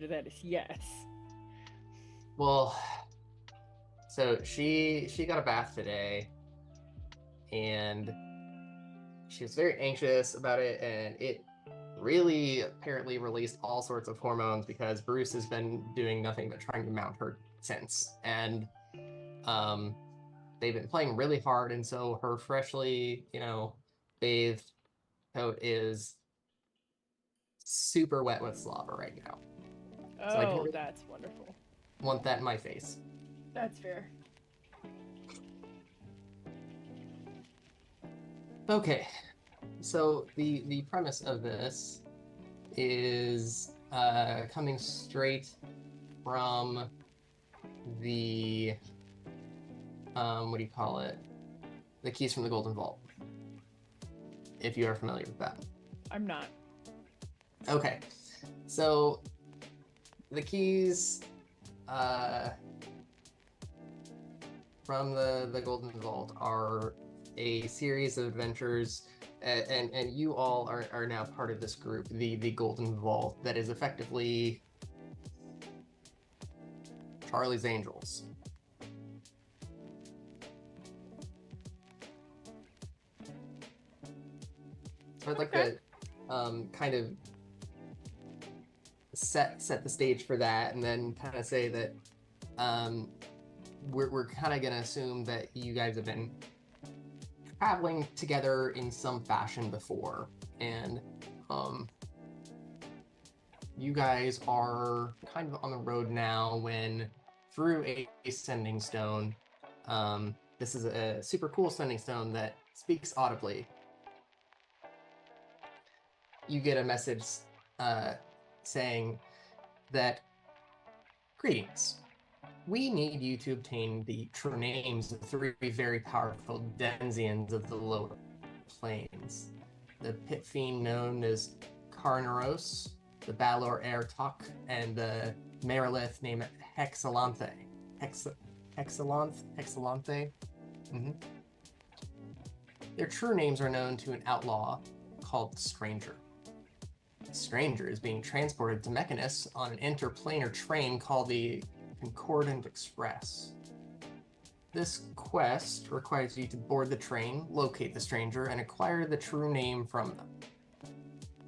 to that is yes. Well, so she got a bath today, and she was very anxious about it, and it really apparently released all sorts of hormones because Bruce has been doing nothing but trying to mount her since. And um, they've been playing really hard, and so her freshly, bathed coat is super wet with slobber right now. So I didn't Oh, really that's wonderful. want that in my face. That's fair. Okay, so the premise of this is coming straight from the what do you call it? The Keys from the Golden Vault. If you are familiar with that. I'm not. Okay, so the keys from the Golden Vault are a series of adventures, and you all are now part of this group, the Golden Vault, that is effectively Charlie's Angels. So I'd like to kind of set the stage for that, and then kind of say that we're kind of going to assume that you guys have been traveling together in some fashion before, and you guys are kind of on the road now when through a sending stone, this is a super cool sending stone that speaks audibly. You get a message saying that, greetings. We need you to obtain the true names of 3 very powerful Denzians of the lower plains. The pit fiend known as Carnaros, the Balor Airtok, and the Merilith named Hexalanthe. Hexalanthe? Mm-hmm. Their true names are known to an outlaw called Stranger. Stranger is being transported to Mechanus on an interplanar train called the Concordant Express. This quest requires you to board the train, locate the stranger, and acquire the true name from them.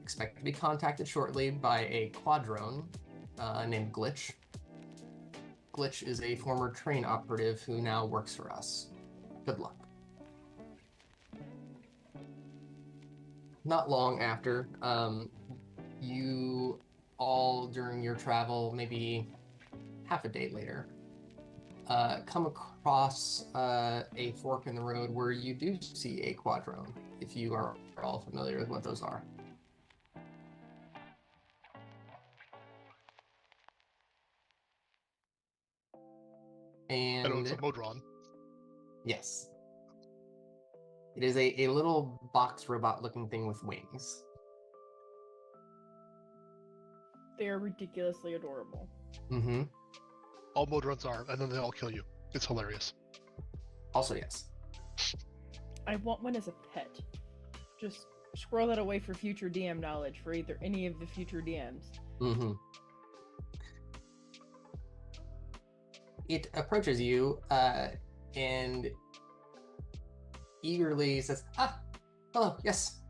Expect to be contacted shortly by a quadrone named Glitch. Glitch is a former train operative who now works for us. Good luck. Not long after, you all, during your travel, maybe half a day later, come across a fork in the road where you do see a quadrone, if you are all familiar with what those are. I know it's a And Modron. yes, it is a little box robot looking thing with wings. They are ridiculously adorable. Mm-hmm. All Modrons are, and then they all kill you. It's hilarious. Also, yes. I want one as a pet. Just squirrel that away for future DM knowledge for either any of the future DMs. Mm-hmm. It approaches you and eagerly says, hello, yes,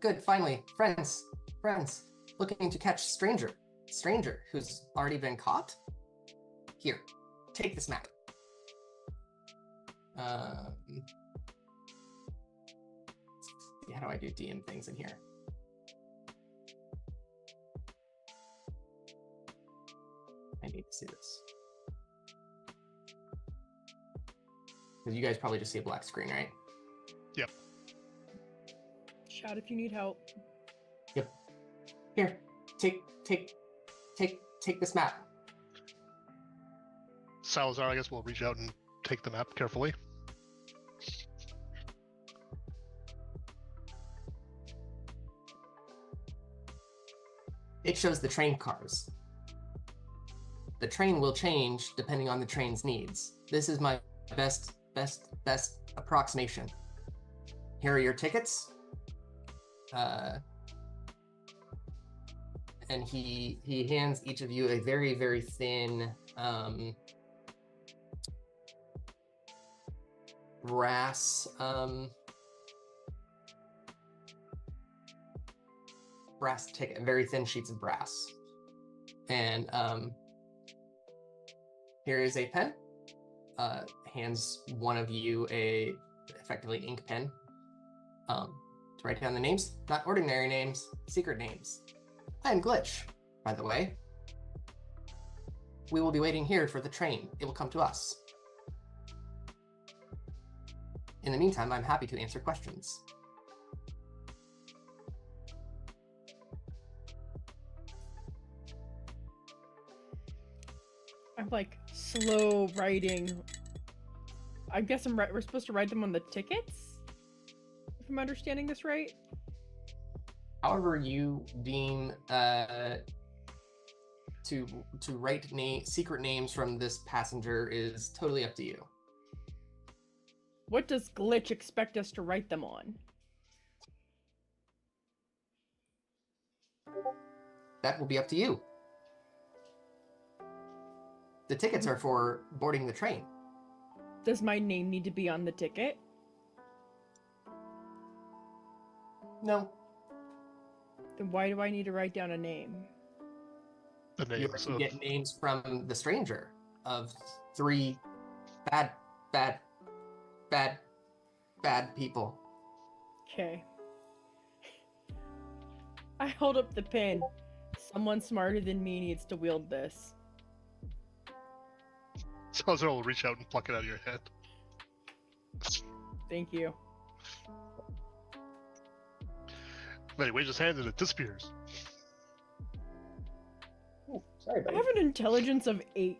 good, finally, friends, looking to catch Stranger, who's already been caught? Here, take this map. How do I do DM things in here? I need to see this. Because you guys probably just see a black screen, right? Yep. Shout if you need help. Yep. Here, take this map. Salazar, I guess, will reach out and take the map carefully. It shows the train cars. The train will change depending on the train's needs. This is my best approximation. Here are your tickets. and he hands each of you a very, very thin brass ticket, very thin sheets of brass. And here is a pen. Hands one of you a effectively ink pen to write down the names. Not ordinary names, secret names. I am Glitch, by the way. We will be waiting here for the train. It will come to us. In the meantime, I'm happy to answer questions. I'm like slow writing. I guess we're supposed to write them on the tickets? If I'm understanding this right? However you deem to write secret names from this passenger is totally up to you. What does Glitch expect us to write them on? That will be up to you. The tickets are for boarding the train. Does my name need to be on the ticket? No. Then why do I need to write down a name? The You names are to of... get names from the stranger of 3 bad people. Okay. I hold up the pen. Someone smarter than me needs to wield this. Salazar will reach out and pluck it out of your head. Thank you. Then he waves his hand and it disappears. Ooh, sorry, I buddy. have an intelligence of 8.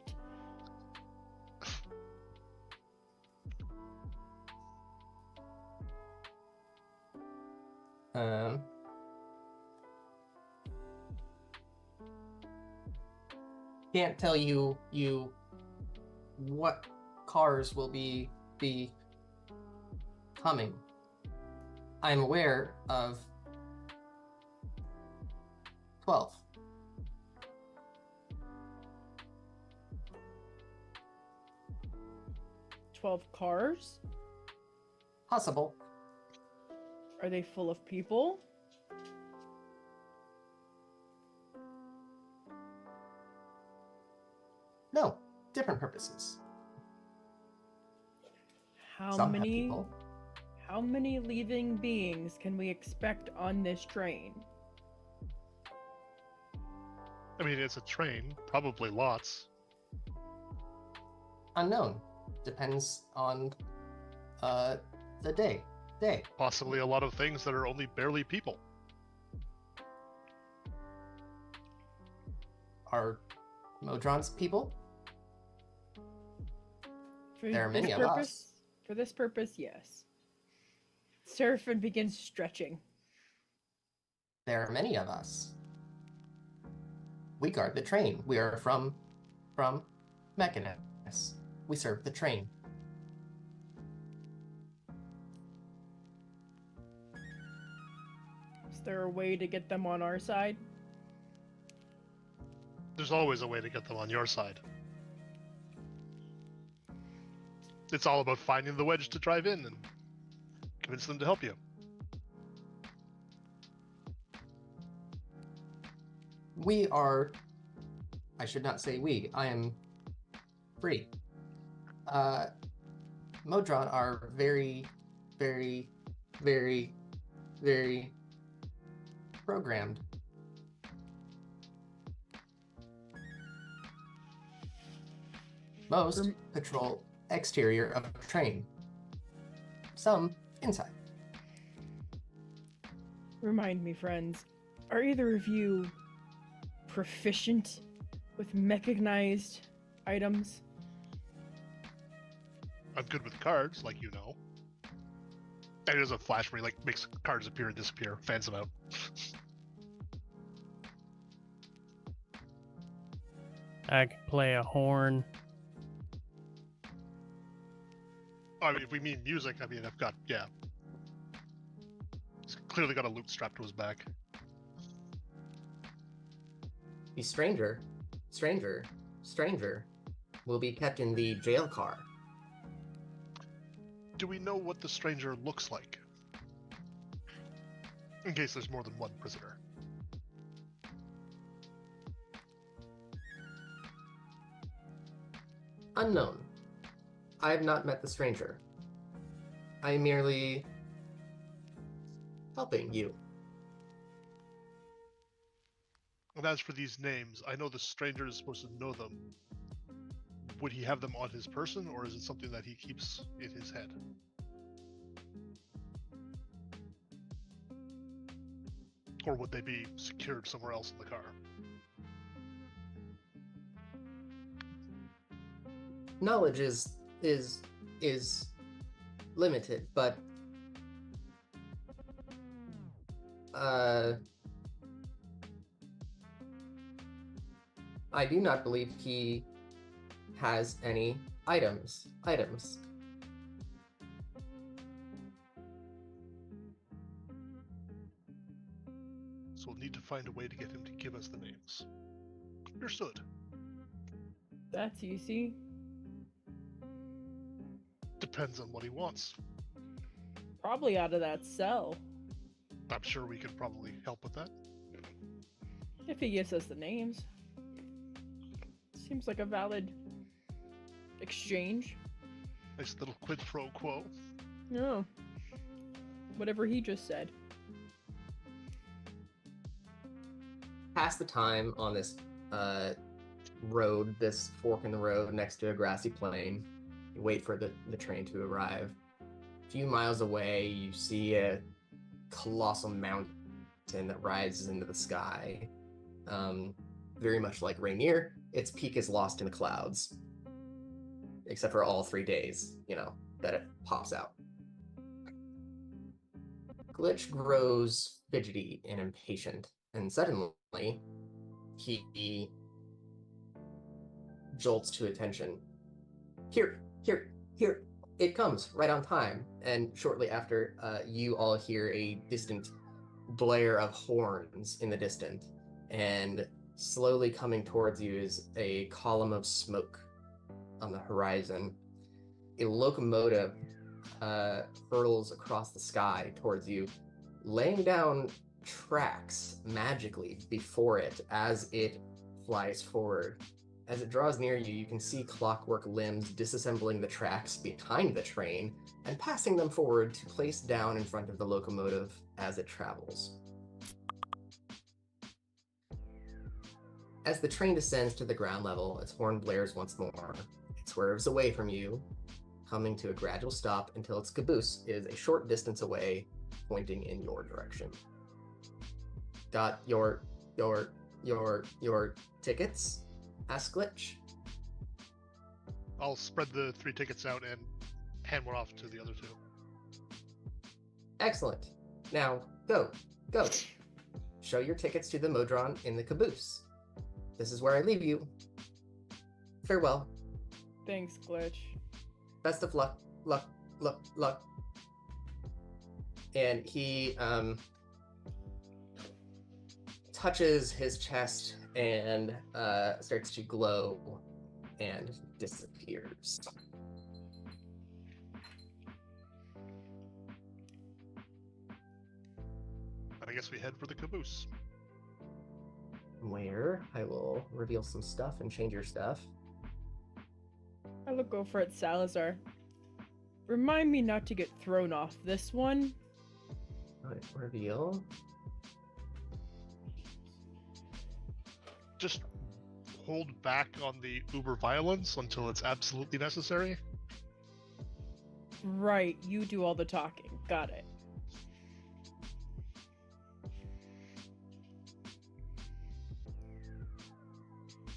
Can't tell you what cars will be coming. I'm aware of 12. 12 cars? Possible. Are they full of people? No, different purposes. How Some have many people. how many living beings can we expect on this train? I mean, it's a train. Probably lots. Unknown. Depends on the day. Possibly a lot of things that are only barely people. Are Modron's people? For There are this many of purpose, us. For this purpose, yes. Seraphin begins stretching. There are many of us. We guard the train. We are from Mechanus. We serve the train. Is there a way to get them on our side? There's always a way to get them on your side. It's all about finding the wedge to drive in and convince them to help you. We are... I should not say we. I am free. Modron are very, very, very, very programmed. Most patrol exterior of a train. Some inside. Remind me, friends. Are either of you proficient with mechanized items? I'm good with cards, like you know. And there's a flash where he like makes cards appear and disappear, fans them out. I could play a horn. I mean, if we mean music, I mean, I've got, yeah. He's clearly got a lute strapped to his back. The stranger will be kept in the jail car. Do we know what the stranger looks like? In case there's more than one prisoner. Unknown. I have not met the stranger. I am merely helping you. And as for these names, I know the stranger is supposed to know them. Would he have them on his person, or is it something that he keeps in his head? Or would they be secured somewhere else in the car? Knowledge is limited, but I do not believe he has any items. So we'll need to find a way to get him to give us the names. Understood. That's easy. Depends on what he wants. Probably out of that cell. I'm sure we could probably help with that. If he gives us the names. Seems like a valid exchange. Nice little quid pro quo. No. Whatever he just said. Pass the time on this road, this fork in the road next to a grassy plain. You wait for the train to arrive. A few miles away, you see a colossal mountain that rises into the sky. Very much like Rainier, its peak is lost in the clouds. Except for all 3 days, that it pops out. Glitch grows fidgety and impatient, and suddenly he jolts to attention. Here, it comes right on time. And shortly after, you all hear a distant blare of horns in the distance, and slowly coming towards you is a column of smoke on the horizon. A locomotive hurtles across the sky towards you, laying down tracks magically before it as it flies forward. As it draws near you, you can see clockwork limbs disassembling the tracks behind the train and passing them forward to place down in front of the locomotive as it travels. As the train descends to the ground level, its horn blares once more. It swerves away from you, coming to a gradual stop until its caboose is a short distance away, pointing in your direction. Got your tickets? Asked Glitch. I'll spread the 3 tickets out and hand one off to the other 2. Excellent. Now, go. Show your tickets to the Modron in the caboose. This is where I leave you. Farewell. Thanks, Glitch. Best of luck. Luck. And he touches his chest and starts to glow and disappears. I guess we head for the caboose. Where I will reveal some stuff and change your stuff. I look over at Salazar. Remind me not to get thrown off this one. Alright, reveal. Just hold back on the uber violence until it's absolutely necessary. Right, you do all the talking. Got it.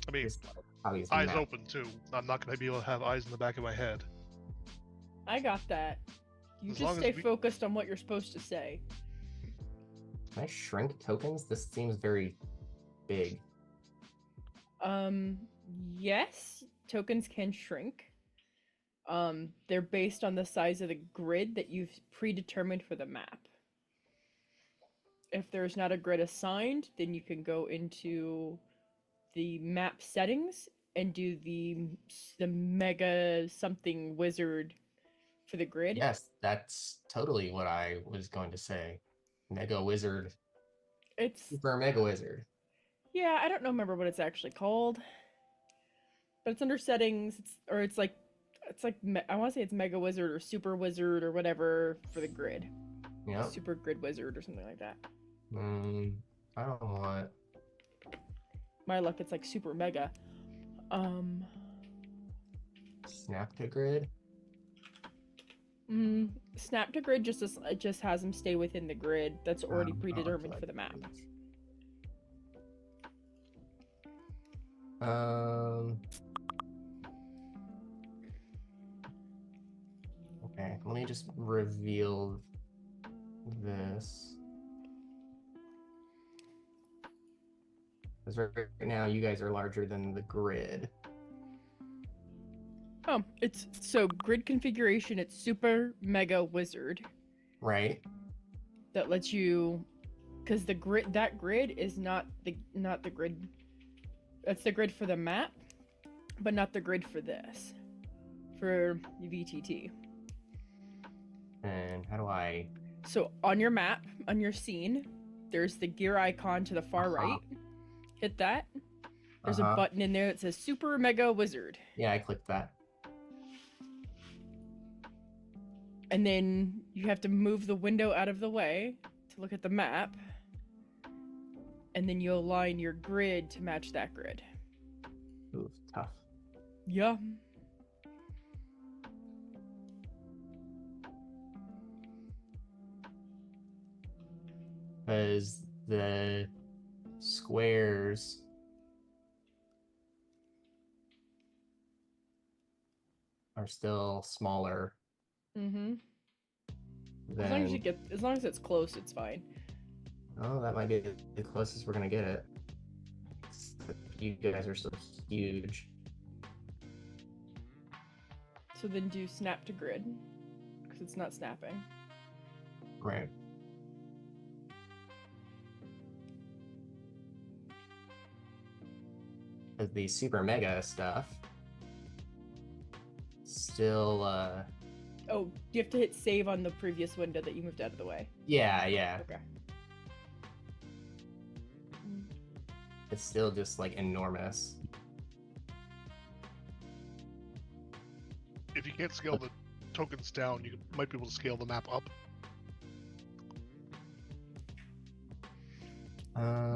I mean, Obviously eyes not. open too. I'm not going to be able to have eyes in the back of my head. I got that. You As just long as stay we- focused on what you're supposed to say. Can I shrink tokens? This seems very big. Yes, tokens can shrink. They're based on the size of the grid that you've predetermined for the map. If there's not a grid assigned, then you can go into the map settings and do the mega something wizard for the grid. Yes, that's totally what I was going to say. Mega Wizard, It's Super Mega Wizard. yeah, I don't remember what it's actually called, but it's under settings. It's like I want to say it's Mega Wizard or Super Wizard or whatever for the grid. Yep. Super Grid Wizard or something like that. I don't want. My luck, it's like Super Mega. Snap to Grid. Snap to Grid just has them stay within the grid that's already predetermined for the map. Okay, let me just reveal this. Because right now you guys are larger than the grid. Oh, it's so grid configuration. It's Super Mega Wizard Right. that lets you, because the grid is not the grid. That's the grid for the map, but not the grid for this, for VTT. And how do I? So on your map, on your scene, there's the gear icon to the far right. Hit that. There's a button in there that says Super Mega Wizard. Yeah, I clicked that. And then you have to move the window out of the way to look at the map. And then you align your grid to match that grid. Ooh, tough. Yeah. Because the squares are still smaller Mm-hmm. than. As long as it's close, it's fine. Oh, that might be the closest we're gonna get it. You guys are so huge. So then do snap to grid, because it's not snapping. Right. Because the super mega stuff still Oh, you have to hit save on the previous window that you moved out of the way. yeah. Okay. It's still just like enormous. If you can't scale the tokens down, you might be able to scale the map up.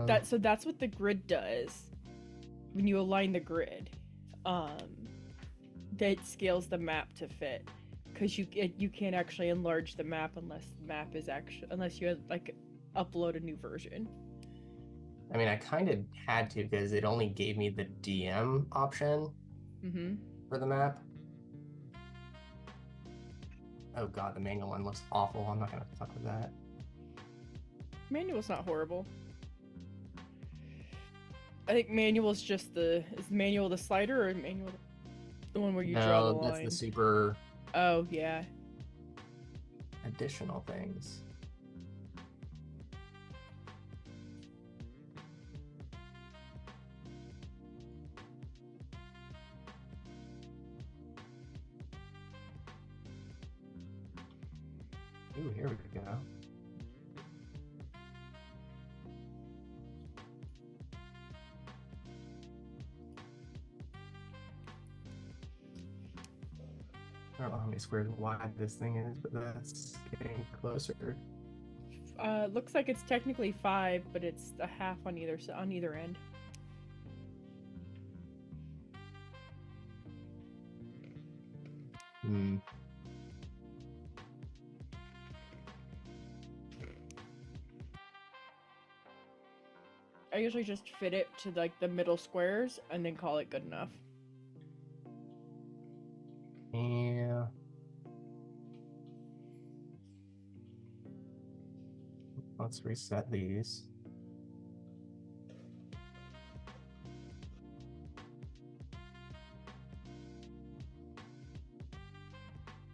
That's what the grid does. When you align the grid, that scales the map to fit, because you can't actually enlarge the map unless you like upload a new version. I mean, I kind of had to because it only gave me the DM option for the map. Oh god, the manual one looks awful. I'm not gonna fuck with that. Manual's not horrible. I think manual's just is manual the slider, or manual the one where you draw the line? No, that's the super Oh yeah. additional things. Ooh, here we go. I don't know how many squares wide this thing is, but that's getting closer. Looks like it's technically 5, but it's a half on either end. I usually just fit it to like the middle squares and then call it good enough. Yeah. Let's reset these.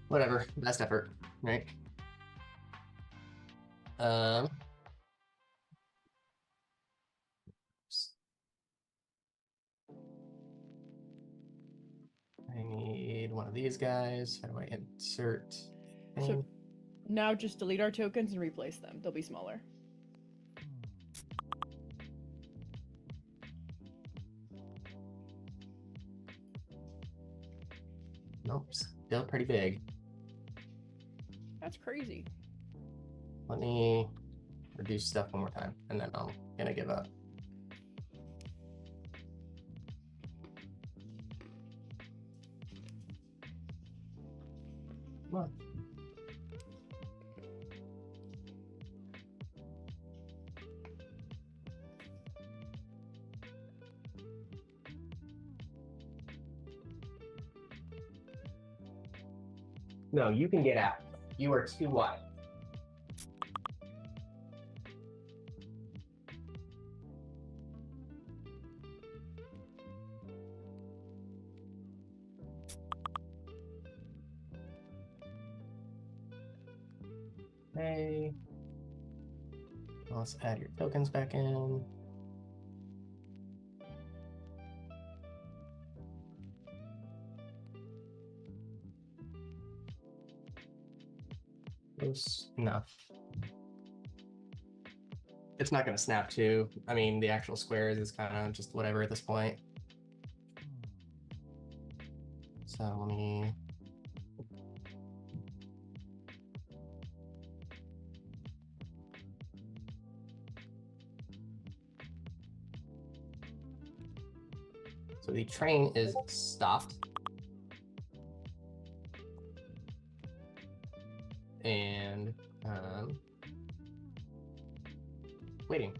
Whatever, best effort, right? one of these guys. How do I insert? So now just delete our tokens and replace them. They'll be smaller. Nope, still pretty big. That's crazy. Let me reduce stuff one more time, and then I'm gonna give up. Come on. No, you can get out. You are too wide. Okay. Let's add your tokens back in. Close enough. It's not going to snap too. I mean, the actual squares is kind of just whatever at this point. So let me... So the train is stopped. And waiting.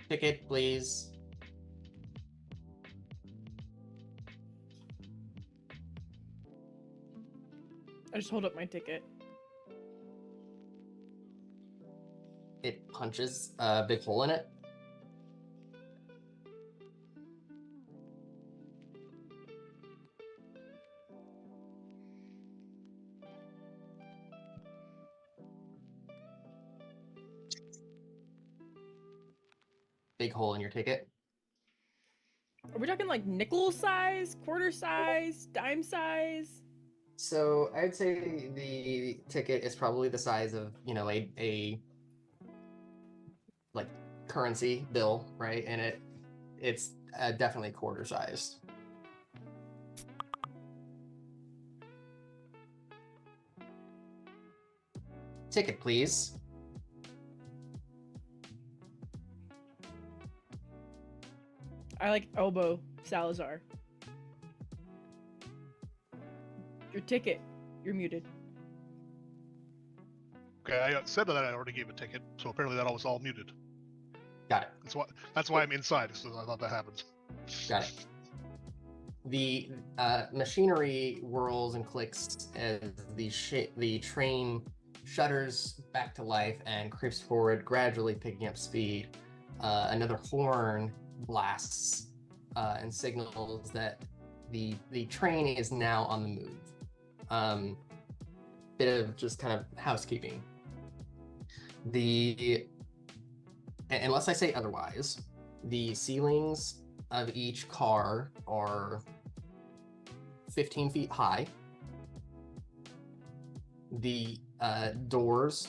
Ticket, please. I just hold up my ticket. It punches a big hole in it. Big hole in your ticket. Are we talking like nickel size, quarter size, dime size? So I'd say the ticket is probably the size of, you know, a like currency bill, right? And it's definitely quarter sized. Ticket, please. I like elbow Salazar. Your ticket. You're muted. Okay, I said that I already gave a ticket, so apparently that was all muted. Got it. That's why I'm inside, because I thought that happened. Got it. The machinery whirls and clicks as the train shudders back to life and creeps forward, gradually picking up speed. Another horn blasts and signals that the train is now on the move. Bit of just kind of housekeeping. Unless I say otherwise, the ceilings of each car are 15 feet high. The doors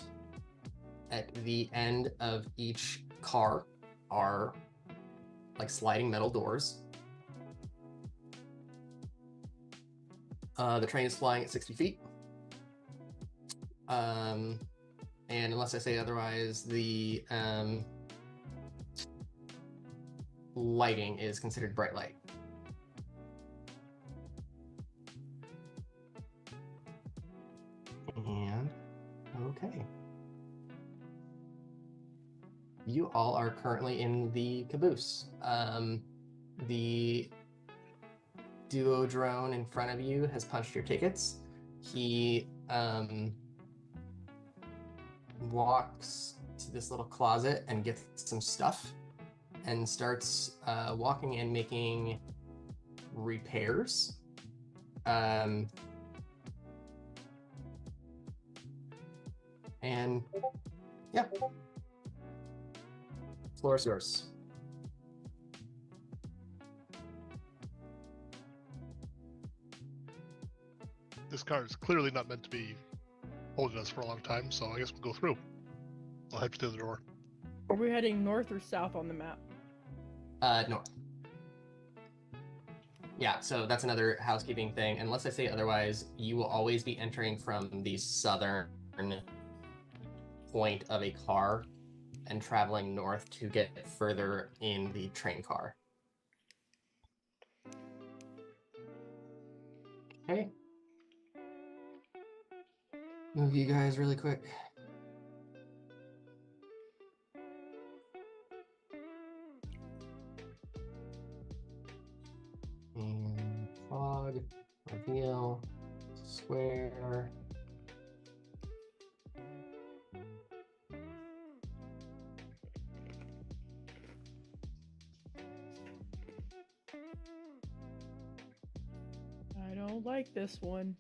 at the end of each car are like sliding metal doors. The train is flying at 60 feet. And unless I say otherwise, the lighting is considered bright light. And okay. You all are currently in the caboose. The duo drone in front of you has punched your tickets. He walks to this little closet and gets some stuff and starts walking and making repairs. And yeah, floor is yours. This car is clearly not meant to be holding us for a long time, so I guess we'll go through. I'll head to the door. Are we heading north or south on the map? North. Yeah, so that's another housekeeping thing. Unless I say otherwise, you will always be entering from the southern point of a car and traveling north to get further in the train car. Okay. Move you guys really quick. And fog, reveal, square. I don't like this one.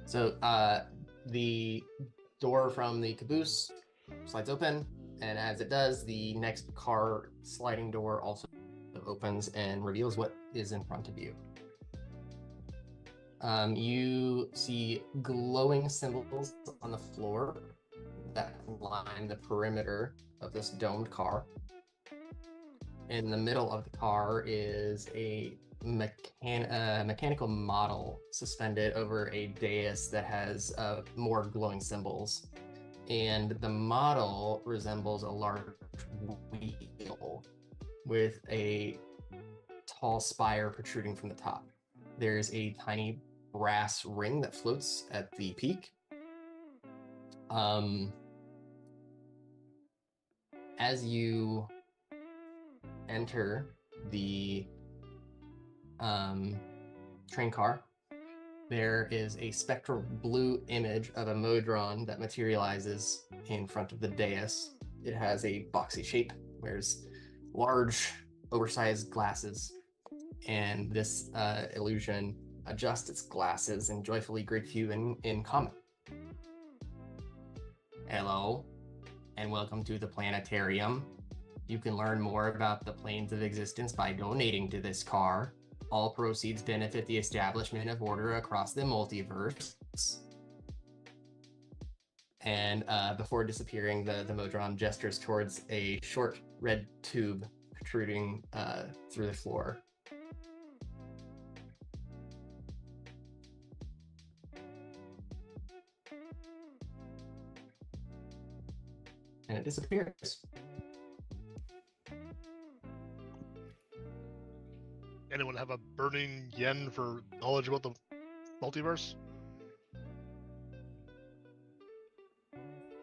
So the door from the caboose slides open, and as it does, the next car sliding door also opens and reveals what is in front of you. You see glowing symbols on the floor that line the perimeter of this domed car. In the middle of the car is a mechanical model suspended over a dais that has more glowing symbols. And the model resembles a large wheel with a tall spire protruding from the top. There's a tiny brass ring that floats at the peak. As you enter the train car, there is a spectral blue image of a Modron that materializes in front of the dais. It has a boxy shape, wears large, oversized glasses, and this illusion adjusts its glasses and joyfully greets you in common. Hello, and welcome to the planetarium. You can learn more about the planes of existence by donating to this car. All proceeds benefit the establishment of order across the multiverse. And before disappearing, the Modron gestures towards a short red tube protruding through the floor. And it disappears. Anyone have a burning yen for knowledge about the multiverse?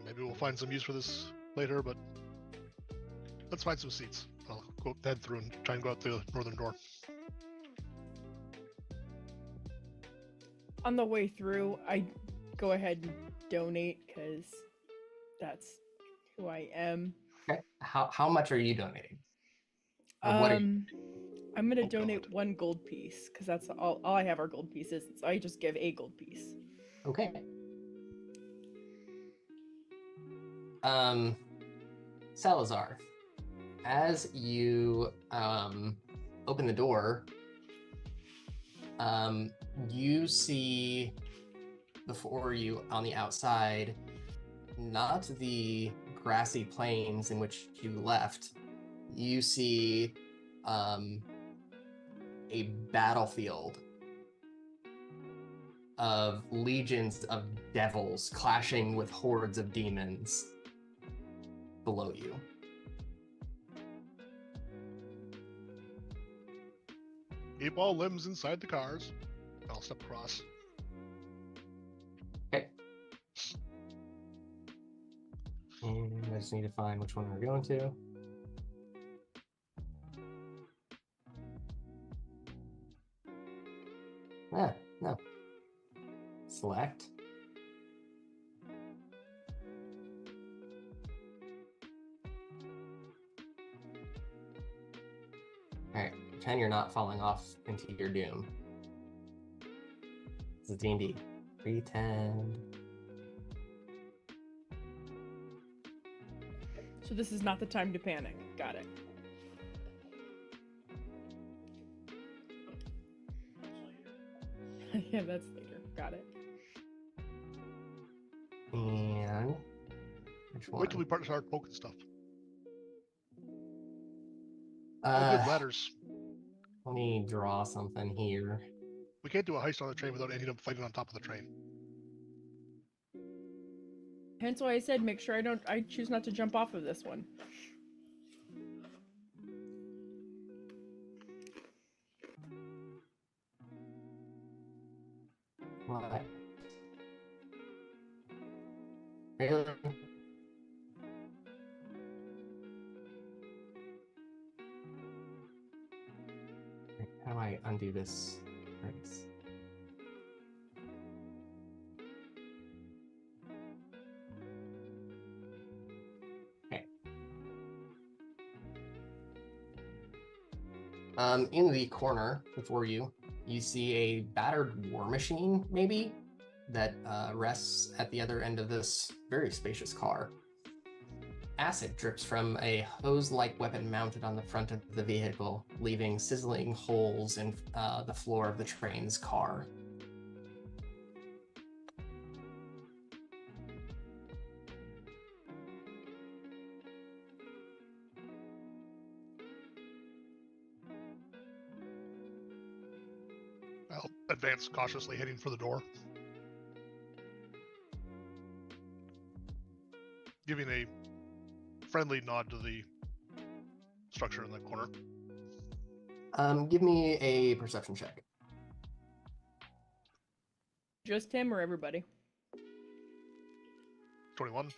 Maybe we'll find some use for this later, but let's find some seats. I'll go head through and try and go out the northern door. On the way through, I go ahead and donate because that's who I am. Okay. How much are you donating? Or what are you? I'm gonna Oh, donate God. 1 gold piece because that's all I have are gold pieces. So I just give a gold piece. Okay. Salazar, as you open the door, you see before you on the outside, not the grassy plains in which you left. You see a battlefield of legions of devils clashing with hordes of demons below you. Keep all limbs inside the cars. I'll step across. Okay. And I just need to find which one we're going to. No. Select. Alright, pretend you're not falling off into your doom. This is D&D. Pretend. So this is not the time to panic. Got it. Yeah, that's later. Got it. And which one? Wait till we start poking stuff. Oh, good letters. Let me draw something here. We can't do a heist on the train without ending up fighting on top of the train. Hence why I said make sure I choose not to jump off of this one. What? Really? How do I undo this race? Okay. In the corner before you, you see a battered war machine, maybe, that rests at the other end of this very spacious car. Acid drips from a hose-like weapon mounted on the front of the vehicle, leaving sizzling holes in the floor of the train's car. I'll advance cautiously, heading for the door. Giving a friendly nod to the structure in the corner. Give me a perception check. Just him or everybody? 21.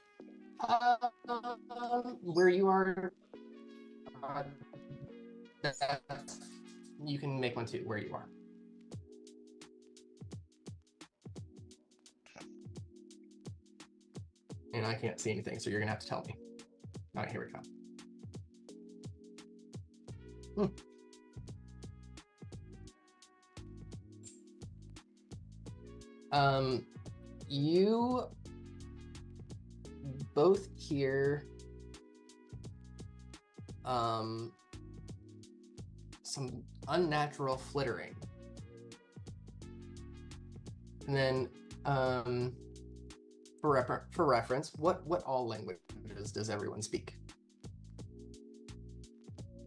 Where you are, you can make one too, where you are. And I can't see anything, so you're gonna have to tell me. All right, here we go. You both hear some unnatural flittering. And then for reference, what all languages does everyone speak?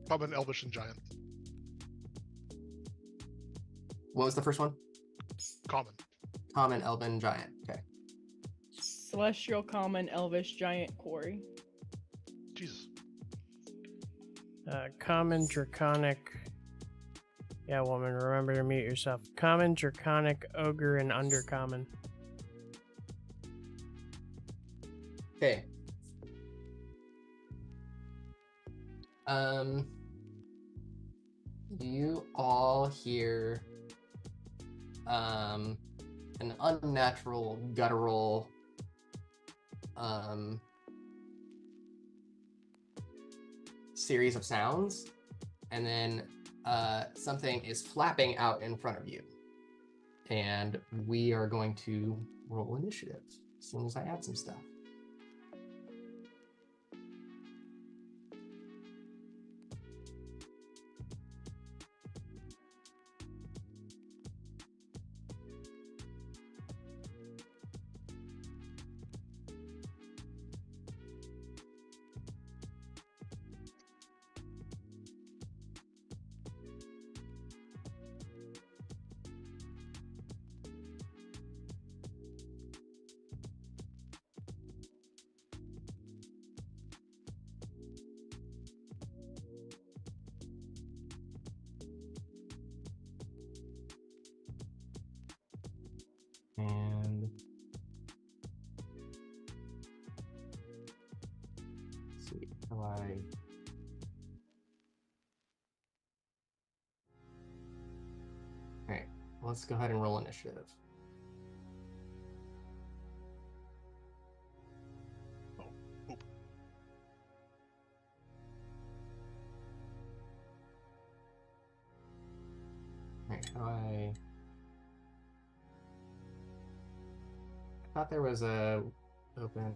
Common, Elvish, and Giant. What was the first one? Common. Common, Elven, Giant. Okay. Celestial, Common, Elvish, Giant, Quarry. Jesus. Common, Draconic. Yeah, woman, remember to mute yourself. Common, Draconic, Ogre, and Undercommon. Okay. You all hear an unnatural, guttural series of sounds, and then something is flapping out in front of you. And we are going to roll initiative as soon as I add some stuff. And let's see how I. All right. let's go ahead and roll initiative. Oh, oop. Right, how do I thought there was a open.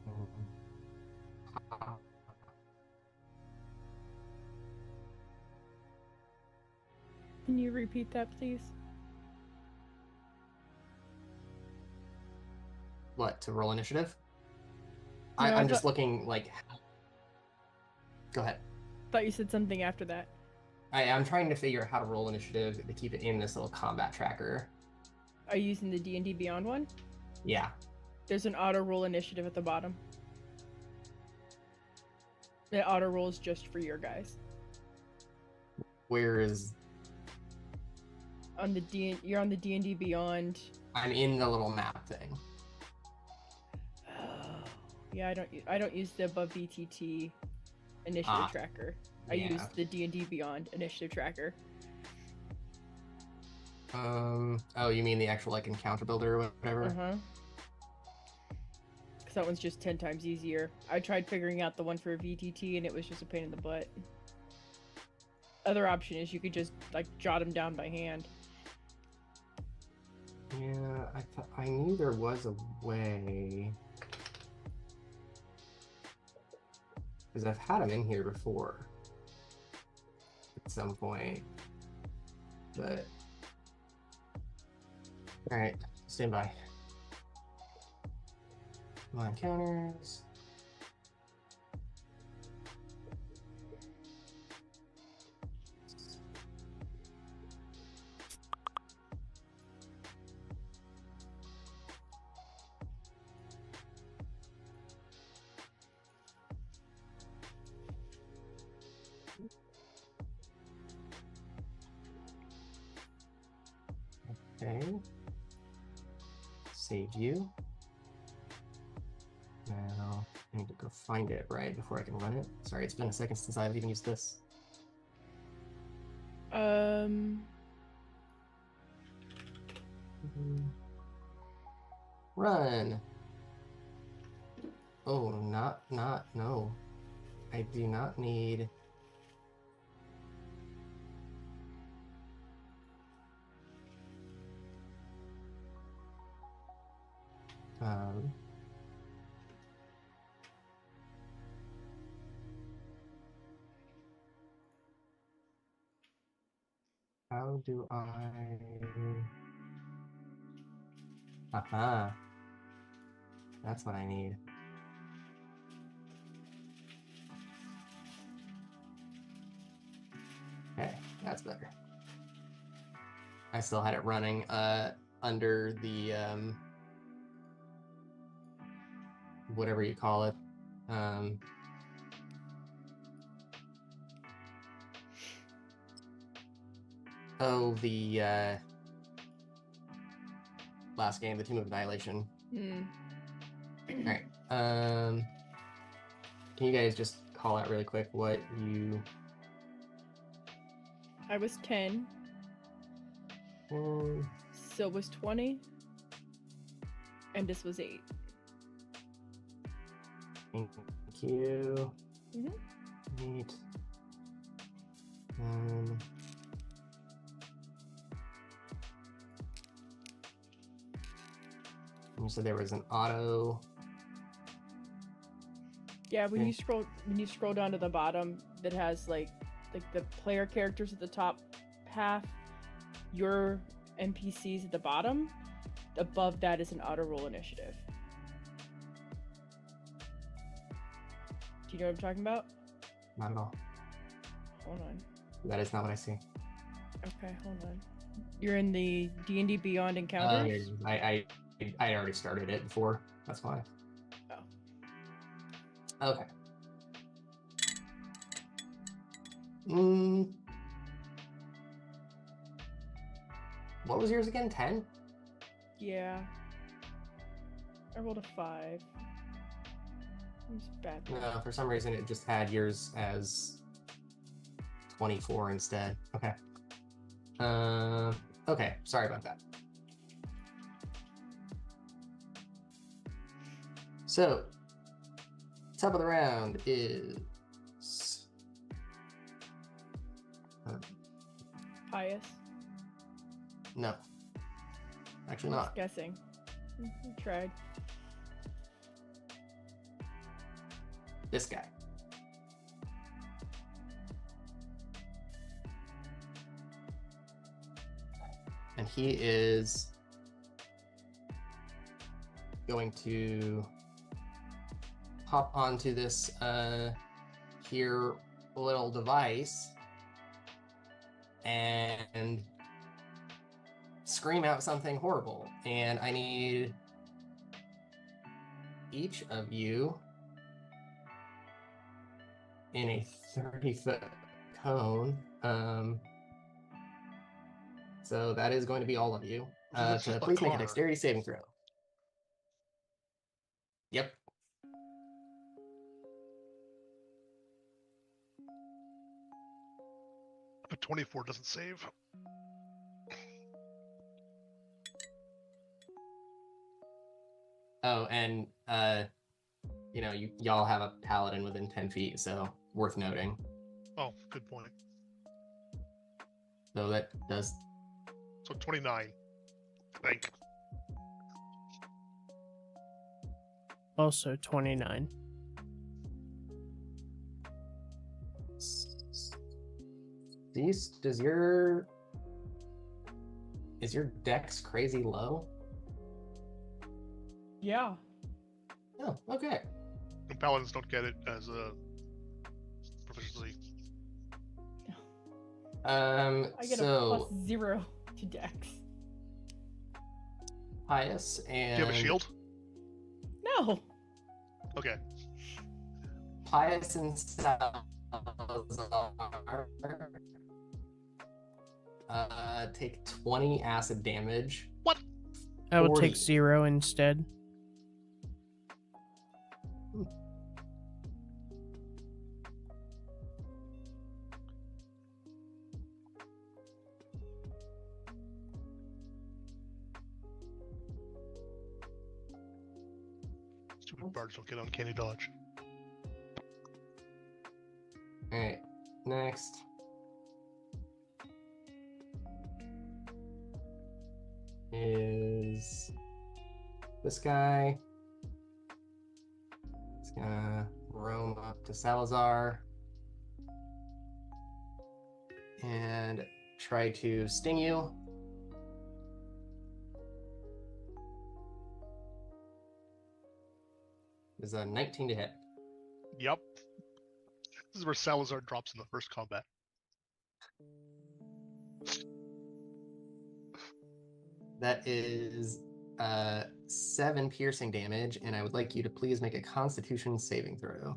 Can you repeat that, please? What, to roll initiative? No, I'm just looking like. Go ahead. Thought you said something after that. I'm trying to figure out how to roll initiative to keep it in this little combat tracker. Are you using the D&D Beyond one? Yeah. There's an auto roll initiative at the bottom. It auto rolls just for your guys. Where is? On the you're on the D&D Beyond. I'm in the little map thing. Yeah, I don't use the above BTT initiative tracker. I use the D&D Beyond initiative tracker. Oh, you mean the actual like encounter builder or whatever? Uh-huh. Because that one's just 10 times easier. I tried figuring out the one for VTT and it was just a pain in the butt. Other option is you could just like jot them down by hand. Yeah, I knew there was a way. Because I've had them in here before. At some point. But alright, stand by. My encounters. Okay. Save you. Now, I need to go find it, right, before I can run it. Sorry, it's been a second since I've even used this. Run! Oh, no. I do not need... How do I... Aha. That's what I need. Okay, that's better. I still had it running under the whatever you call it. The last game, the Tomb of Annihilation. Alright. Can you guys just call out really quick what you... I was 10. Sil was 20. And this was 8. Thank you. Mm-hmm. 8. You said there was an auto. Yeah, when you scroll down to the bottom, that has like the player characters at the top half, your NPCs at the bottom. Above that is an auto roll initiative. Do you know what I'm talking about? Not at all. Hold on. That is not what I see. Okay, hold on. You're in the D&D Beyond encounters? I already started it before. That's why. Oh. Okay. What was yours again? 10? Yeah. I rolled a 5. It was bad. No, for some reason it just had yours as 24 instead. Okay. Okay, sorry about that. So, top of the round is Pious. no, actually Just not. guessing. We tried. This guy. And he is going to hop onto this here little device and scream out something horrible. And I need each of you in a 30-foot cone. So that is going to be all of you. So this To is the please make a car. dexterity saving throw. Yep. A 24 doesn't save. Oh, and you know, y'all have a paladin within 10 feet, so worth noting. Oh, good point. So that does. So 29. Think. Also 29. Is your dex crazy low? Yeah. Oh, okay. And paladins don't get it as a proficiency. I get a So +0 to Dex. Pious Do and you have a shield? No. Okay. Pious and Salazar take 20 acid damage. What? I will 40. take 0 instead. Stupid bards don't get uncanny dodge. Alright, next. Is this guy. He's gonna roam up to Salazar and try to sting you. Is a 19 to hit. Yep. This is where Salazar drops in the first combat. That is 7 piercing damage, and I would like you to please make a Constitution saving throw.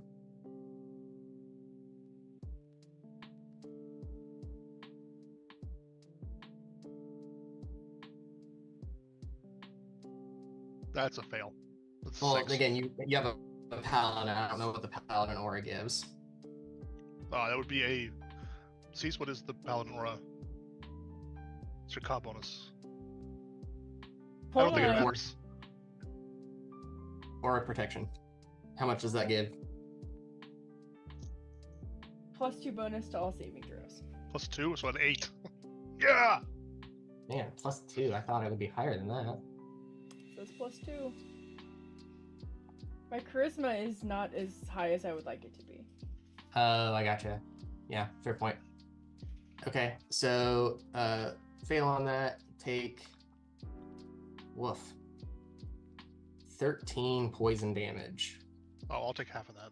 That's a fail. That's Well, 6. again, you have a paladin. I don't know what the paladin aura gives. That would be a. Cease, what is the paladin aura? It's your comp bonus. I don't Hold think it on. matters. Aura protection. How much does that give? +2 bonus to all saving throws. +2, so an 8. Yeah! Man, +2. I thought it would be higher than that. So it's +2. My charisma is not as high as I would like it to be. Oh, I gotcha. Yeah, fair point. Okay, so fail on that. Take woof. 13 poison damage. Oh, I'll take half of that.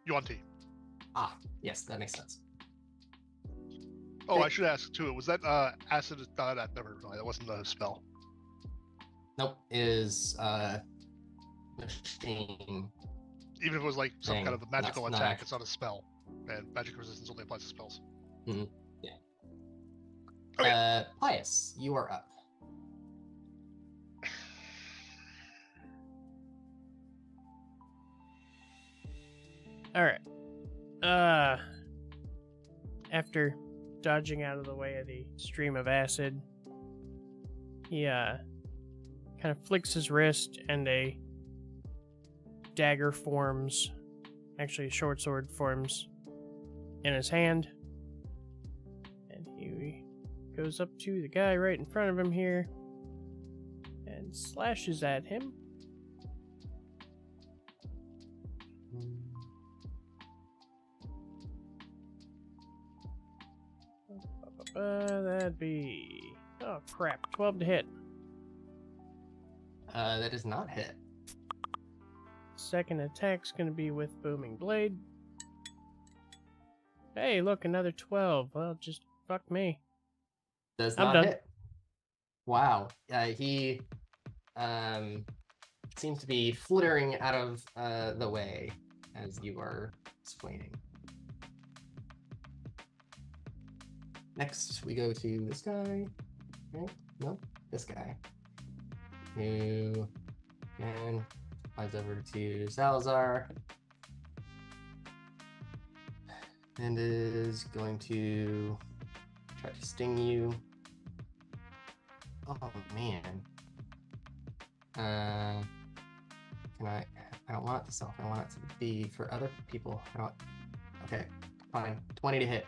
Yuan-Ti. Ah, yes, that makes sense. Oh, I should ask too. Was that acid? Never mind. That wasn't a spell. Nope, is machine. Even if it was like some Thing, kind of a magical not attack, act- it's not a spell. And magic resistance only applies to spells. Yeah. Okay. Pius, you are up. Alright. After dodging out of the way of the stream of acid, he kind of flicks his wrist, and a dagger forms. Actually, a short sword forms in his hand. And he goes up to the guy right in front of him here and slashes at him. That'd be... Oh, crap. 12 to hit. That does not hit. Second attack's gonna be with Booming Blade. Hey, look, another 12. Well, just fuck me. Does I'm not done. hit. Wow. He seems to be flittering out of the way as you are explaining. Next, we go to this guy. Right? No, this guy. Who and flies over to Salazar and is going to try to sting you. Oh man. Can I don't want it to self. I want it to be for other people. Okay, fine. 20 to hit.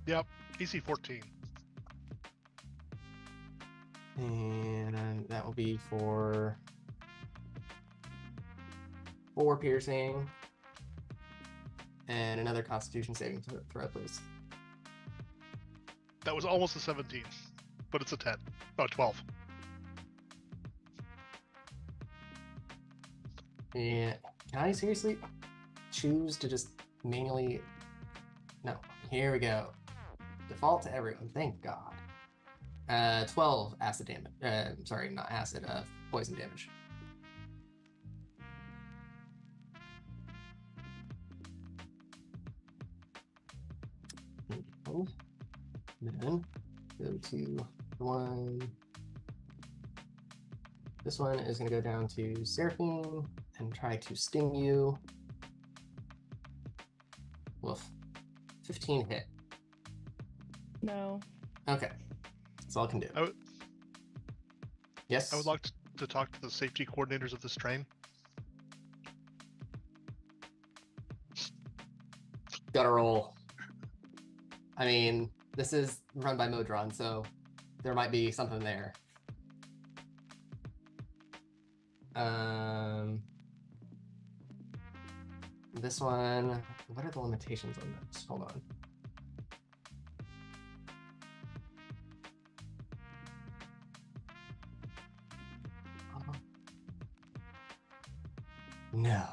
Yep. DC 14. And that will be for 4 piercing. And another Constitution saving throw, please. That was almost a 17, but it's a 10. Oh, 12. Yeah. Can I seriously choose to just manually... No. Here we go. Default to everyone. Thank God. 12 acid damage. Sorry, not acid. Poison damage. Then go to the one. This one is going to go down to Seraphine and try to sting you. Woof. 15 hit. No. Okay. That's all I can do. Yes? I would like to talk to the safety coordinators of this train. Gotta roll. I mean, this is run by Modron, so there might be something there. This one, what are the limitations on this? Hold on. No.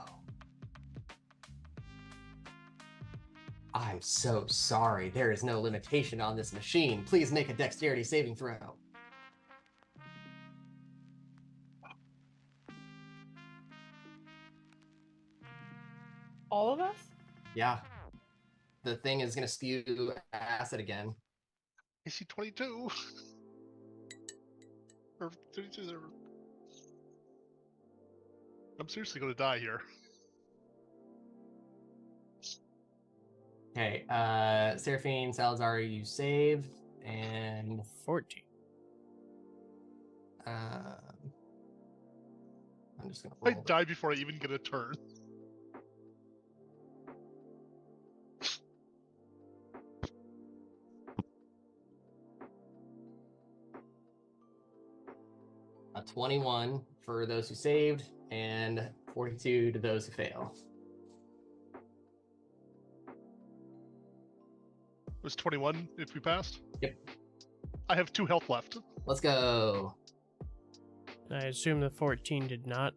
I'm so sorry. There is no limitation on this machine. Please make a dexterity saving throw. All of us? Yeah. The thing is going to spew acid again. AC 22. Or 32. I'm seriously going to die here. Okay, Seraphine, Salazar, you saved, and 14. I'm just gonna I roll. died before I even get a turn. A 21 for those who saved, and 42 to those who fail. It was 21 if we passed? Yep. I have 2 health left. Let's go. I assume the 14 did not.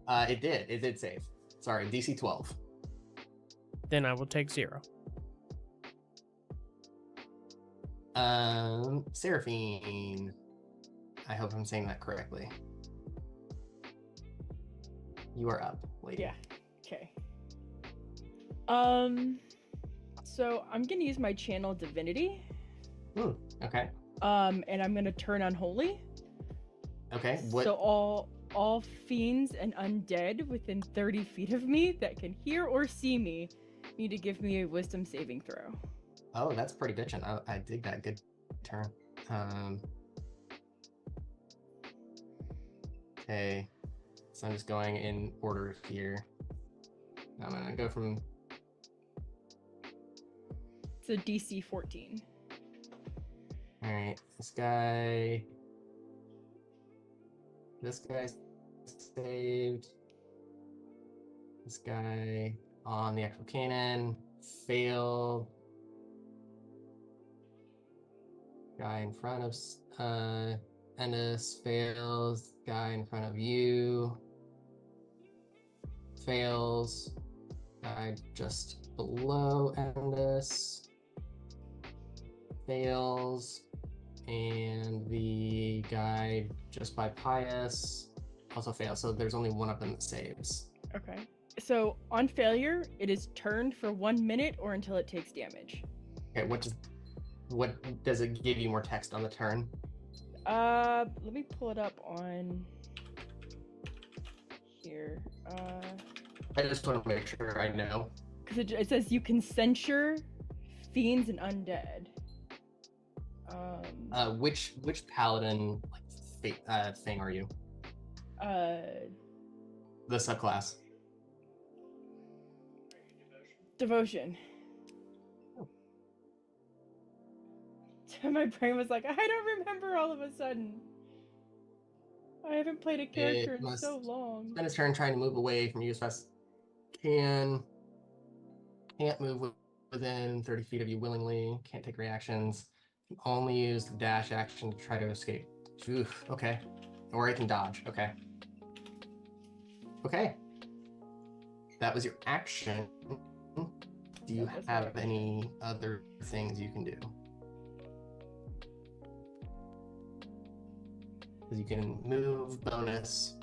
It did save. Sorry, DC 12. Then I will take 0. Seraphine. I hope I'm saying that correctly. You are up, lady. Yeah. Okay. So I'm gonna use my channel divinity. Okay. And I'm gonna turn unholy. Okay. What? So all fiends and undead within 30 feet of me that can hear or see me need to give me a wisdom saving throw. Oh, that's pretty bitchin'. I dig that. Good turn. Okay. So I'm just going in order here. I'm gonna go from It's a DC 14. alright, this guy saved. This guy on the actual cannon failed. Guy in front of Ennis fails. Guy in front of you fails. Guy just below Ennis fails. And the guy just by Pius also fails. So there's only one of them that saves. Okay. So on failure, it is turned for 1 minute or until it takes damage. Okay, what does it give you more text on the turn? Let me pull it up on here. I just want to make sure I know. Because it says you can censure fiends and undead. Which paladin thing are you? The subclass. Devotion. Oh. My brain was like, I don't remember all of a sudden. I haven't played a character in so long. Spend his turn trying to move away from you as fast as can't move within 30 feet of you willingly, can't take reactions, can only use the dash action to try to escape. Oof, okay. Or it can dodge, okay. Okay. That was your action. Do you have any other things you can do? Because you can move, bonus.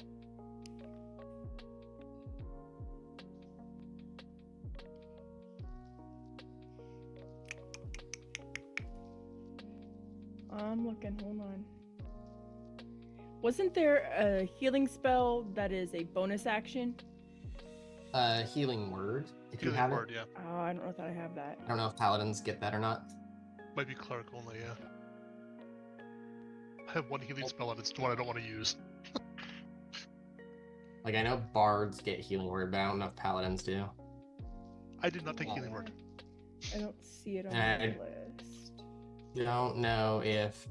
I'm looking, hold on. Wasn't there a healing spell that is a bonus action? Healing word. If you Healing have word, it. yeah. Oh, I don't know if I have that. I don't know if paladins get that or not. Might be cleric only, yeah. I have one healing spell and it's the one I don't want to use. Like, I know bards get healing word, but I don't know if paladins do. I did not take healing word. I don't see it on And the I- list. Don't know if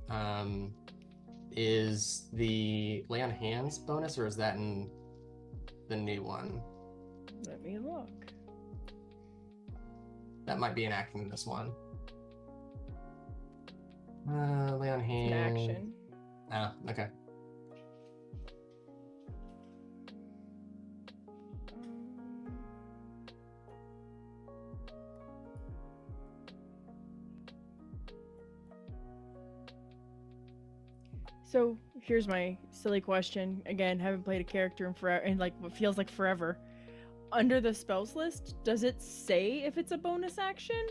is the lay on hands bonus or is that in the new one? Let me look. That might be an action in this one. Lay on It's hands. an action. Oh, okay. So here's my silly question. Again, haven't played a character in forever, in like what feels like forever. Under the spells list, does it say if it's a bonus action?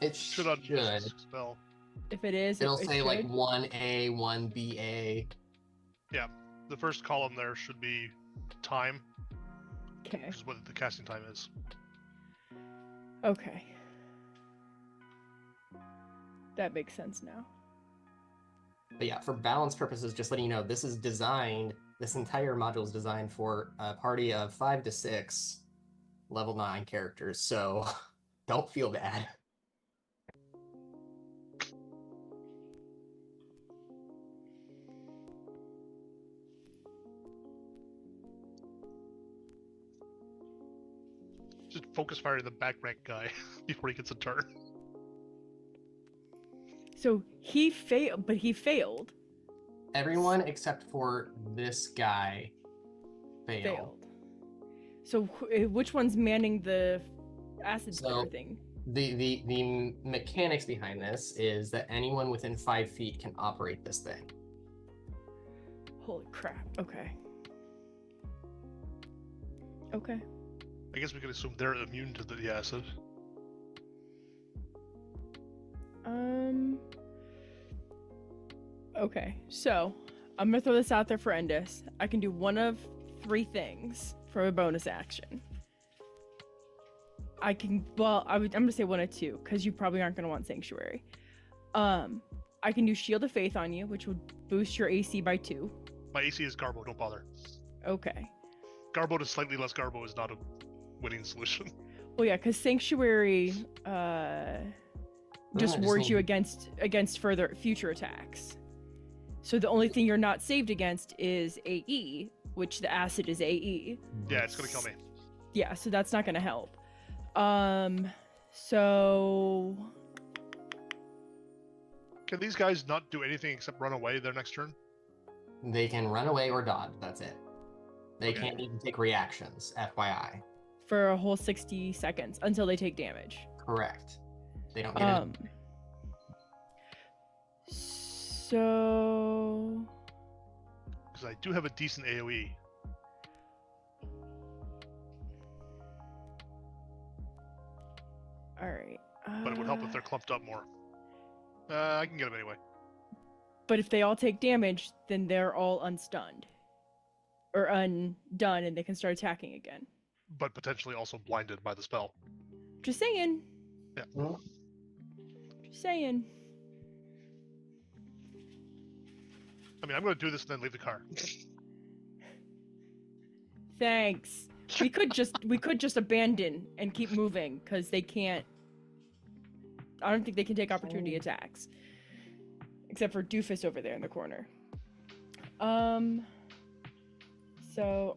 It Should on should. spell. If it is, It'll it say like should? 1A, 1BA. The first column there should be time, Okay. which is what the casting time is. Okay. That makes sense now. But yeah, for balance purposes, just letting you know, this entire module is designed for a party of 5 to 6 level 9 characters, so don't feel bad. Just focus firing the back rank guy before he gets a turn. So he failed, but he failed. Everyone except for this guy failed. So which one's manning the acid So- spitter thing? The mechanics behind this is that anyone within 5 feet can operate this thing. Holy crap. Okay. Okay. I guess we could assume they're immune to the acid. Okay, so I'm gonna throw this out there for Endis. I can do one of 3 things for a bonus action. I can, well, I'm gonna say one of 2 because you probably aren't gonna want Sanctuary. I can do Shield of Faith on you, which would boost your AC by 2. My AC is Garbo, don't bother. Okay. Garbo to slightly less Garbo is not a winning solution. Well, yeah, because Sanctuary just just wards you need- against further future attacks. So the only thing you're not saved against is AE, which the acid is AE. Yeah, it's gonna kill me. Yeah, so that's not gonna help. So Can these guys not do anything except run away their next turn? They can run away or dodge. That's it. They Okay. can't even take reactions. FYI. for a whole 60 seconds until they take damage. Correct. They don't get it. So Because I do have a decent AoE. all right. But it would help if they're clumped up more. I can get them anyway. But if they all take damage, then they're all unstunned or undone, and they can start attacking again. But potentially also blinded by the spell. Just saying. Yeah. Mm. Just saying. I mean, I'm going to do this and then leave the car. Thanks. We could just abandon and keep moving because they can't. I don't think they can take opportunity attacks, except for Doofus over there in the corner. So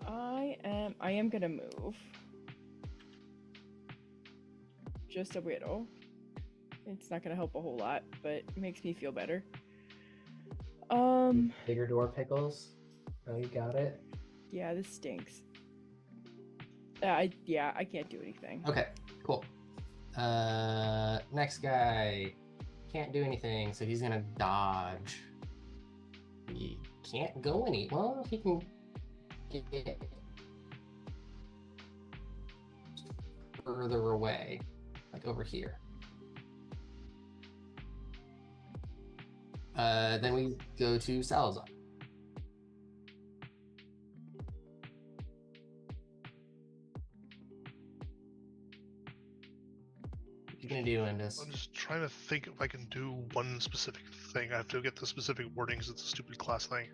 I am gonna move just a little. It's not gonna help a whole lot, but it makes me feel better. Bigger door pickles. Oh, you got it. Yeah, this stinks. I can't do anything. Okay, cool. Next guy can't do anything, so he's gonna dodge. He can't go any. Well, he can get further away, like over here. Then we go to Salazar. What you gonna do, Indus? I'm just trying to think if I can do one specific thing. I have to get the specific wording because it's a stupid class thing.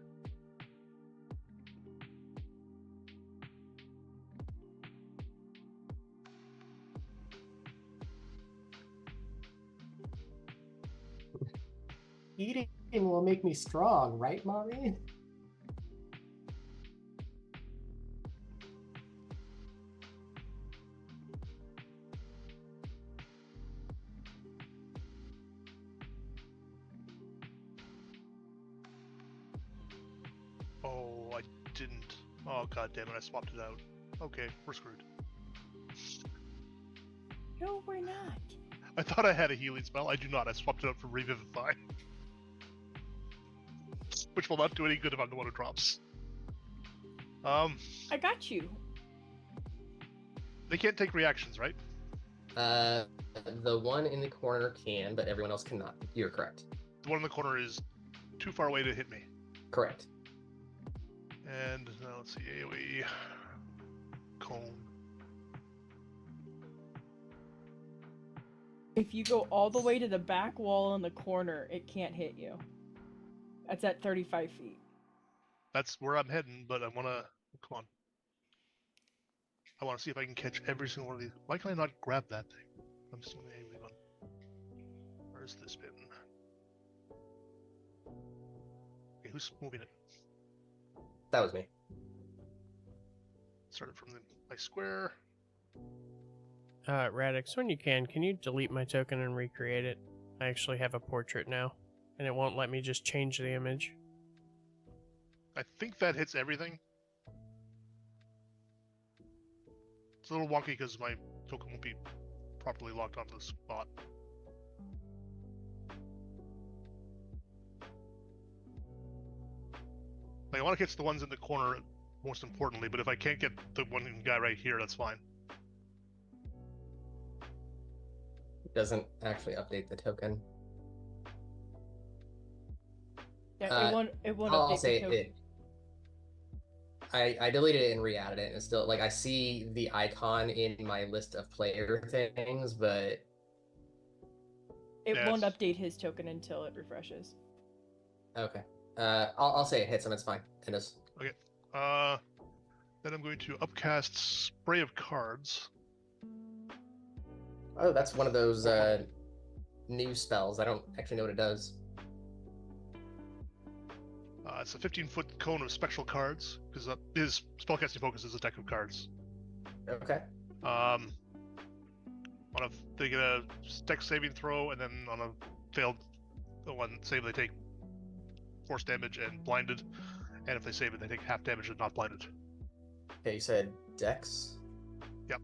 Eating will make me strong, right, mommy? Oh, I didn't. Oh, god damn it, I swapped it out. Okay, we're screwed. No, we're not. I thought I had a healing spell. I do not. I swapped it out for Revivify. Which will not do any good if I'm the one who drops. I got you. They can't take reactions, right? The one in the corner can, but everyone else cannot. You're correct. The one in the corner is too far away to hit me. Correct. And now let's see, AoE. Cone. If you go all the way to the back wall in the corner, it can't hit you. That's at 35 feet. That's where I'm heading, but I wanna... Come on. I wanna see if I can catch every single one of these. Why can I not grab that thing? I'm just doing the AoE one. Where's this bit? Okay, who's moving it? That was me. Started from my square. Radix, when you can you delete my token and recreate it? I actually have a portrait now, and it won't let me just change the image. I think that hits everything. It's a little wonky because my token won't be properly locked onto the spot. Like, I want to catch the ones in the corner most importantly, but if I can't get the one guy right here, that's fine. It doesn't actually update the token. Yeah, it won't I'll update say the token. it. I deleted it and re-added it, and it's still like I see the icon in my list of player things, but It won't Yes. update his token until it refreshes. okay. I'll say it hits him. It's fine. It is. Then I'm going to upcast Spray of Cards. Oh, that's one of those new spells. I don't actually know what it does. It's a 15-foot cone of spectral cards, because his spellcasting focus is a deck of cards. Okay. They get a dex saving throw, and then on a failed one save, they take force damage and blinded. And if they save it, they take half damage and not blinded. Okay, you said Dex? Yep.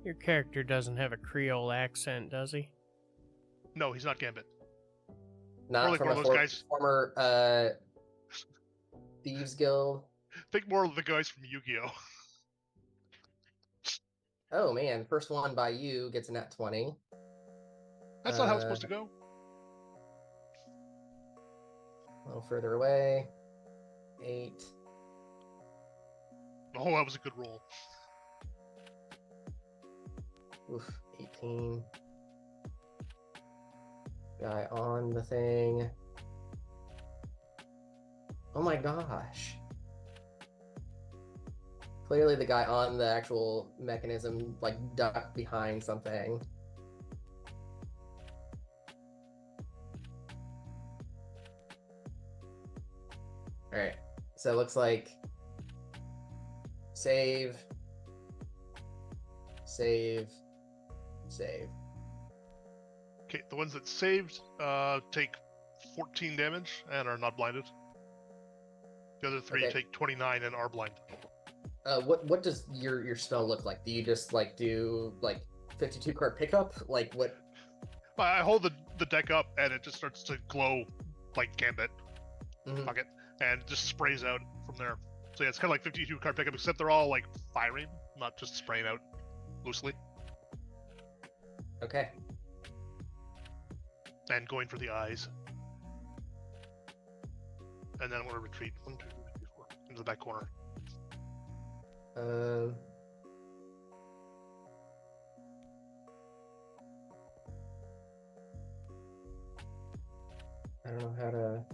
Your character doesn't have a Creole accent, does he? No, he's not Gambit. Not like from one a of those guys. former Thieves Guild. Think more of the guys from Yu-Gi-Oh! Oh man, first one by you gets a nat 20. That's not how it's supposed to go. A little further away. 8. Oh, that was a good roll. Oof, 18. Guy on the thing. Oh my gosh. Clearly the guy on the actual mechanism, like, ducked behind something. Alright, so it looks like save, save, save. Okay, the ones that saved take 14 damage and are not blinded. The other 3 Okay. take 29 and are blind. What does your spell look like? Do you just like do like 52 card pickup? Like what? I hold the deck up and it just starts to glow like Gambit. Mhm. Fuck it. And it just sprays out from there. So yeah, it's kind of like 52 card pickup, except they're all like firing, not just spraying out loosely. Okay. And going for the eyes. And then I'm going to retreat 1, 2, 3, 4 into the back corner. I don't know how to.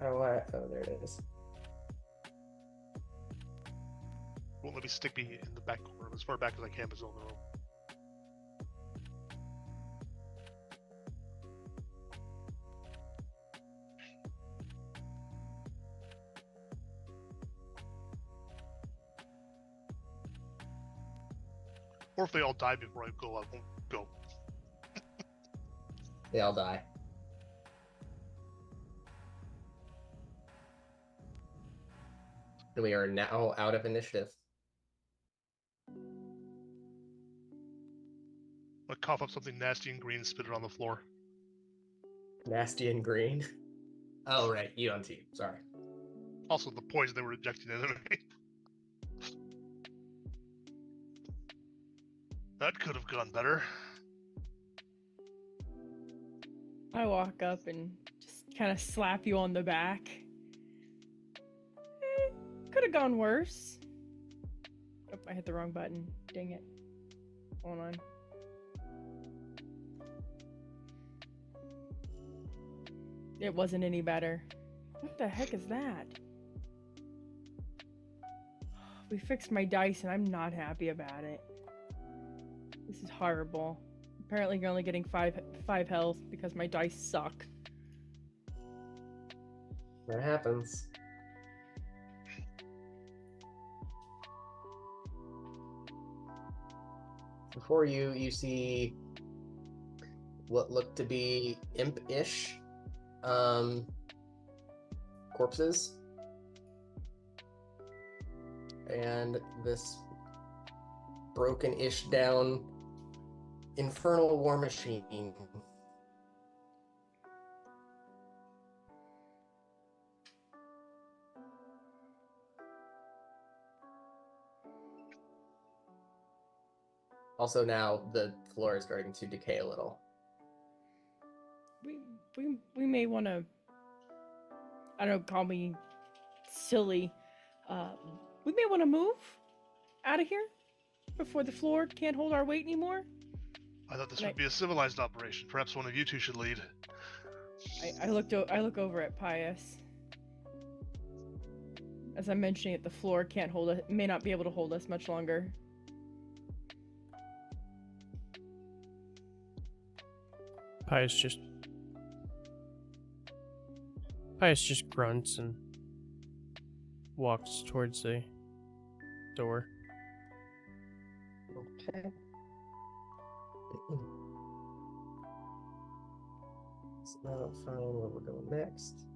How do I? Oh, there it is. Won't let me stick me in the back corner. As far back as I can, but it's on the room. Or if they all die before I go, I won't go. They all die. We are now out of initiative. I'll cough up something nasty and green and spit it on the floor. Nasty and green. Oh right, you on team. Sorry. Also, the poison they were injecting into me. That could have gone better. I walk up and just kind of slap you on the back. Could have gone worse. Oh, I hit the wrong button. Dang it. Hold on. It wasn't any better. What the heck is that? We fixed my dice and I'm not happy about it. This is horrible. Apparently you're only getting five health because my dice suck. That happens. Before you, you see what look to be imp-ish corpses. And this broken-ish down infernal war machine. Also now the floor is starting to decay a little. We may want to, I don't know, call me silly. We may want to move out of here before the floor can't hold our weight anymore. I thought this would be a civilized operation. Perhaps one of you two should lead. I look over at Pius. As I'm mentioning it, the floor can't hold us, may not be able to hold us much longer. Pius just grunts and walks towards the door. Okay. So find where we're going next.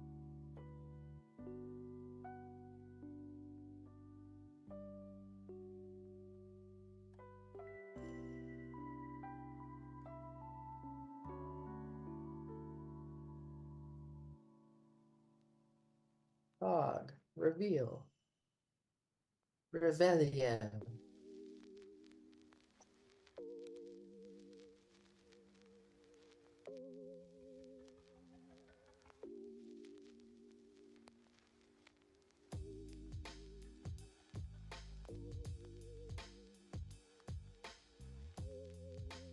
Fog, reveal, Revelio.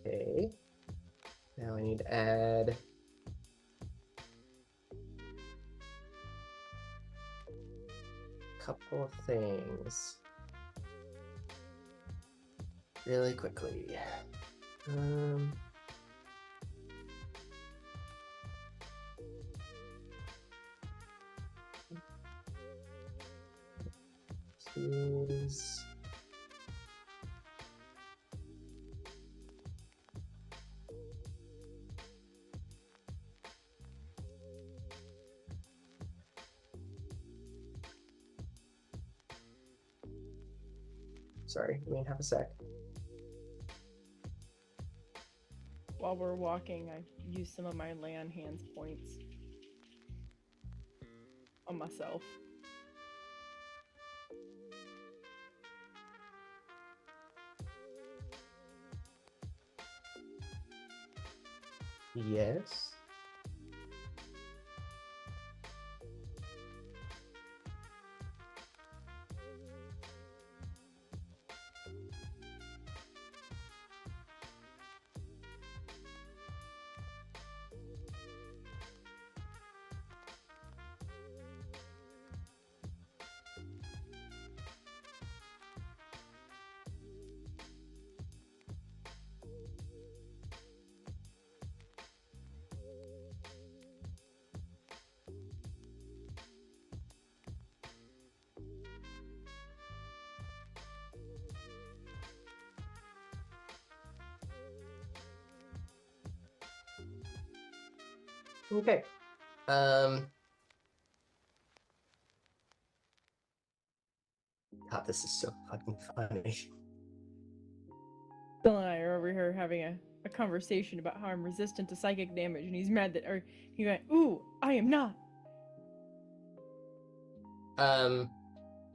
Okay. Now I need to add a couple of things really quickly. Choose. Sorry, give me half a sec. While we're walking, I use some of my lay on hands points on myself. Yes. Okay. God, this is so fucking funny. Bill and I are over here having a conversation about how I'm resistant to psychic damage, and he's mad that, or he went, "Ooh, I am not."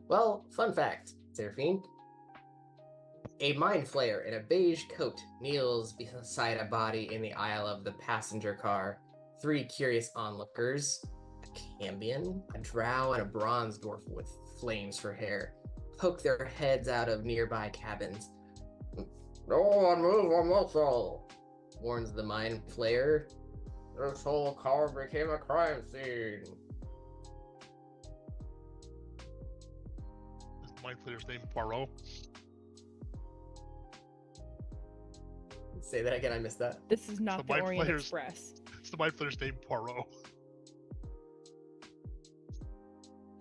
Well, fun fact, Seraphine. A mind flayer in a beige coat kneels beside a body in the aisle of the passenger car. 3 curious onlookers, a Cambion, a drow, and a bronze dwarf with flames for hair, poke their heads out of nearby cabins. "No one move a muscle," warns the mind flayer. "This whole car became a crime scene." Is the mind flayer's name Poirot? Say that again, I missed that. This is not So the my Orient players- Express. It's the mind flayer's name Poirot.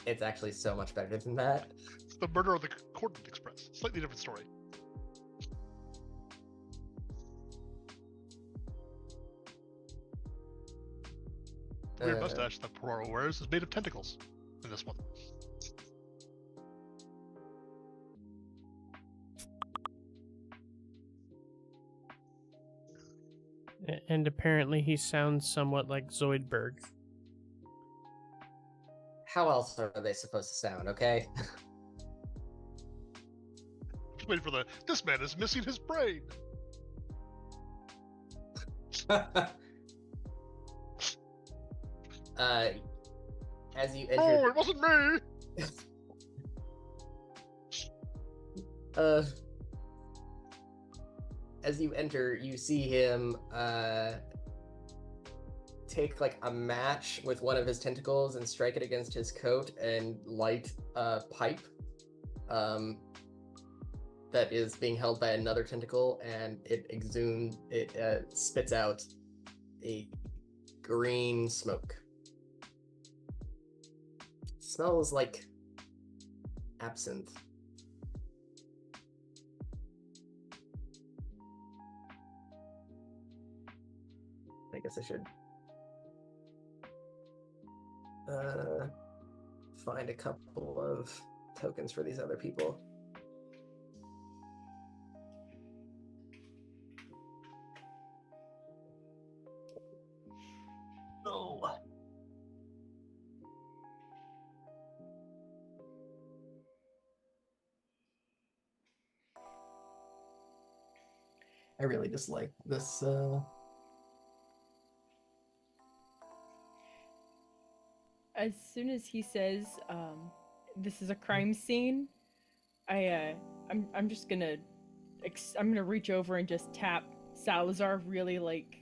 It's actually so much better than that. It's the murder of the Coordinate Express. Slightly different story. The weird mustache that Poirot wears is made of tentacles in this one. And apparently he sounds somewhat like Zoidberg. How else are they supposed to sound, okay? Just waiting for this man is missing his brain. As you Oh, enter, it wasn't me! as you enter, you see him take like a match with one of his tentacles and strike it against his coat and light a pipe that is being held by another tentacle, and it spits out a green smoke. Smells like absinthe. I guess I should find a couple of tokens for these other people. Oh. I really dislike this. As soon as he says, "This is a crime scene," I'm just gonna, I'm gonna reach over and just tap Salazar really like,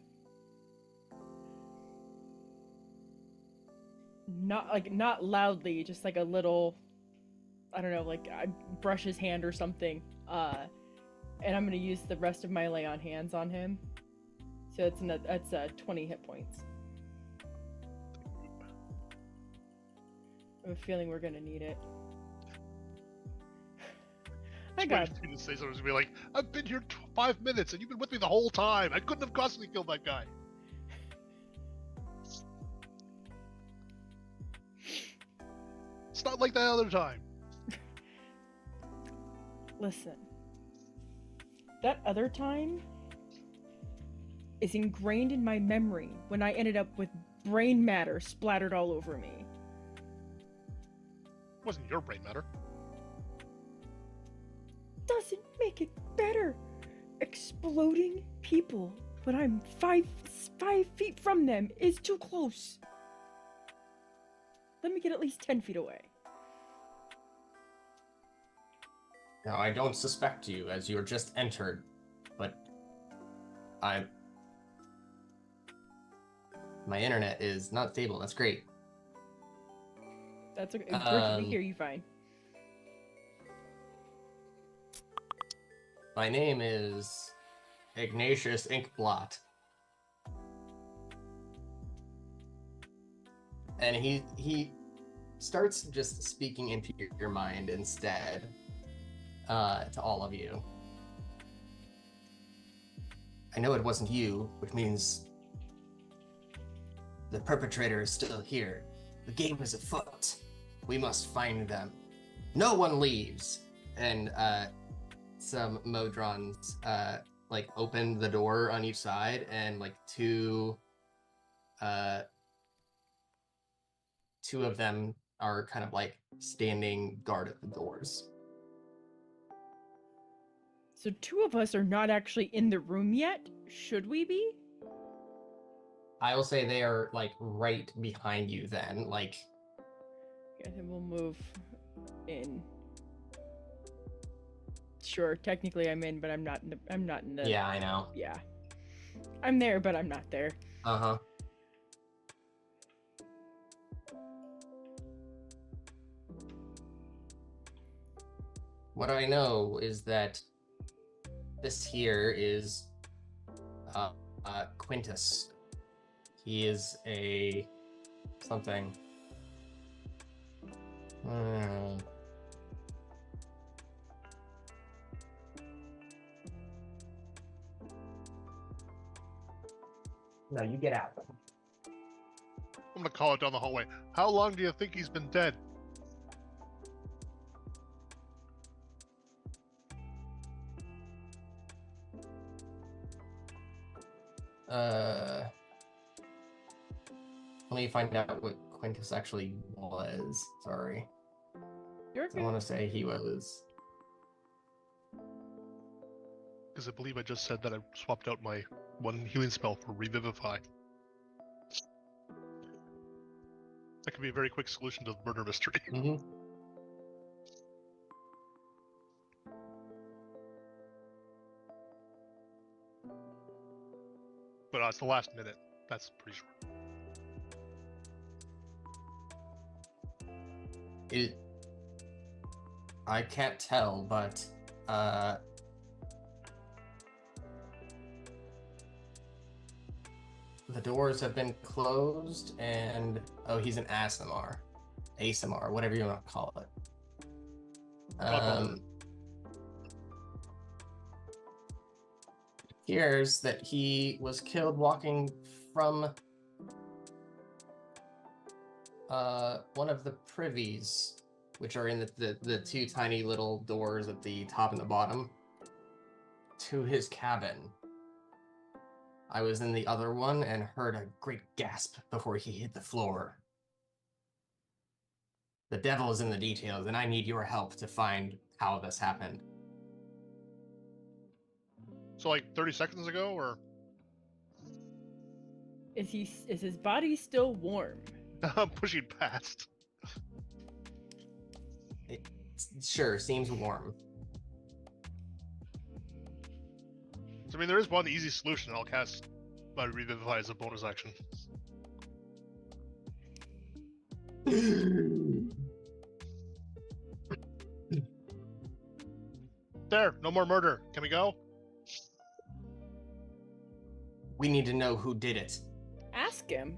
not loudly, just like a little, I don't know, like I brush his hand or something. And I'm gonna use the rest of my lay on hands on him. So that's 20 hit points. I have a feeling we're gonna need it. I got. You to say something to be like, "I've been here 5 minutes, and you've been with me the whole time. I couldn't have possibly killed that guy." It's not like that other time. Listen. That other time is ingrained in my memory when I ended up with brain matter splattered all over me. It wasn't your brain matter. Doesn't make it better. Exploding people when I'm 5 feet from them is too close. Let me get at least 10 feet away. Now, I don't suspect you, as you're just entered, but my internet is not stable. That's great. That's okay. It's great to hear you fine. My name is Ignatius Inkblot. And he starts just speaking into your mind instead, to all of you. I know it wasn't you, which means the perpetrator is still here. The game is afoot. We must find them. No one leaves. And some Modrons like open the door on each side, and like two of them are kind of like standing guard at the doors. So 2 of us are not actually in the room yet. Should we be? I will say they are like right behind you then, like. Yeah, then we'll move in. Sure, technically I'm in, but I'm not in the Yeah, I know. Yeah. I'm there, but I'm not there. Uh-huh. What I know is that this here is Quintus. He is a something. No, you get out. I'm gonna call it down the hallway. How long do you think he's been dead? Let me find out what Quintus actually was. Sorry. You're I want to say he was. Because I believe I just said that I swapped out my 1 healing spell for Revivify. That could be a very quick solution to the murder mystery. Mm-hmm. But it's the last minute. That's pretty sure. It. I can't tell, but the doors have been closed, and he's an ASMR, whatever you want to call it. I'll call it. Appears that he was killed walking from one of the privies, which are in the two tiny little doors at the top and the bottom, to his cabin. I was in the other one and heard a great gasp before he hit the floor. The devil is in the details, and I need your help to find how this happened. So like 30 seconds ago, or Is his body still warm? I'm pushing past. It sure seems warm. So, I mean, there is one easy solution. I'll cast my Revivify as a bonus action. There, no more murder. Can we go? We need to know who did it. Ask him.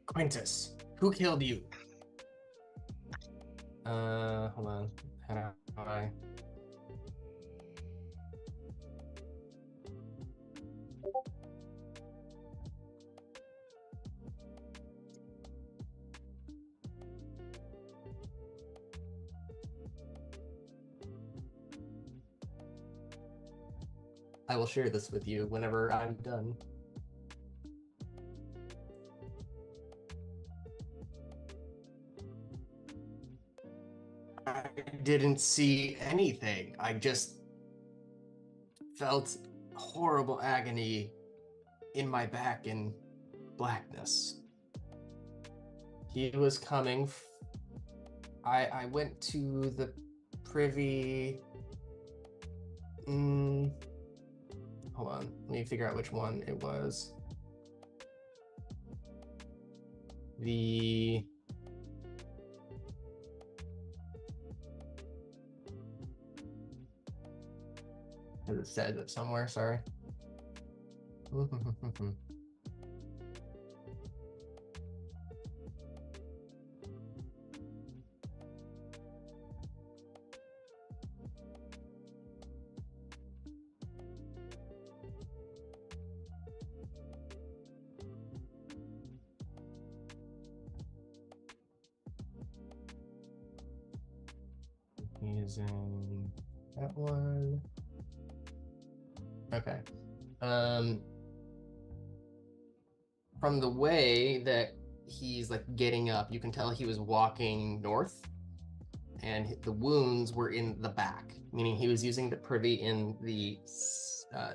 Quintus, who killed you? Hold on. How do I... I will share this with you whenever I'm done. I didn't see anything. I just felt horrible agony in my back and blackness. He was coming. I went to the privy. Hold on, let me figure out which one it was. The it said it somewhere, sorry. He's in that one. Okay. From the way that he's like getting up, you can tell he was walking north, and the wounds were in the back, meaning he was using the privy in the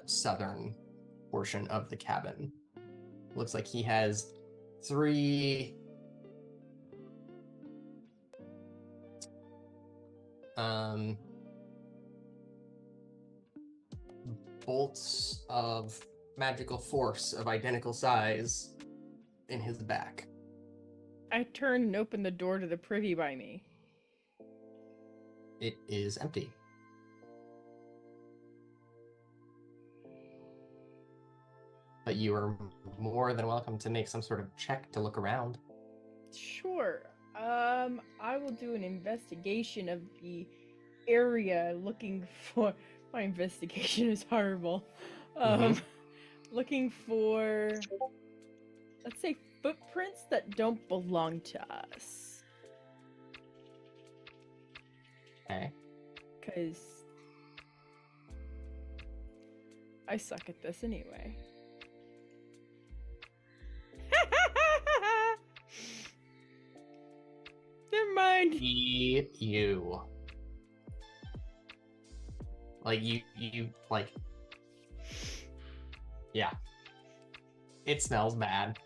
southern portion of the cabin. Looks like he has 3 bolts of magical force of identical size in his back. I turned and opened the door to the privy by me. It is empty. But you are more than welcome to make some sort of check to look around. Sure. I will do an investigation of the area looking for... My investigation is horrible. Looking for... Let's say footprints that don't belong to us. Okay. Because... I suck at this anyway. Never mind. You. Like, you, like... Yeah. It smells bad.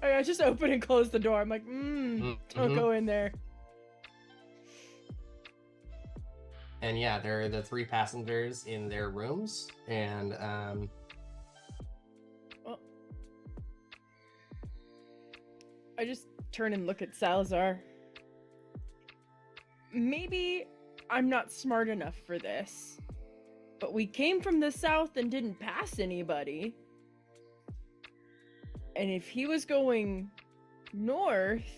I just open and close the door. I'm like, don't go in there. And yeah, there are the 3 passengers in their rooms, and I just turn and look at Salazar. Maybe I'm not smart enough for this, but we came from the south and didn't pass anybody. And if he was going north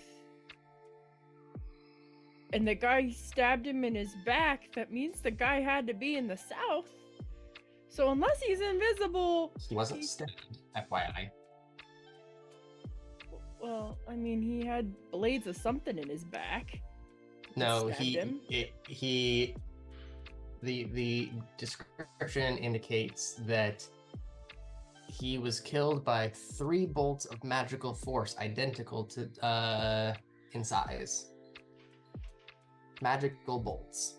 and the guy stabbed him in his back, that means the guy had to be in the south. So unless he's invisible... He wasn't stabbed, FYI. Well, I mean, he had blades of something in his back. No, Stabbed him. The description indicates that he was killed by 3 bolts of magical force identical to in size. Magical bolts.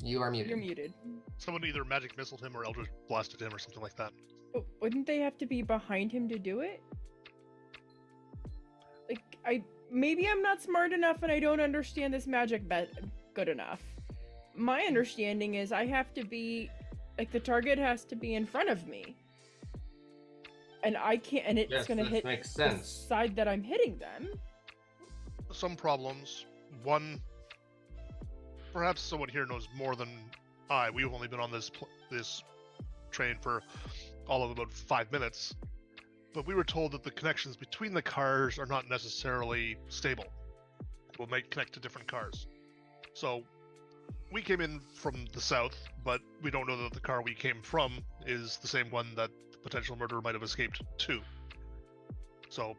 You are muted. You're muted. Someone either magic missiled him or eldritch blasted him or something like that. But wouldn't they have to be behind him to do it? Like, maybe I'm not smart enough and I don't understand this magic good enough. My understanding is I have to be, like, the target has to be in front of me. And I can't, and it's gonna hit makes the sense. side that I'm hitting them. Some problems. One, perhaps someone here knows more than I. We've only been on this train for all of about 5 minutes, but we were told that the connections between the cars are not necessarily stable. We'll connect to different cars. So we came in from the south, but we don't know that the car we came from is the same one that the potential murderer might have escaped to. So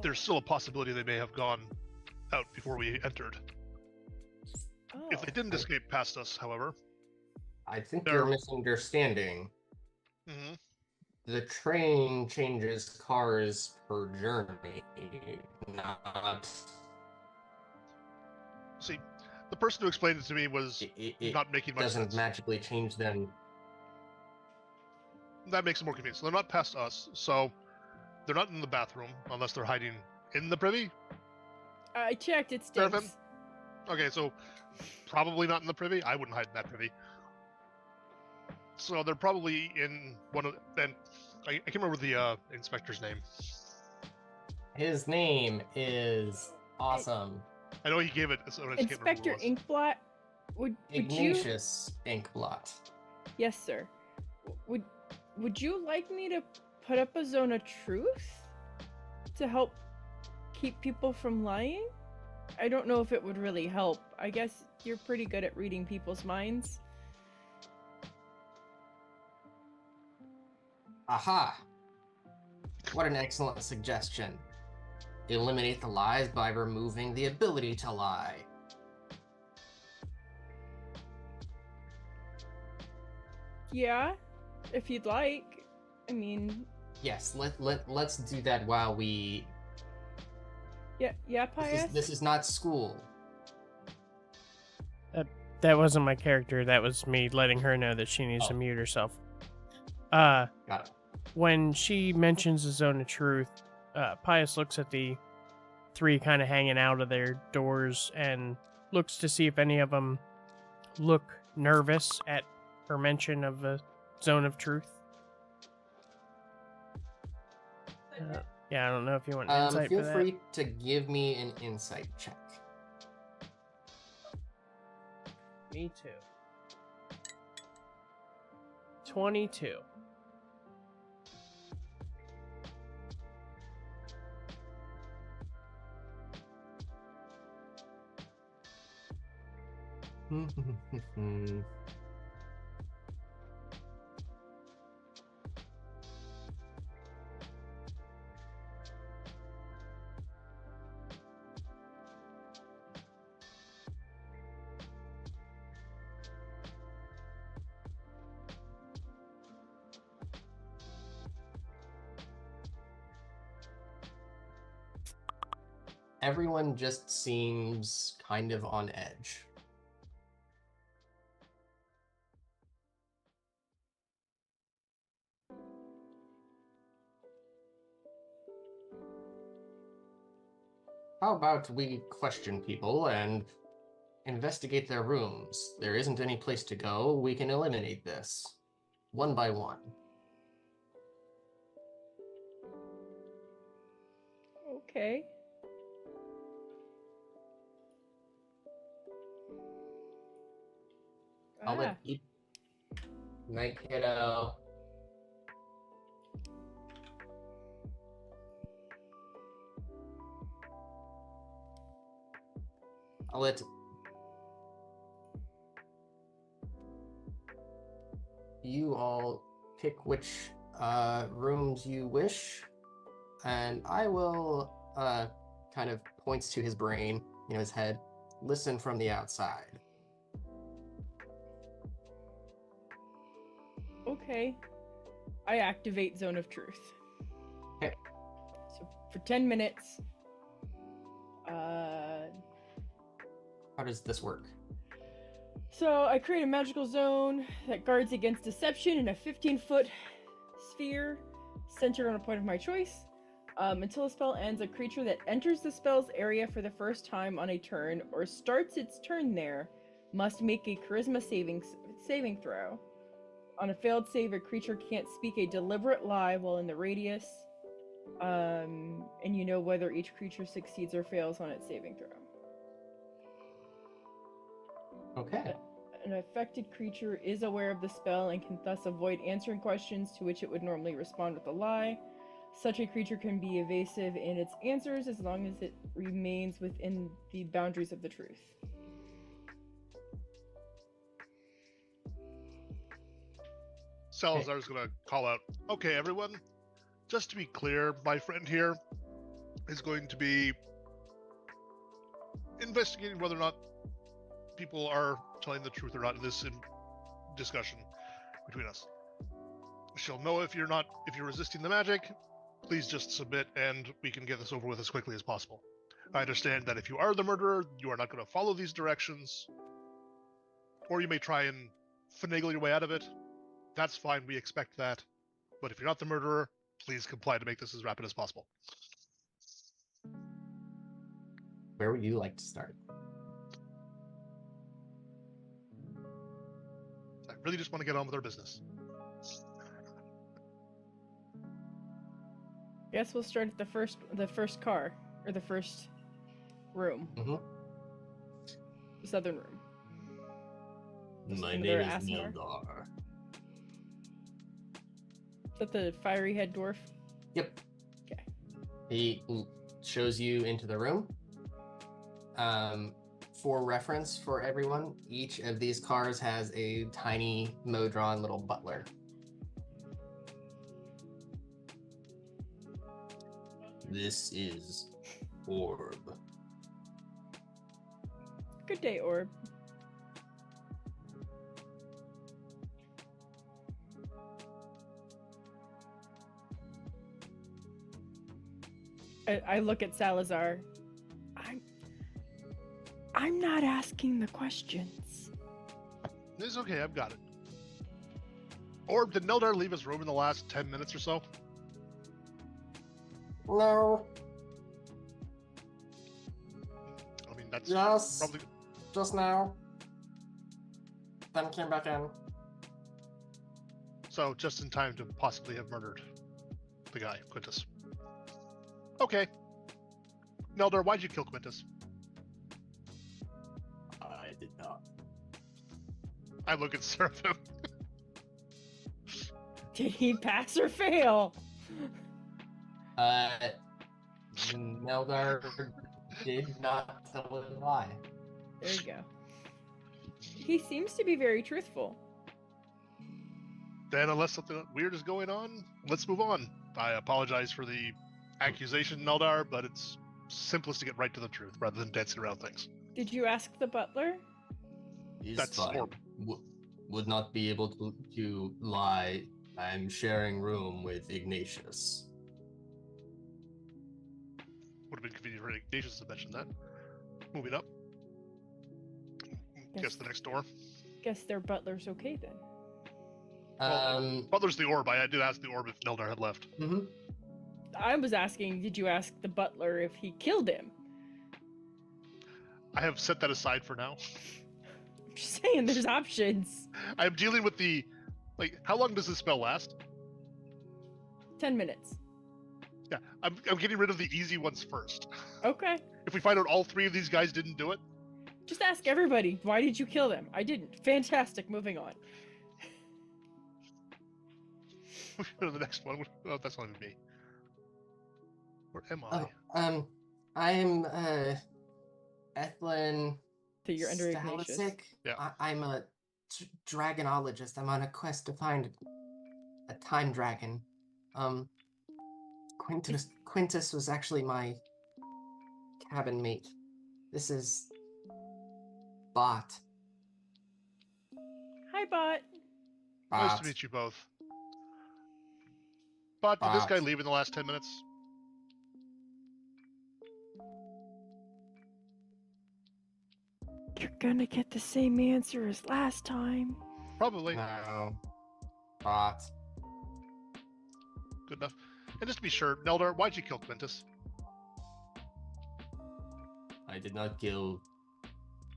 there's still a possibility they may have gone out before we entered. If they didn't escape past us, however... I think you're misunderstanding. Mm-hmm. The train changes cars per journey, not... See, the person who explained it to me was not making much sense. It doesn't magically change them. That makes it more convenient. So they're not past us, so they're not in the bathroom, unless they're hiding in the privy. I checked, it Fairfin? stinks. Okay, so probably not in the privy. I wouldn't hide in that privy. So they're probably in one of... And I can't remember the inspector's name. His name is awesome. I know he gave it. So I just can't remember Inspector who it was. Inkblot, would you... Ignatius Inkblot. Yes, sir. Would you like me to put up a zone of truth to help keep people from lying? I don't know if it would really help. I guess you're pretty good at reading people's minds. Aha! What an excellent suggestion. Eliminate the lies by removing the ability to lie. Yeah, if you'd like. I mean... Yes, let's do that while we... Yeah, Pius? This is not school. That wasn't my character. That was me letting her know that she needs to mute herself. Got it. When she mentions the zone of truth, Pius looks at the 3 kind of hanging out of their doors and looks to see if any of them look nervous at her mention of the zone of truth. Yeah, I don't know if you want insight feel for that. free to give me an insight check. Me too. 22. Everyone just seems kind of on edge. How about we question people and investigate their rooms? There isn't any place to go. We can eliminate this, one by one. Okay. I'll let you. Night, kiddo. I'll let you all pick which rooms you wish, and I will kind of points to his brain, his head, listen from the outside. Okay. I activate Zone of Truth. Okay. So for 10 minutes. How does this work? So I create a magical zone that guards against deception in a 15-foot sphere centered on a point of my choice. Until the spell ends, a creature that enters the spell's area for the first time on a turn or starts its turn there must make a charisma saving throw. On a failed save, a creature can't speak a deliberate lie while in the radius. And you know whether each creature succeeds or fails on its saving throw. Okay. An affected creature is aware of the spell and can thus avoid answering questions to which it would normally respond with a lie. Such a creature can be evasive in its answers as long as it remains within the boundaries of the truth. Salazar's gonna call out, okay, everyone, just to be clear, my friend here is going to be investigating whether or not people are telling the truth or not in this discussion between us. She'll know if you're resisting the magic, please just submit and we can get this over with as quickly as possible. I understand that if you are the murderer, you are not going to follow these directions, or you may try and finagle your way out of it. That's fine, we expect that. But if you're not the murderer, please comply to make this as rapid as possible. Where would you like to start? I really just want to get on with our business. Guess we'll start at the first car, or the first room. Mm-hmm. The southern room. My name name of their is Asimar? Neldar. Is that the fiery head dwarf? Yep. Okay. He shows you into the room. For reference for everyone, each of these cars has a tiny Modron little butler. This is Orb. Good day, Orb. I look at Salazar. I'm not asking the questions. It's okay, I've got it. Orb, did Neldar leave his room in the last 10 minutes or so? No, I mean, that's yes, probably... just now. Then came back in. So, just in time to possibly have murdered the guy, Quintus. Okay. Neldar, why'd you kill Quintus? I did not. I look at Seraphim. Did he pass or fail? Neldar did not tell a lie. There you go. He seems to be very truthful. Then, unless something weird is going on, let's move on. I apologize for the accusation, Neldar, but it's simplest to get right to the truth rather than dancing around things. Did you ask the butler? He's That's fine. Orb. Would not be able to lie. I'm sharing room with Ignatius. Would have been convenient for Ignatius to mention that. Moving up. Guess the next door. Guess their butler's okay then. Butler's the Orb. I did ask the Orb if Neldar had left. Mm-hmm. I was asking, did you ask the butler if he killed him? I have set that aside for now. I'm just saying, there's options. I'm dealing with the... Like, how long does this spell last? 10 minutes. Yeah, I'm getting rid of the easy ones first. Okay. If we find out all 3 of these guys didn't do it, Just ask everybody, why did you kill them? I didn't. Fantastic. Moving on. we go to the next one. Oh, that's not even me. Where am I? Oh, I'm Ethlin So you're under Ignatius. Stalisic. Yeah. I'm a dragonologist. I'm on a quest to find a time dragon. Quintus was actually my cabin mate. This is Bot. Hi, Bot. Nice to meet you both. But did this guy leave in the last 10 minutes? You're gonna get the same answer as last time. Probably. No. Bot. Good enough. And just to be sure, Neldar, why'd you kill Quintus? I did not kill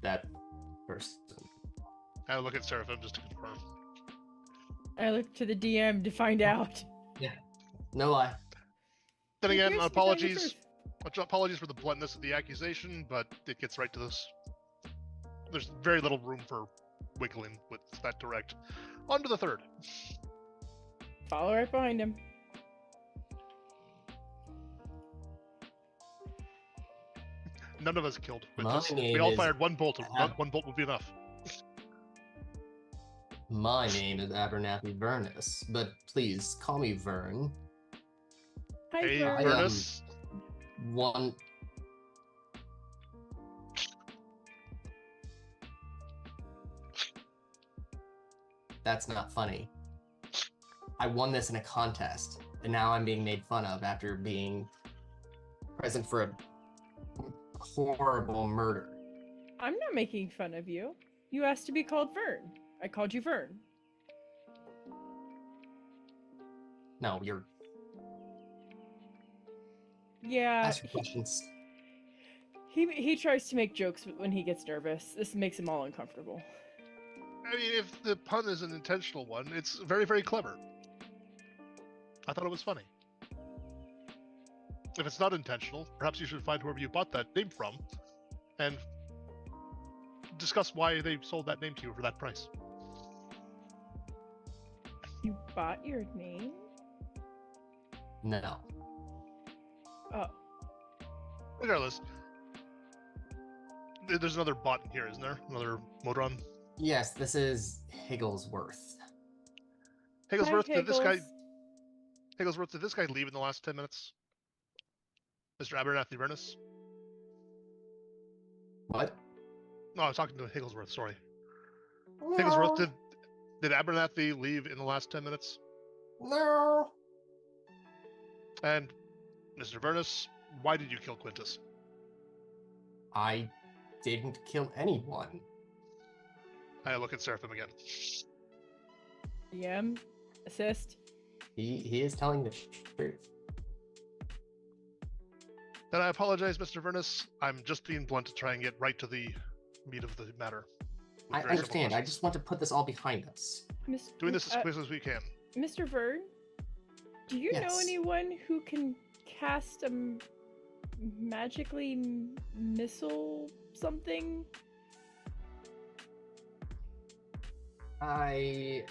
that person. I look at Seraphim just to confirm. I looked to the DM to find out. No lie. Then again, Here's the apologies for the bluntness of the accusation, but it gets right to this. There's very little room for wiggling with that direct. On to the third. Follow right behind him. None of us killed My Quintus. name We all is fired one bolt. One bolt would be enough. My name is Abernathy Vernus, but please call me Vern. Hi, Hey, Vern. Vernus. One. That's not funny. I won this in a contest, and now I'm being made fun of after being present for a horrible murder. I'm not making fun of you. You asked to be called Vern. I called you Vern. No, you're. Yeah, Ask your questions. he tries to make jokes when he gets nervous. This makes him all uncomfortable. I mean, if the pun is an intentional one, it's very, very clever. I thought it was funny. If it's not intentional, perhaps you should find whoever you bought that name from and discuss why they sold that name to you for that price. You bought your name? No. Oh, Regardless, there's another bot in here, isn't there? Another Modron. Yes, this is Higglesworth. Higglesworth, hi, did this guy? Higgles. Higglesworth, did this guy leave in the last 10 minutes? Mr. Abernathy Vernus? What? No, I was talking to Higglesworth. Sorry, No. Higglesworth. Did Abernathy leave in the last 10 minutes? No. And Mr. Vernus, why did you kill Quintus? I didn't kill anyone. I look at Seraphim again. DM, assist. He is telling the truth. Then I apologize, Mr. Vernus. I'm just being blunt to try and get right to the meat of the matter. with I very simple understand. I questions. just want to put this all behind us. Doing this as quick as we can. Mr. Vern, do you know Yes. anyone who can cast a magically missile something? I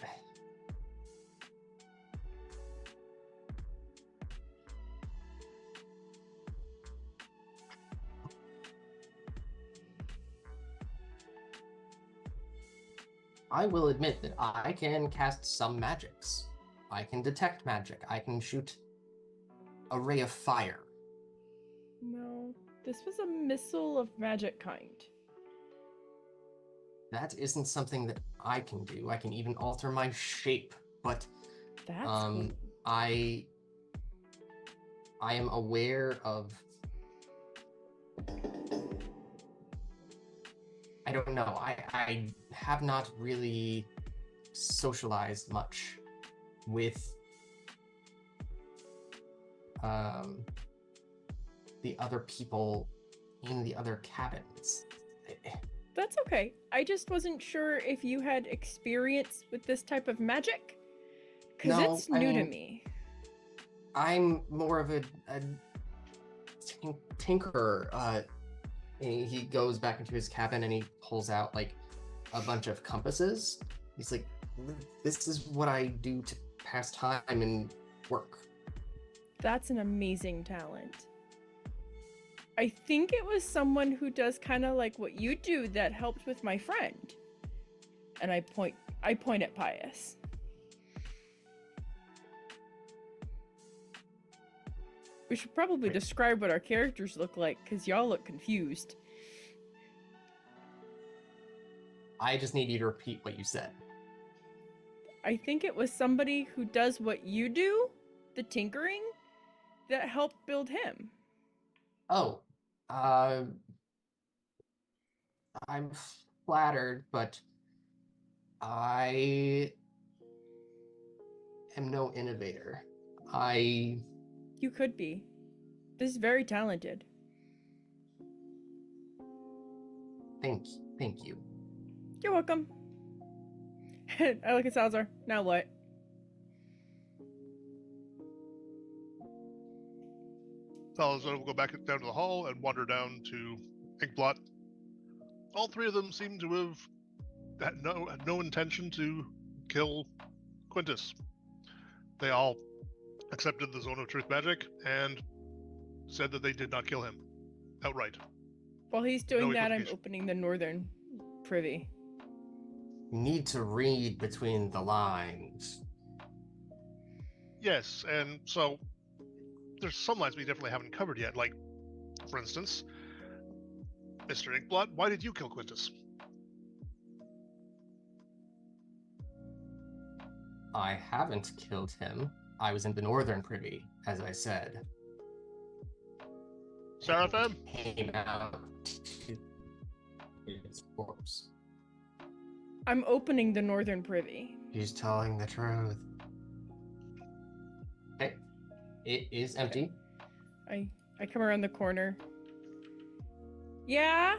will admit that I can cast some magics. I can detect magic. I can shoot a ray of fire. No, this was a missile of magic kind. That isn't something that I can do. I can even alter my shape, but That's cool. I am aware of. I don't know. I have not really socialized much with the other people in the other cabins. That's okay. I just wasn't sure if you had experience with this type of magic. Because No, it's I new to mean- me. I'm more of a tinkerer. And he goes back into his cabin and he pulls out like a bunch of compasses. He's like, this is what I do to pass time and work. That's an amazing talent. I think it was someone who does kind of like what you do that helped with my friend. And I point at Pius. We should probably describe what our characters look like, because y'all look confused. I just need you to repeat what you said. I think it was somebody who does what you do, the tinkering, that helped build him. Oh, I'm flattered, but I am no innovator. You could be. This is very talented. Thank you. You're welcome. I look at Salazar. Now what? Salazar will go back down to the hall and wander down to Inkblot. All three of them seem to have had no intention to kill Quintus. They all accepted the Zone of Truth magic and said that they did not kill him outright. While he's doing No that, I'm equivocation. opening the northern privy. You need to read between the lines. Yes, and so there's some lines we definitely haven't covered yet. Like, for instance, Mr. Inkblot, why did you kill Quintus? I haven't killed him. I was in the northern privy, as I said. Seraphim? Came out to his corpse. I'm opening the northern privy. He's telling the truth. Okay. It is empty. I come around the corner. Yeah?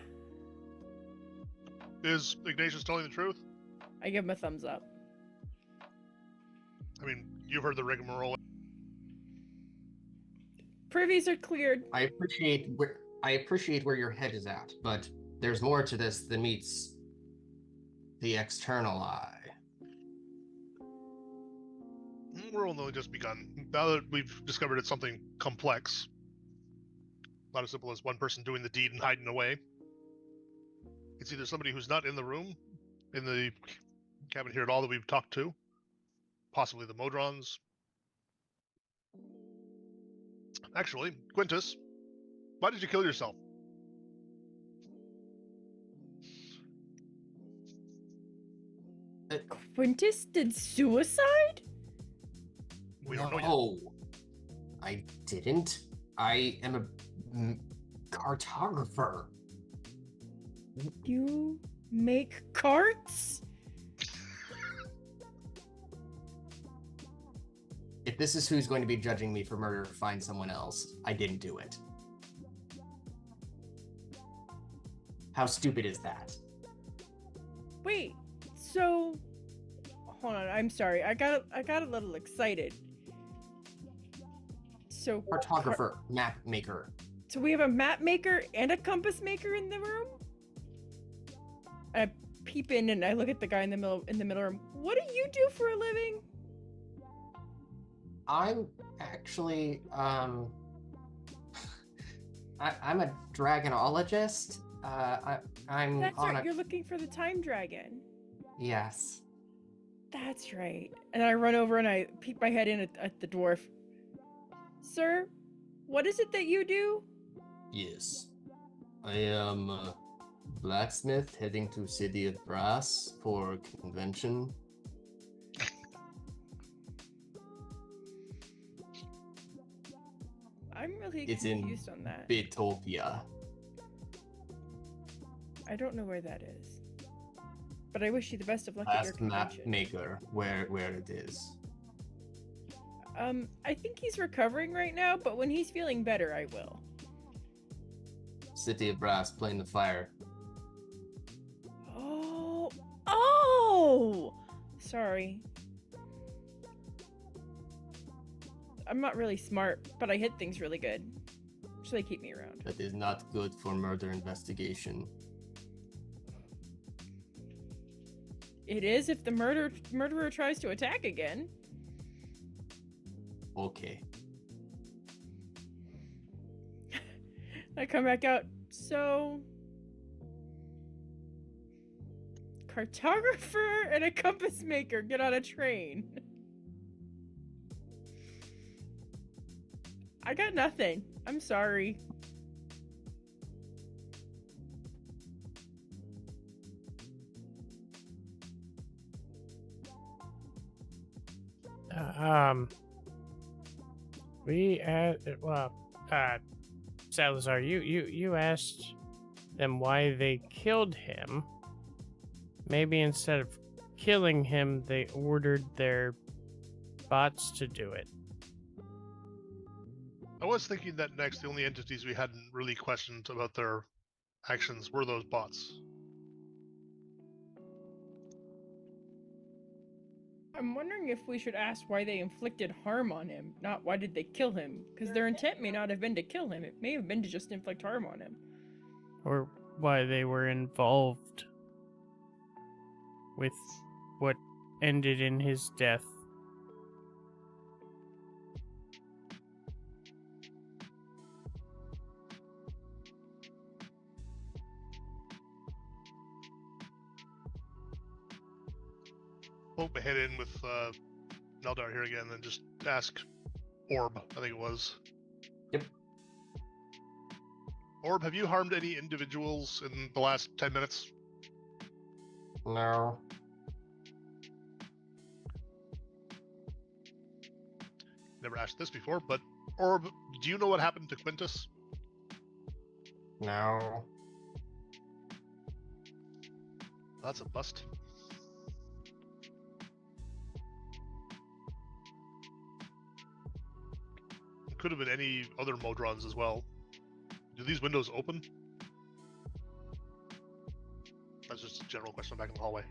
Is Ignatius telling the truth? I give him a thumbs up. I mean, you've heard the rigmarole. Privies are cleared. I appreciate where your head is at, but there's more to this than meets the external eye. We're only just begun. Now that we've discovered it's something complex, not as simple as one person doing the deed and hiding away. It's either somebody who's not in the room, in the cabin here at all that we've talked to, possibly the Modrons. Actually, Quintus, why did you kill yourself? Quintus did suicide? We don't know yet. No, I didn't. I am a cartographer. You make carts? If this is who's going to be judging me for murder, find someone else. I didn't do it. How stupid is that? Wait, so hold on, I'm sorry. I got a little excited. So Cartographer, map maker. So we have a map maker and a compass maker in the room? I peep in and I look at the guy in the middle room. What do you do for a living? I'm actually I'm a dragonologist. I'm That's on right, a you're looking for the time dragon. yes. That's right. And I run over and I peek my head in at the dwarf. Sir, what is it that you do? Yes. I am a blacksmith heading to City of Brass for a convention. I'm really It's in confused on that. Bitopia. I don't know where that is. But I wish you the best of luck at your Ask map convention. maker where it is. I think he's recovering right now, but when he's feeling better, I will. City of Brass, playing the fire. Oh! Sorry. I'm not really smart, but I hit things really good. So they keep me around. That is not good for murder investigation. It is if the murderer tries to attack again. Okay. I come back out. So, cartographer and a compass maker get on a train. I got nothing. I'm sorry. Salazar, you asked them why they killed him. Maybe instead of killing him, they ordered their bots to do it. I was thinking that next, the only entities we hadn't really questioned about their actions were those bots. I'm wondering if we should ask why they inflicted harm on him, not why did they kill him, because their intent may not have been to kill him. It may have been to just inflict harm on him. Or why they were involved with what ended in his death. Poke my head in with Neldar here again and just ask Orb, I think it was. Yep. Orb, have you harmed any individuals in the last 10 minutes? No. Never asked this before, but Orb, do you know what happened to Quintus? No. That's a bust. It could have been any other Modrons as well. Do these windows open? That's just a general question back in the hallway.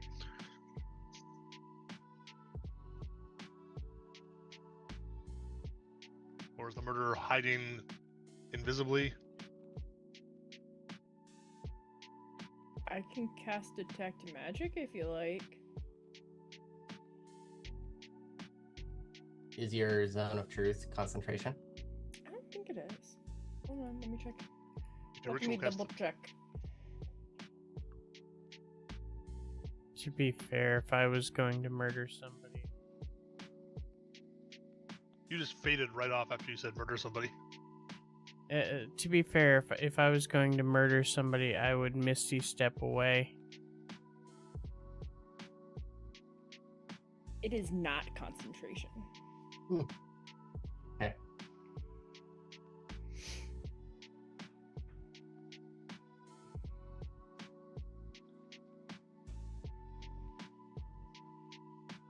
Or is the murderer hiding invisibly? I can cast Detect Magic if you like. Is your zone of truth concentration? I don't think it is. Hold on, let me check. The Let me ritual cast double check. To be fair, if I was going to murder somebody, You just faded right off after you said murder somebody. to be fair, if I was going to murder somebody, I would Misty Step away. It is not concentration. Okay.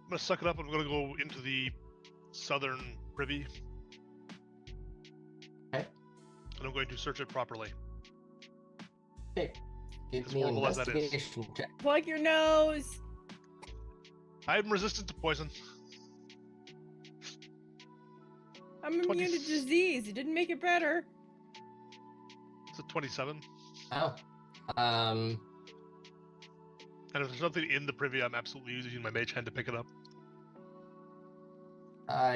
I'm gonna suck it up. I'm gonna go into the southern privy. Okay. And I'm going to search it properly. Okay. Give As me an horrible as that is. investigation check. Plug your nose! I'm resistant to poison. I'm immune to 20 disease. It didn't make it better. It's a 27. Oh. And if there's something in the privy, I'm absolutely using my mage hand to pick it up.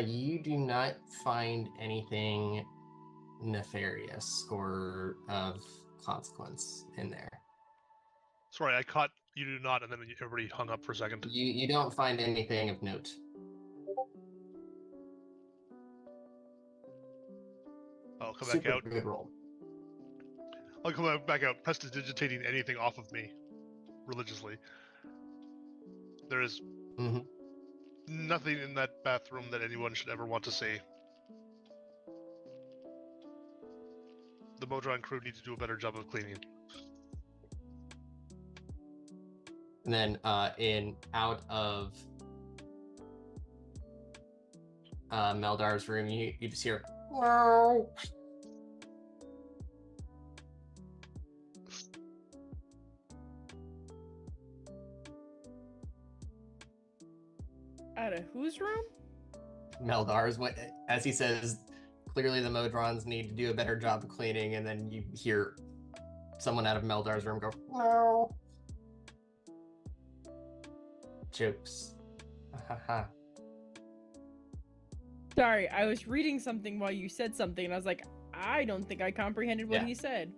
You do not find anything nefarious or of consequence in there. Sorry, I caught you do not, and then everybody hung up for a second. You don't find anything of note. I'll come Super back out. good roll. I'll come back out, prestidigitating anything off of me religiously. There is Mm-hmm. nothing in that bathroom that anyone should ever want to see. The Modron crew need to do a better job of cleaning. And then out of Meldar's room, you just hear "Meow." Out of whose room? Meldar's. What, as he says, clearly the Modrons need to do a better job of cleaning, and then you hear someone out of Meldar's room go, "No." Jokes. Haha. Sorry, I was reading something while you said something, and I was like, I don't think I comprehended what Yeah. he said.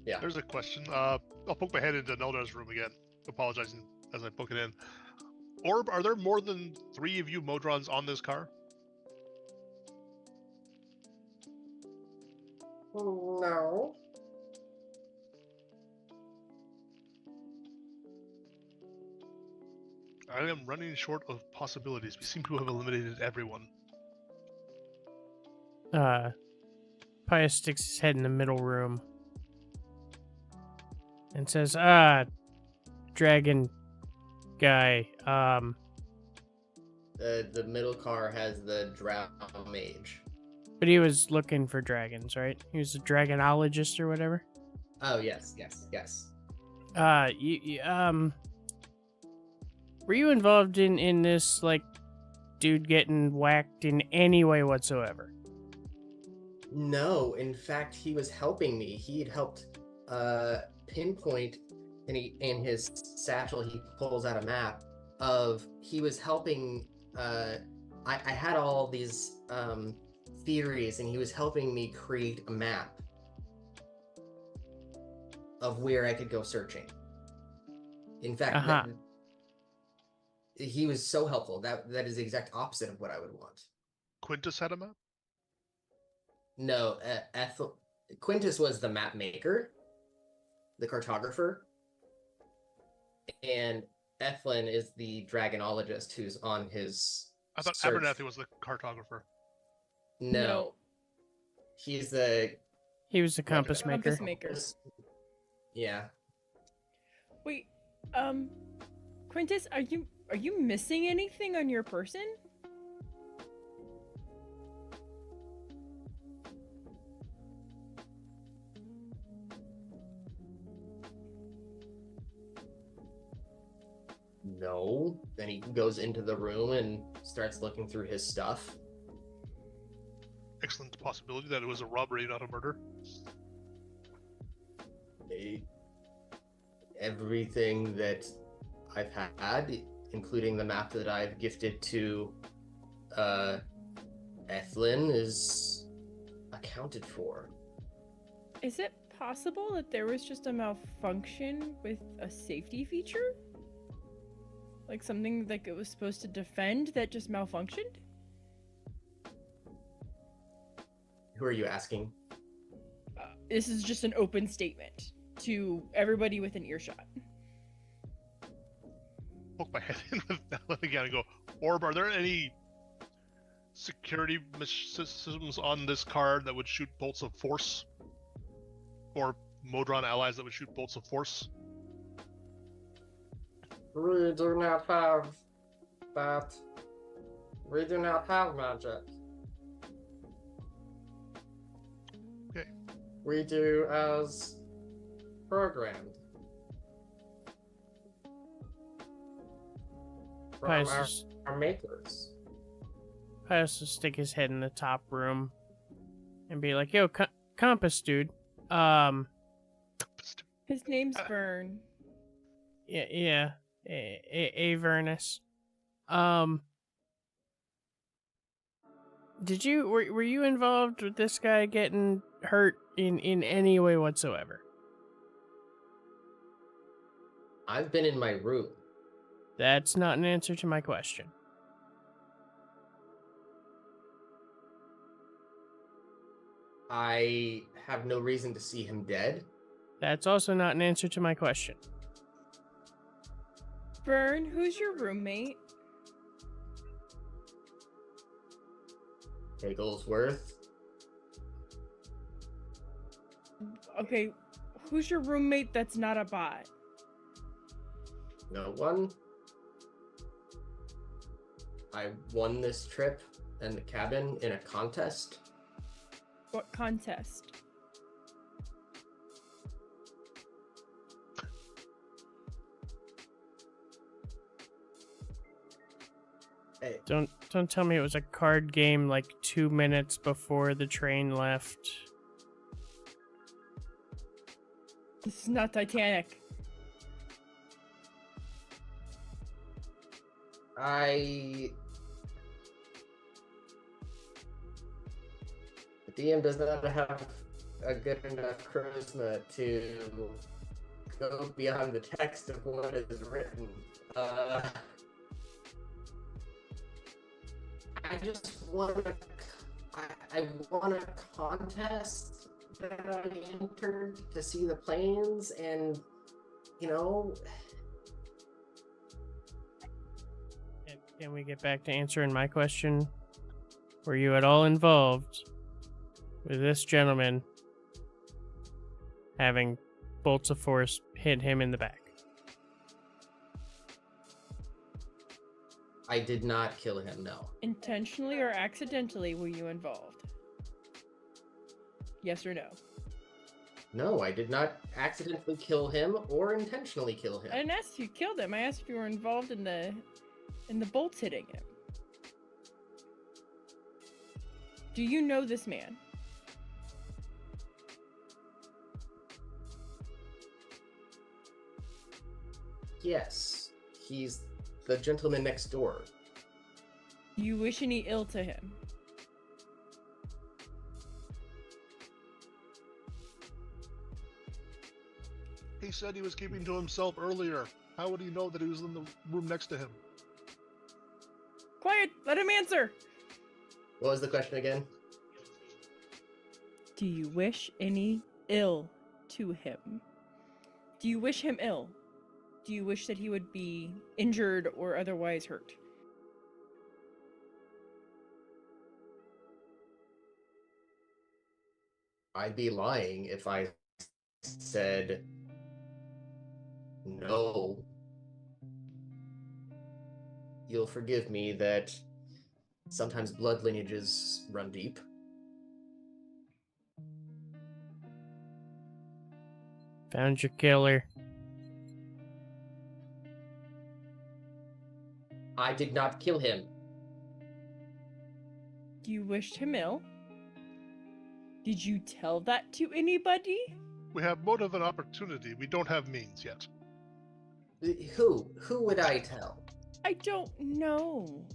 Yeah. There's a question. I'll poke my head into Neldar's room again, apologizing as I poke it in. Orb, are there more than 3 of you Modrons on this car? No. I am running short of possibilities. We seem to have eliminated everyone. Pius sticks his head in the middle room and says, dragon guy, The middle car has the Drow Mage. but he was looking for dragons, right? He was a dragonologist or whatever. Oh, yes. Were you involved in this, like, dude getting whacked in any way whatsoever? No, in fact, he was helping me. He had helped pinpoint, and in his satchel he pulls out a map of. He was helping. I had all these theories, and he was helping me create a map of where I could go searching. In fact, he was so helpful. That is the exact opposite of what I would want. Quintus had a map? No, Quintus was the map maker, the cartographer, and Ethlin is the dragonologist who's on his. I thought search. Abernathy was the cartographer. No, he was the compass maker. Compass maker. Yeah. Wait, Quintus, are you missing anything on your person? No. Then he goes into the room and starts looking through his stuff. Excellent possibility that it was a robbery, not a murder. Everything that I've had, including the map that I've gifted to Ethlin, is accounted for. Is it possible that there was just a malfunction with a safety feature? Like something like it was supposed to defend that just malfunctioned? Who are you asking? This is just an open statement to everybody within earshot. Poke my head in with that one again and go, Orb, are there any security systems on this car that would shoot bolts of force? Or Modron allies that would shoot bolts of force? We do not have that. We do not have magic. Okay. We do as programmed. From Pius our makers. will stick his head in the top room and be like, yo, compass dude. His name's Vern. Yeah. Avernus. Were you involved with this guy getting hurt in any way whatsoever? I've been in my room. That's not an answer to my question. I have no reason to see him dead. That's also not an answer to my question. Vern, who's your roommate? Higglesworth. Okay, who's your roommate that's not a bot? No one. I won this trip and the cabin in a contest. What contest? Hey, Don't tell me it was a card game like 2 minutes before the train left. This is not Titanic. the DM does not have a good enough charisma to go beyond the text of what is written. I just want to. I want a contest that I entered to see the planes, and you know. Can we get back to answering my question? Were you at all involved with this gentleman having bolts of force hit him in the back? I did not kill him, no. Intentionally or accidentally were you involved? Yes or no? No, I did not accidentally kill him or intentionally kill him. I didn't ask if you killed him. I asked if you were involved in the bolts hitting him. Do you know this man? Yes, he's the gentleman next door. Do you wish any ill to him? He said he was keeping to himself earlier. How would he know that he was in the room next to him? Quiet! Let him answer! What was the question again? Do you wish any ill to him? Do you wish him ill? Do you wish that he would be injured or otherwise hurt? I'd be lying if I said no. You'll forgive me that sometimes blood lineages run deep. Found your killer. I did not kill him. You wished him ill? Did you tell that to anybody? We have motive and opportunity. We don't have means yet. Who? Who would I tell? I don't know.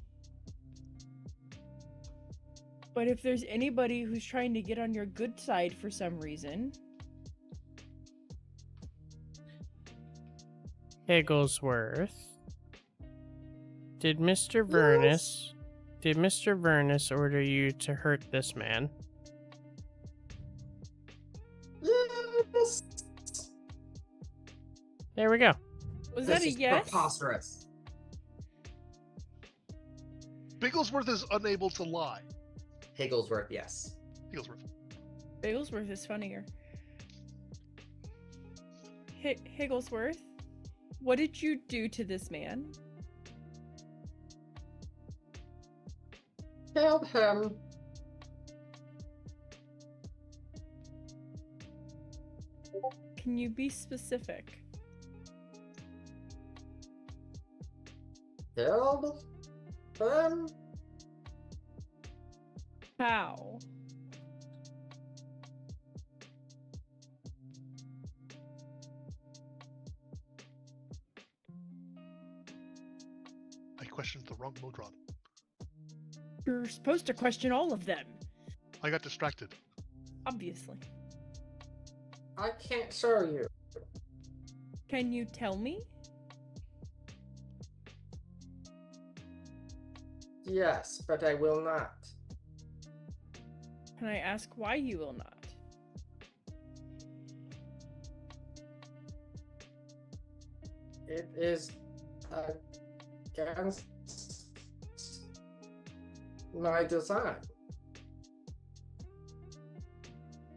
But if there's anybody who's trying to get on your good side for some reason... Higglesworth. Did Mr. Vernus... Did Mr. Vernus order you to hurt this man? Yes. There we go. Was This that a is yes? preposterous. Bigglesworth is unable to lie. Higglesworth, yes. Bigglesworth. Higglesworth is funnier. Higglesworth, what did you do to this man? Killed him. Can you be specific? Killed him. How? I questioned the wrong Modron. You're supposed to question all of them. I got distracted. Obviously. I can't show you. Can you tell me? Yes, but I will not. Can I ask why you will not? It is against my design.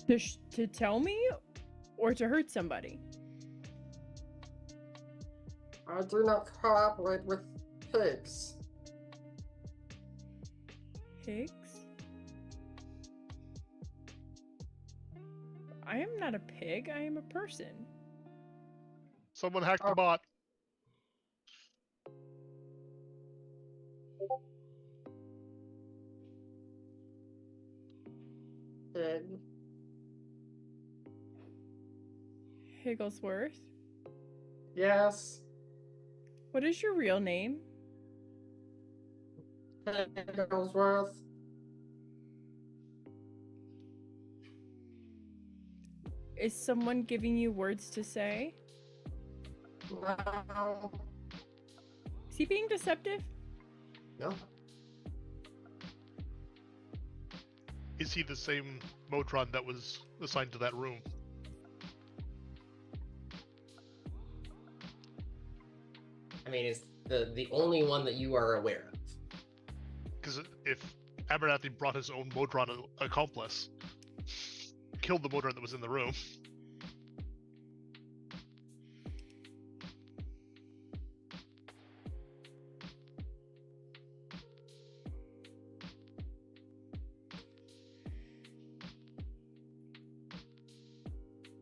To tell me or to hurt somebody? I do not cooperate with pigs. Pigs? I am not a pig, I am a person. Someone hacked the bot. Higglesworth. Yes. What is your real name? Higglesworth. Is someone giving you words to say? No. Is he being deceptive? No. Is he the same Motron that was assigned to that room? I mean, it's the only one that you are aware of. Because if Abernathy brought his own Motron accomplice, killed the Motron that was in the room.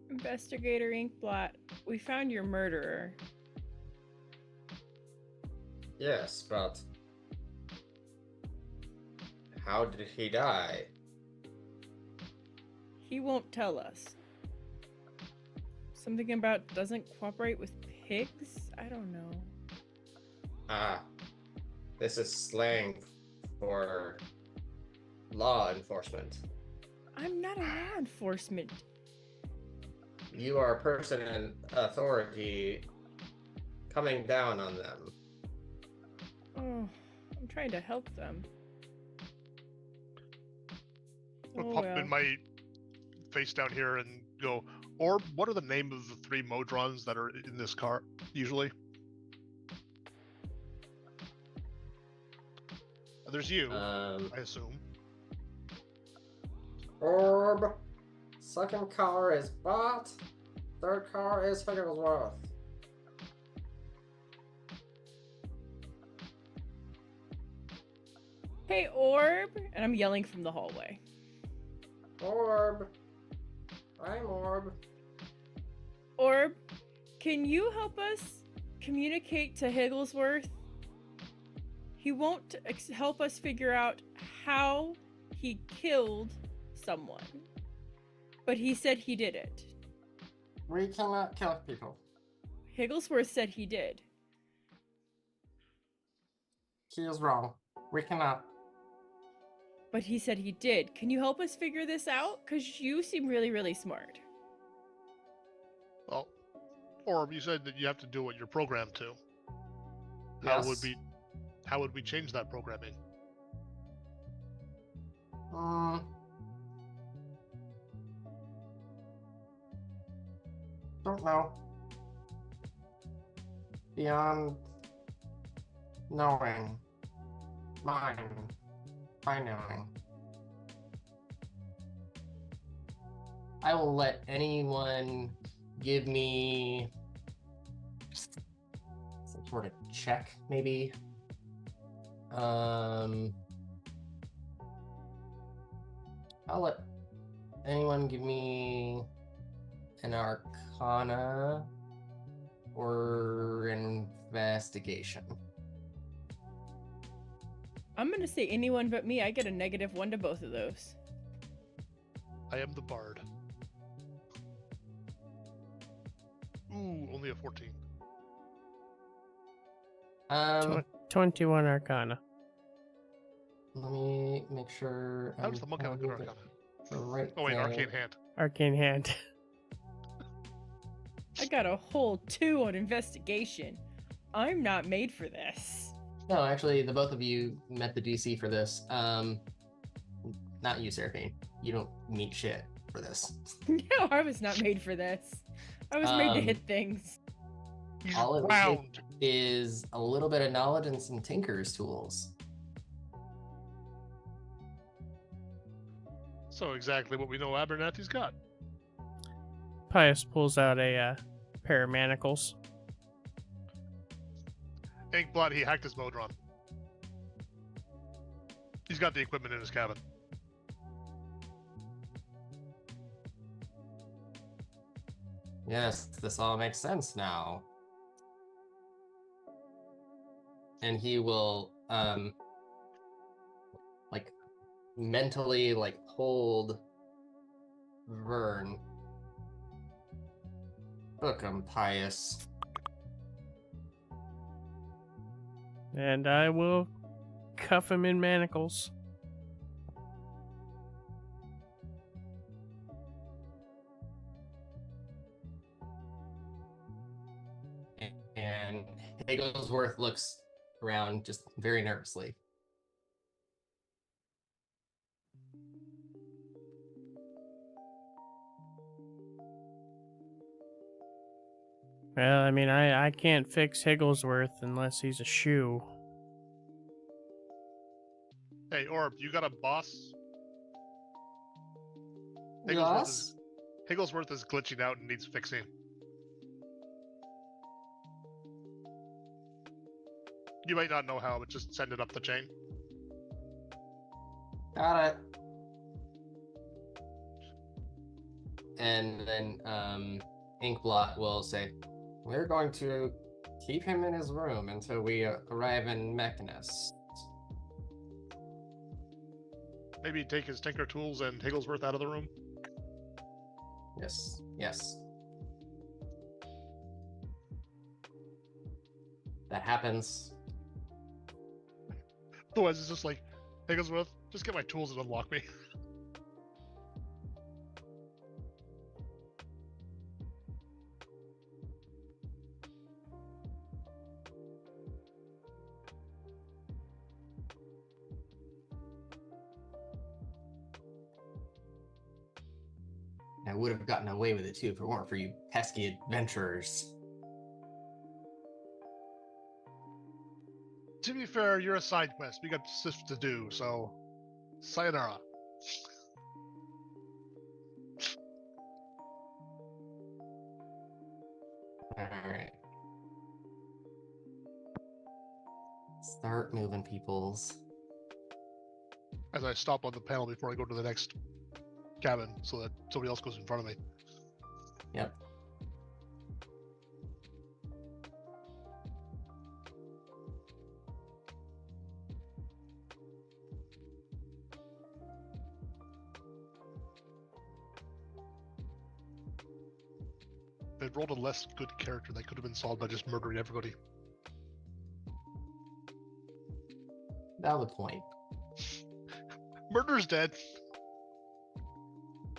Investigator Inkblot, we found your murderer. Yes, but how did he die? He won't tell us. Something about doesn't cooperate with pigs? I don't know. Ah, this is slang for law enforcement. I'm not a law enforcement. You are a person in authority coming down on them. Oh, I'm trying to help them. I'll Oh, pop well. in my face down here and go, Orb, what are the name of the 3 Modrons that are in this car, usually? There's you, I assume. Orb. Second car is Bot. Third car is Higglesworth. Hey, Orb! And I'm yelling from the hallway. Orb. I'm Orb. Orb, can you help us communicate to Higglesworth? He won't help us figure out how he killed someone, but he said he did it. We cannot kill people. Higglesworth said he did. He is wrong. We cannot. But he said he did. Can you help us figure this out? Because you seem really, really smart. Well, Orb, you said that you have to do what you're programmed to. Yes. How would we change that programming? Don't know. Beyond knowing. My knowing. I will let anyone give me some sort of check, maybe. I'll let anyone give me an Arcana or investigation. I'm going to say anyone but me. I get a -1 to both of those. I am the Bard. Ooh, only a 14. 21 Arcana. Let me make sure. How does the monk have a good having Arcana? the right Oh wait, thing. Arcane Hand. Arcane Hand. I got a whole 2 on investigation. I'm not made for this. No, actually, the both of you met the DC for this. Not you, Seraphine. You don't meet shit for this. No, I was not made for this. I was made to hit things. He's All it round. is a little bit of knowledge and some tinker's tools. So exactly what we know Abernathy's got. Pius pulls out a pair of manacles. Inkblot, he hacked his Modron. He's got the equipment in his cabin. Yes, this all makes sense now. And he will, like, mentally, like, hold Vern. Book 'em, Pious. And I will cuff him in manacles. And Higglesworth looks around just very nervously. Well, I mean, I can't fix Higglesworth unless he's a shoe. Hey, Orb, you got a boss? Yes? Higglesworth is glitching out and needs fixing. You might not know how, but just send it up the chain. Got it. And then Inkblot will say, "We're going to keep him in his room until we arrive in Mechanus." Maybe take his tinker tools and Higglesworth out of the room. Yes, yes. That happens. Otherwise, it's just like, Higglesworth, just get my tools and unlock me. I would have gotten away with it too if it weren't for you pesky adventurers. To be fair, you're a side quest. We got stuff to do, so sayonara. Alright. Start moving, peoples. As I stop on the panel before I go to the next cabin, so that somebody else goes in front of me. Yep. If they rolled a less good character, that could have been solved by just murdering everybody. Valid point. Murder's dead.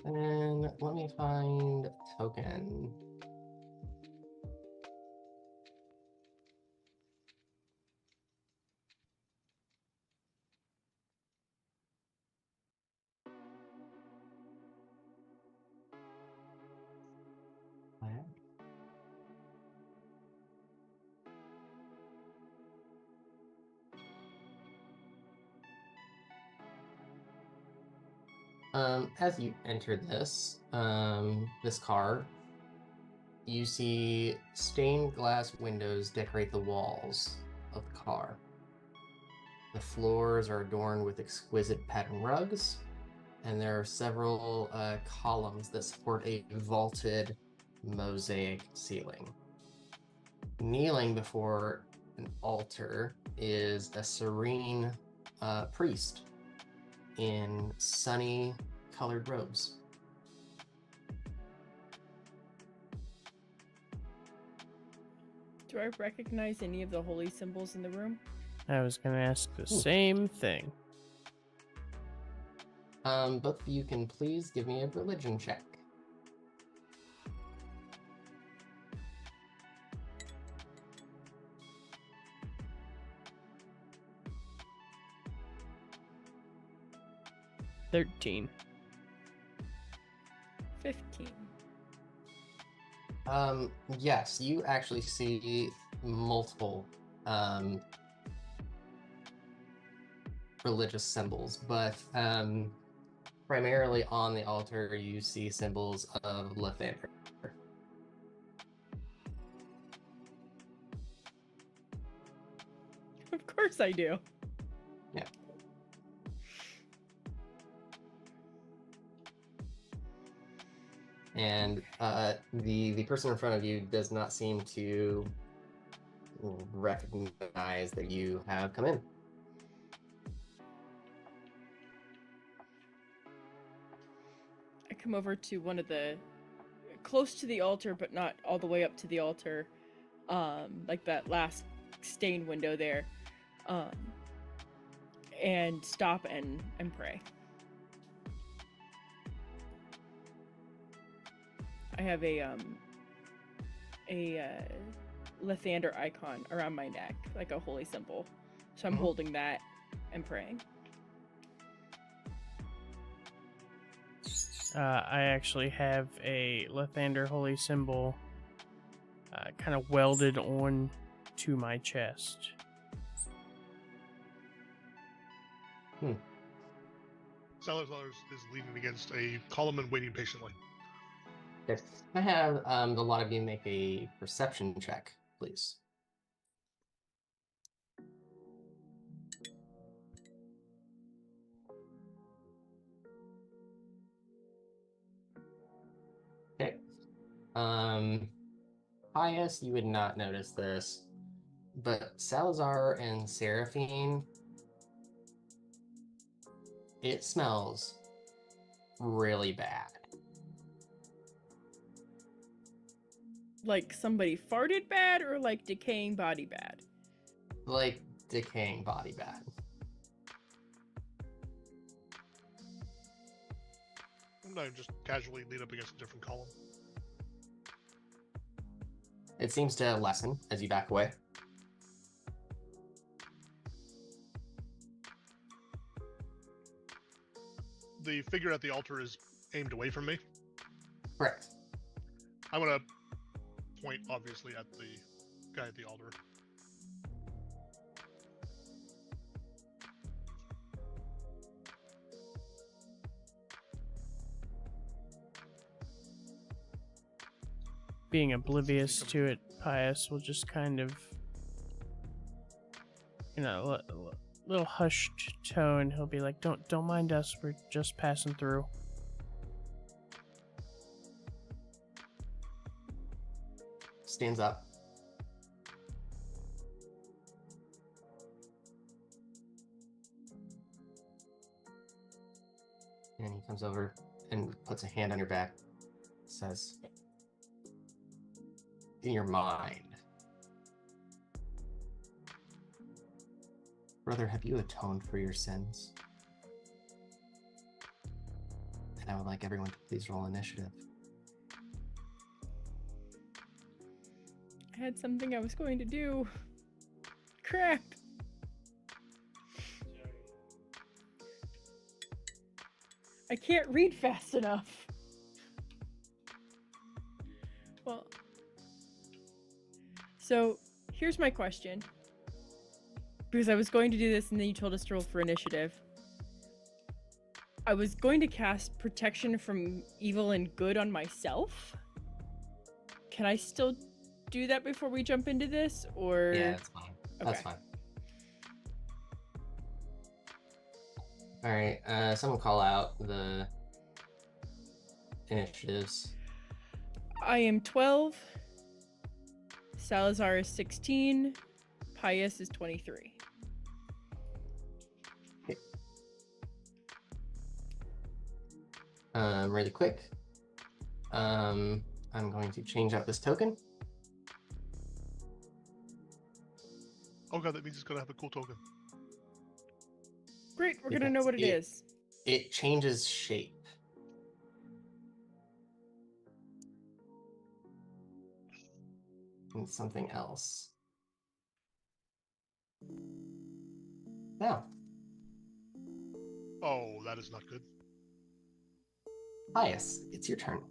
And let me find token. As you enter this car, you see stained glass windows decorate the walls of the car. The floors are adorned with exquisite pattern rugs, and there are several columns that support a vaulted mosaic ceiling. Kneeling before an altar is a serene priest in sunny colored robes. Do I recognize any of the holy symbols in the room? I was going to ask the same thing. Both of you can please give me a religion check. $13. 15. Yes, you actually see multiple religious symbols, but primarily on the altar you see symbols of Lathander. Of course I do. Yeah. And the person in front of you does not seem to recognize that you have come in. I come over to one of the close to the altar, but not all the way up to the altar, like that last stained window there, and stop and pray. I have a Lathander icon around my neck, like a holy symbol. So I'm holding that and praying. I actually have a Lathander holy symbol kind of welded on to my chest. Salazar is leaning against a column and waiting patiently. If I have the lot of you make a perception check, please. Okay. Pius, you would not notice this, but Salazar and Seraphine, it smells really bad. Like somebody farted bad or like decaying body bad? Like decaying body bad. No, just casually lean up against a different column. It seems to lessen as you back away. The figure at the altar is aimed away from me. Correct. I'm gonna point, obviously, at the guy at the altar. Being oblivious to it, Pius will just kind of, little hushed tone. He'll be like, "Don't mind us. We're just passing through." Stands up. And he comes over and puts a hand on your back. Says, in your mind, brother, have you atoned for your sins? And I would like everyone to please roll initiative. I had something I was going to do. Crap. I can't read fast enough. Well, so here's my question. Because I was going to do this and then you told us to roll for initiative. I was going to cast protection from evil and good on myself. Can I still do that before we jump into this, or? Yeah, that's fine. That's fine. All right, someone call out the initiatives. I am 12. Salazar is 16. Pius is 23. Okay. Really quick. I'm going to change out this token. Oh god, that means it's gonna have a cool token. Great, we're gonna know what it is. It changes shape. And something else. Now. Oh, that is not good. Pius, it's your turn.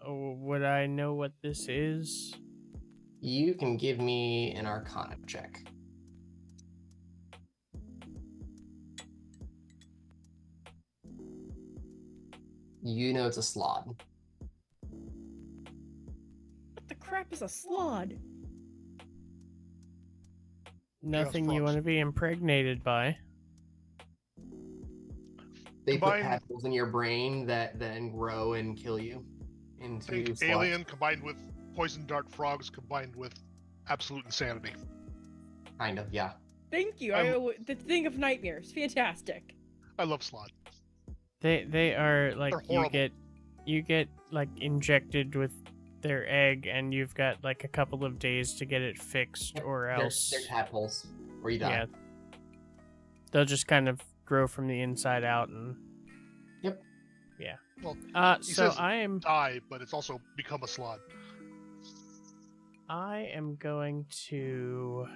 Would I know what this is? You can give me an Arcana check. You know it's a slod. What the crap is a slod? Nothing you want to be impregnated by. They put particles in your brain that then grow and kill you into sloth. Alien combined with poison dart frogs combined with absolute insanity. Kind of, yeah. Thank you. The thing of nightmares. Fantastic. I love slot. They are like They're horrible. you get like injected with their egg, and you've got like a couple of days to get it fixed, Yep, or else they're tadpoles, or you die. yeah, they'll just kind of grow from the inside out, and Yep. yeah. Well, he So says die, but it's also become a slot. I am going to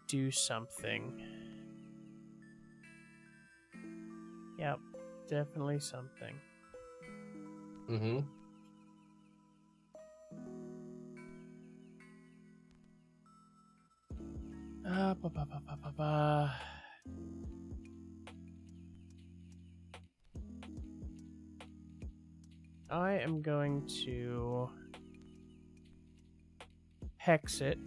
do something. Yep, definitely something. Mm-hmm. Ba, ba, ba, ba, ba, ba. I am going to hex it.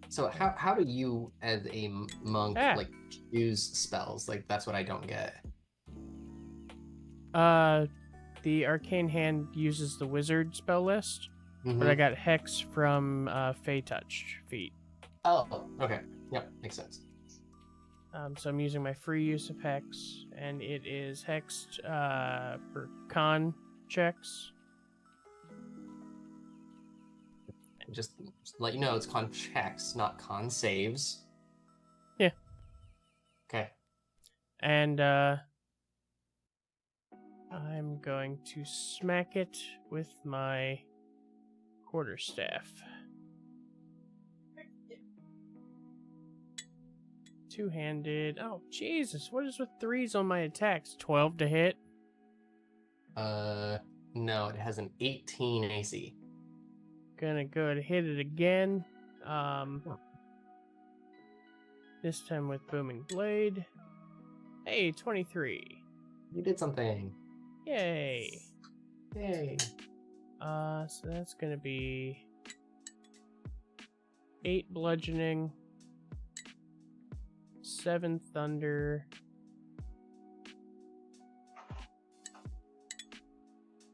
So how do you, as a monk, Ah. like choose spells? Like that's what I don't get. The arcane hand uses the wizard spell list, Mhm. but I got hex from Fey Touch feat. Oh, okay. Yep, makes sense. So I'm using my free use of hex, and it is hexed for con checks. Just let you know, it's con checks, not con saves. Yeah. Okay. And I'm going to smack it with my quarterstaff. Two-handed. Oh, Jesus. What is with threes on my attacks? 12 to hit? No, it has an 18 AC. Gonna go and hit it again. This time with Booming Blade. Hey, 23. You did something. Yay. Yay. So that's gonna be 8 bludgeoning, 7 thunder,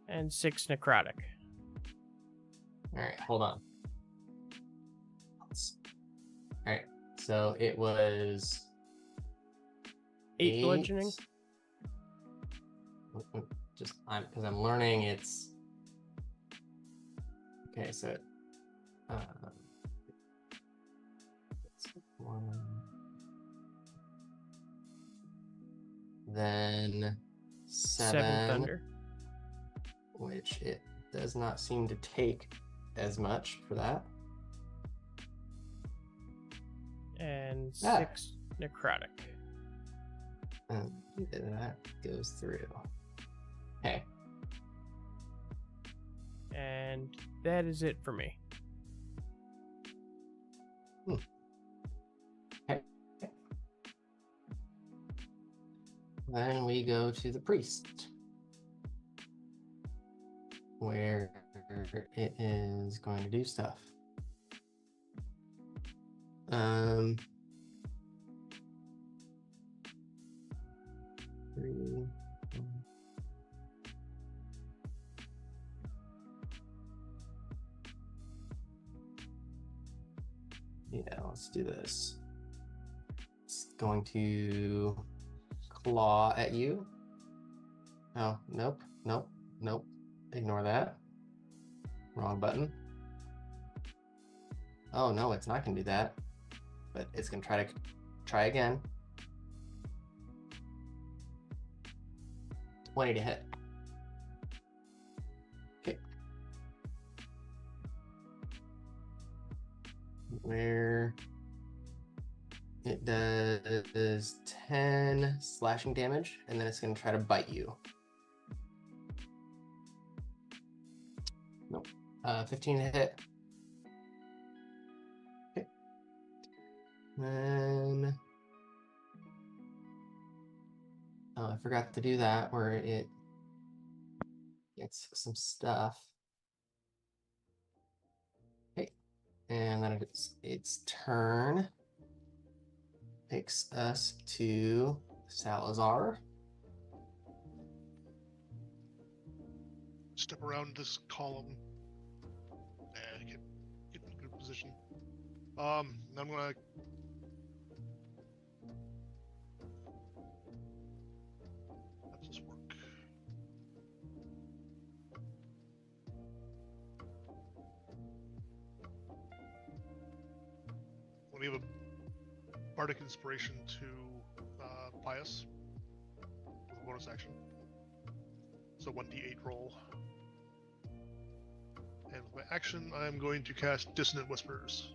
and 6 necrotic. Alright, hold on. Alright, so it was 8 bludgeoning. Just because I'm learning, it's okay. So, it's 1, then 7 thunder. which it does not seem to take as much for that. And 6 necrotic. And that goes through. Okay. And that is it for me. Okay. Then we go to the priest, where it is going to do stuff. Three. Yeah, let's do this. It's going to claw at you. Oh, nope, nope, nope. Ignore that. Wrong button. Oh, no, it's not going to do that. But it's going to try again. 20 to hit. Okay. Where it does 10 slashing damage, and then it's going to try to bite you. Nope. 15 to hit. Okay. Then I forgot to do that, where it gets some stuff. Okay. And then it's its turn. Takes us to Salazar. Step around this column. Okay. position. I'm gonna. How does this work? We have a bardic inspiration to Pious with a bonus action. So 1d8 roll. And with my action, I'm going to cast Dissonant Whispers.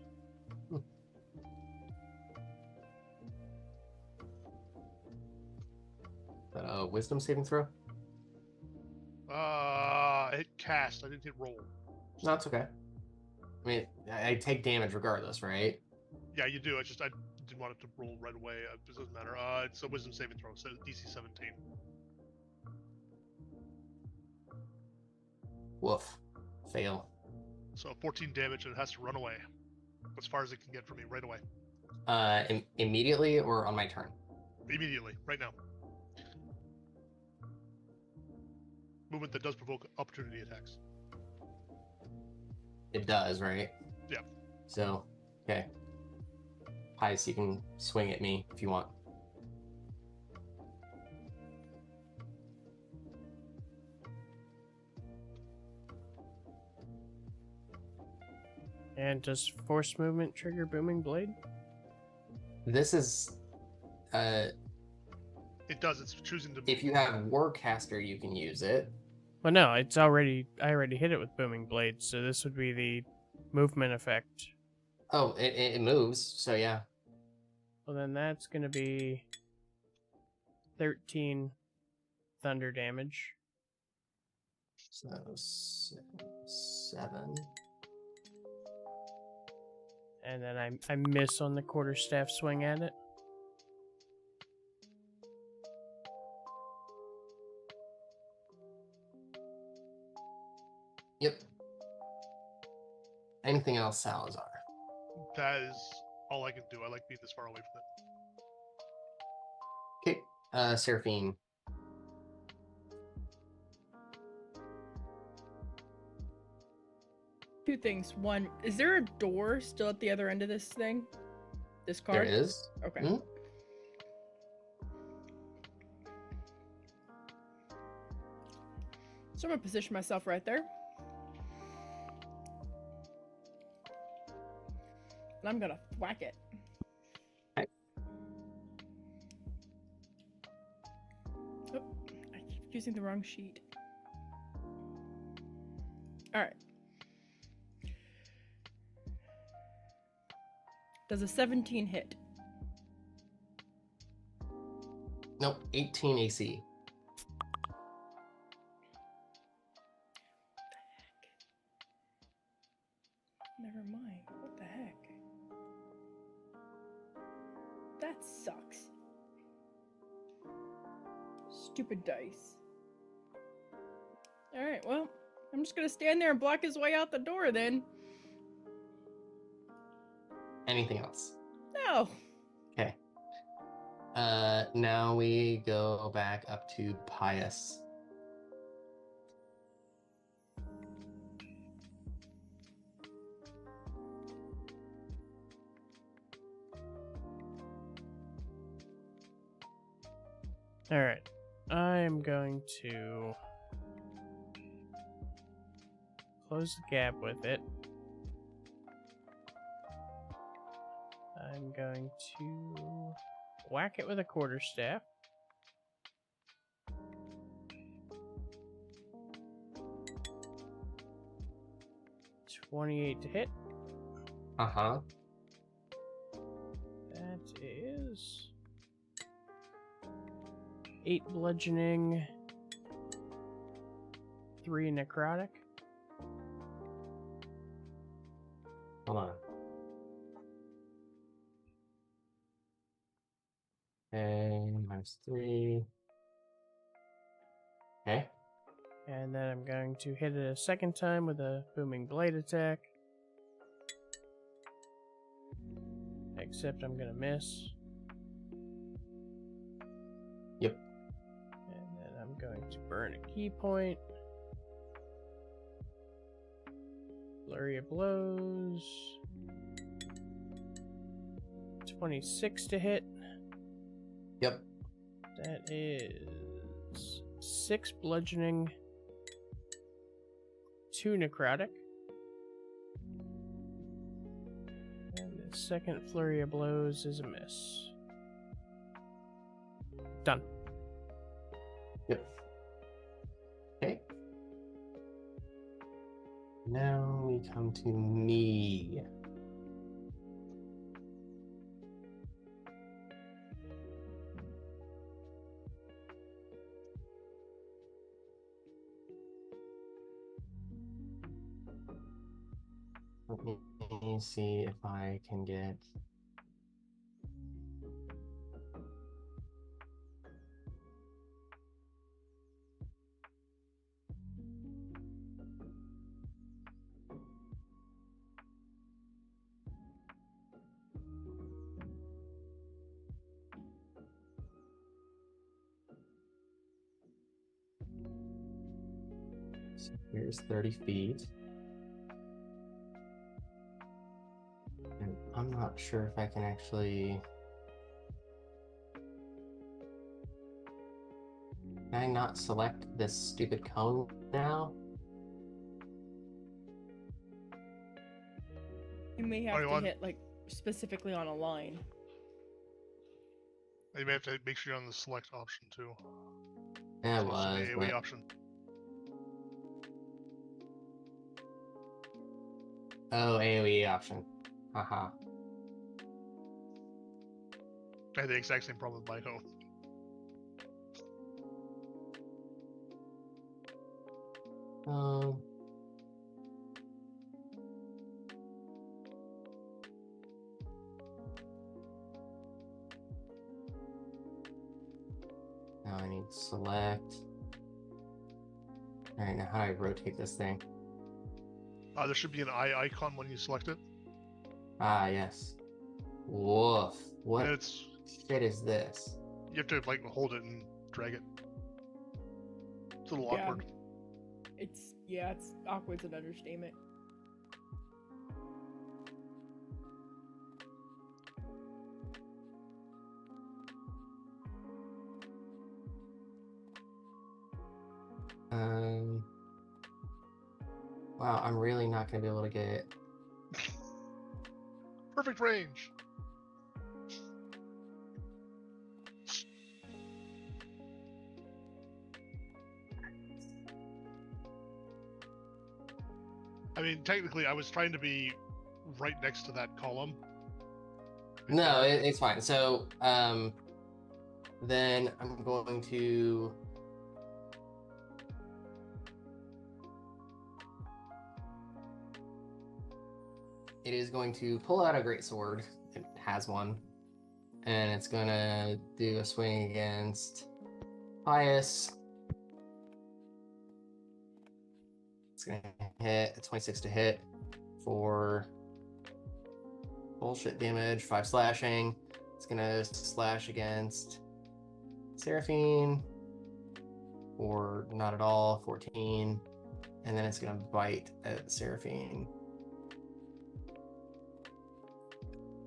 Wisdom saving throw? Hit cast. I didn't hit roll. No, it's okay. I mean, I take damage regardless, right? Yeah, you do. I didn't want it to roll right away. It doesn't matter. It's a Wisdom saving throw, so DC 17. Woof. Fail. So 14 damage, and it has to run away as far as it can get from me right away. Immediately or on my turn? Immediately, right now. Movement that does provoke opportunity attacks. It does, right? Yeah. So, okay. Pius, you can swing at me if you want. And does force movement trigger Booming Blade? This is, It does. It's choosing to. if you have Warcaster, you can use it. Well, no, I already hit it with Booming Blade, so this would be the movement effect. Oh, it moves, so yeah. Well, then that's going to be 13 thunder damage. So, 7. And then I miss on the quarterstaff swing at it. Yep. Anything else, Salazar? That is all I can do. I like being this far away from it. Okay, Seraphine. Two things. One, is there a door still at the other end of this thing? This There card? is. Okay. Mhm. So I'm gonna position myself right there. And I'm gonna whack it. Okay. Oh, I keep using the wrong sheet. Alright. Does a 17 hit? Nope, 18 AC. Never mind. What the heck? That sucks. Stupid dice. Alright, well, I'm just gonna stand there and block his way out the door then. Anything else? No! Okay. Now we go back up to Pius. Alright. I'm going to close the gap with it. I'm going to whack it with a quarterstaff. 28 to hit. Uh-huh. That is 8 bludgeoning, 3 necrotic. Hold on. Okay, -3. Okay. And then I'm going to hit it a second time with a booming blade attack. Except I'm going to miss. Yep. And then I'm going to burn a key point. Flurry of blows. 26 to hit. Yep. That is 6 bludgeoning, 2 necrotic. And the second flurry of blows is a miss. Done. Yep. Okay. Now we come to me. Let me see if I can get. So here's 30 feet. And I'm not sure if I can actually. Can I not select this stupid cone now? You may have you to want- hit like specifically on a line. You may have to make sure you're on the select option too. Yeah, it It's also the was. AoE But... option. Oh, AoE option. Haha. I had the exact same problem with my home. Um. Now I need select. All right, now how do I rotate this thing? There should be an eye icon when you select it. Ah, yes. Woof. What And it's shit is this? you have to like hold it and drag it. It's a little Yeah. awkward. It's awkward's an understatement. Wow, I'm really not gonna be able to get. Perfect range. I mean, technically, I was trying to be right next to that column. No, it's fine. So, then I'm going to. It is going to pull out a greatsword. It has one. And it's going to do a swing against Pius. It's going to hit a 26 to hit for bullshit damage, 5 slashing. It's going to slash against Seraphine, or not at all, 14. And then it's going to bite at Seraphine.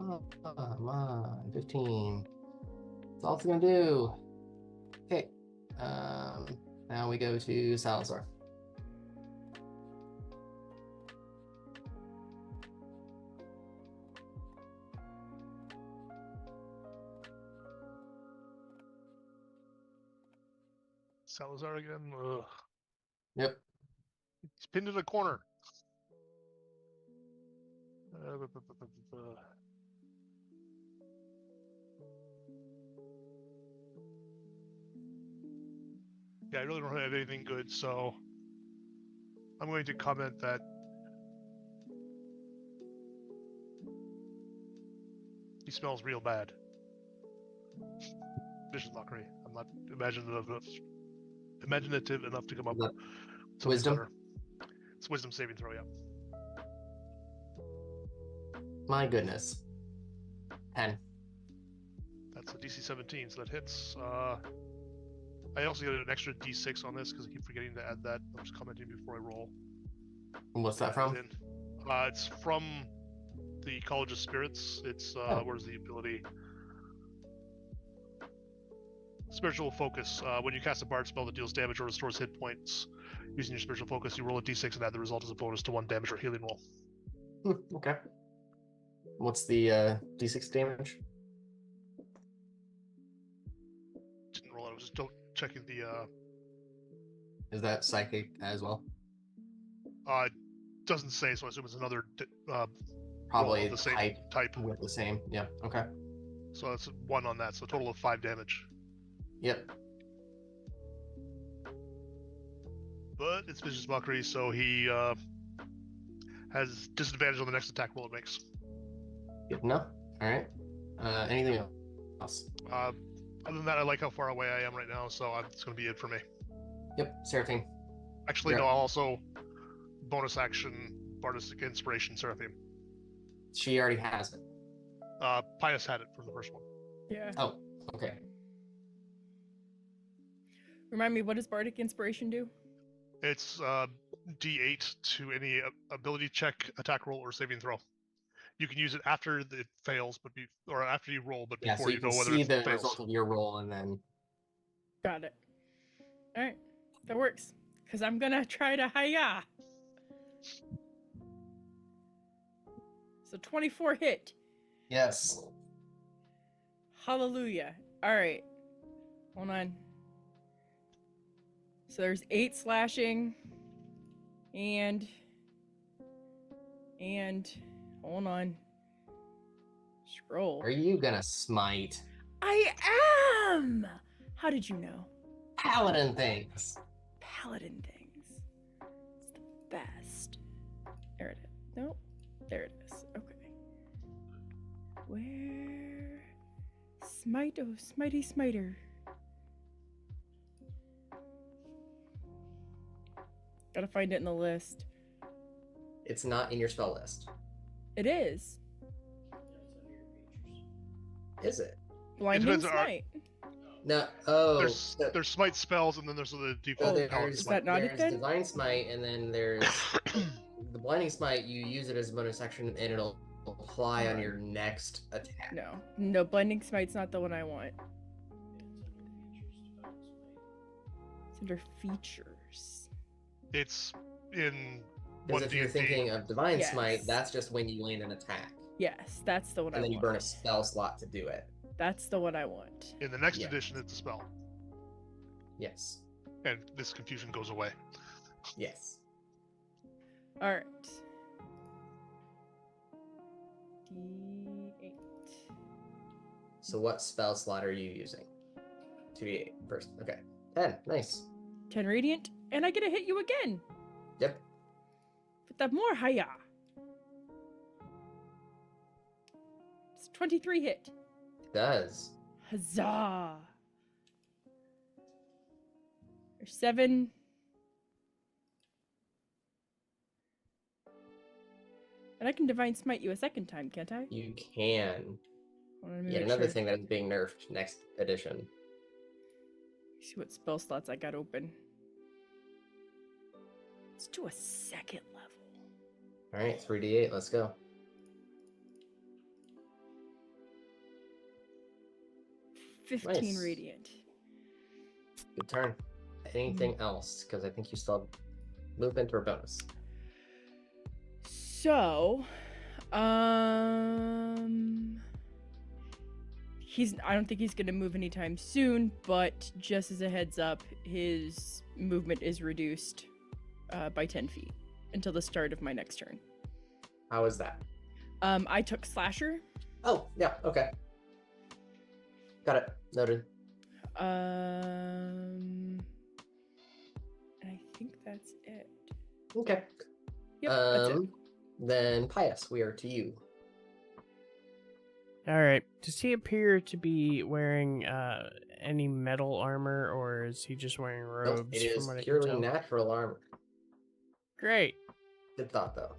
Oh, come on, 15. That's all it's gonna do. Okay. Now we go to Salazar. Salazar again. Ugh. Yep. He's pinned in a corner. Yeah, I really don't have anything good, so I'm going to comment that he smells real bad. This is not great. I'm not imaginative enough to come up with something Wisdom? better. It's wisdom saving throw, yeah. My goodness. 10. That's a DC 17, so that hits. I also get an extra D6 on this because I keep forgetting to add that. I'm just commenting before I roll. And what's that from? It's from the College of Spirits. It's where's the ability? Spiritual focus. When you cast a bard spell that deals damage or restores hit points using your spiritual focus, you roll a d6 and add the result as a bonus to 1 damage or healing roll. Okay. What's the d6 damage? Didn't roll it. I was just checking the. Is that psychic as well? Doesn't say, so I assume it's another. Probably roll of the same type. With the same. Yeah. Okay. So that's 1 on that. So a total of 5 damage. Yep. But it's vicious mockery, so he has disadvantage on the next attack roll it makes. Good enough. All right. Anything else? Other than that, I like how far away I am right now, so it's going to be it for me. Yep. Seraphim. Actually, Yeah. no, I'll also bonus action Bardic Inspiration Seraphim. She already has it. Pius had it from the first one. Yeah. Oh. Okay. Remind me, what does Bardic Inspiration do? It's D8 to any ability check, attack roll, or saving throw. You can use it after it fails, or after you roll, but Yeah. before So you know can whether see it the fails. result of your roll, and then. Got it. All right, that works. Cause I'm gonna try to hiya. So 24 hit. Yes. Hallelujah. All right. Hold on. So there's 8 slashing, and hold on. Scroll. Are you gonna smite? I am. How did you know? Paladin things. Paladin things. It's the best. There it is. Nope. There it is. Okay. Where? Smite, oh, smitey smiter. Gotta find it in the list. It's not in your spell list. It is. Is it? Blinding depends on smite. No. Oh. There's smite spells, and then there's the default Oh, paladin is smite. that not it there's then? Divine Smite, and then there's the Blinding Smite. You use it as a bonus action, and it'll apply on your next attack. No, blinding smite's not the one I want. It's under features. It's in Because if you're D&D. thinking of Divine Yes. Smite, that's just when you land an attack, Yes, that's the one and I then you want. burn a spell slot to do it. That's the one I want. In the next Yeah. edition, it's a spell, Yes. and this confusion goes away. Yes. All right. D8. So what spell slot are you using? 2d8 first. Okay. 10. Nice. 10 radiant, and I get to hit you again. Yep. But that more hiya. It's 23 hit. Does. Huzzah. There's 7. And I can divine smite you a second time, can't I? You can. Let me Yet make another sure. thing that is being nerfed next edition. See what spell slots I got open. Let's do a second level. All right, 3d8. Let's go. 15 Nice. radiant. Good turn. Anything else? Because I think you still have movement or bonus. So, I don't think he's gonna move anytime soon, but just as a heads up, his movement is reduced by 10 feet until the start of my next turn. How is that? I took Slasher. Oh, yeah. Okay. Got it. Noted. And I think that's it. Okay. Yep, that's it. Then Pius, we are to you. All right. Does he appear to be wearing any metal armor, or is he just wearing robes? Nope, it is from what I can purely tell? natural armor. Great. Good thought, though.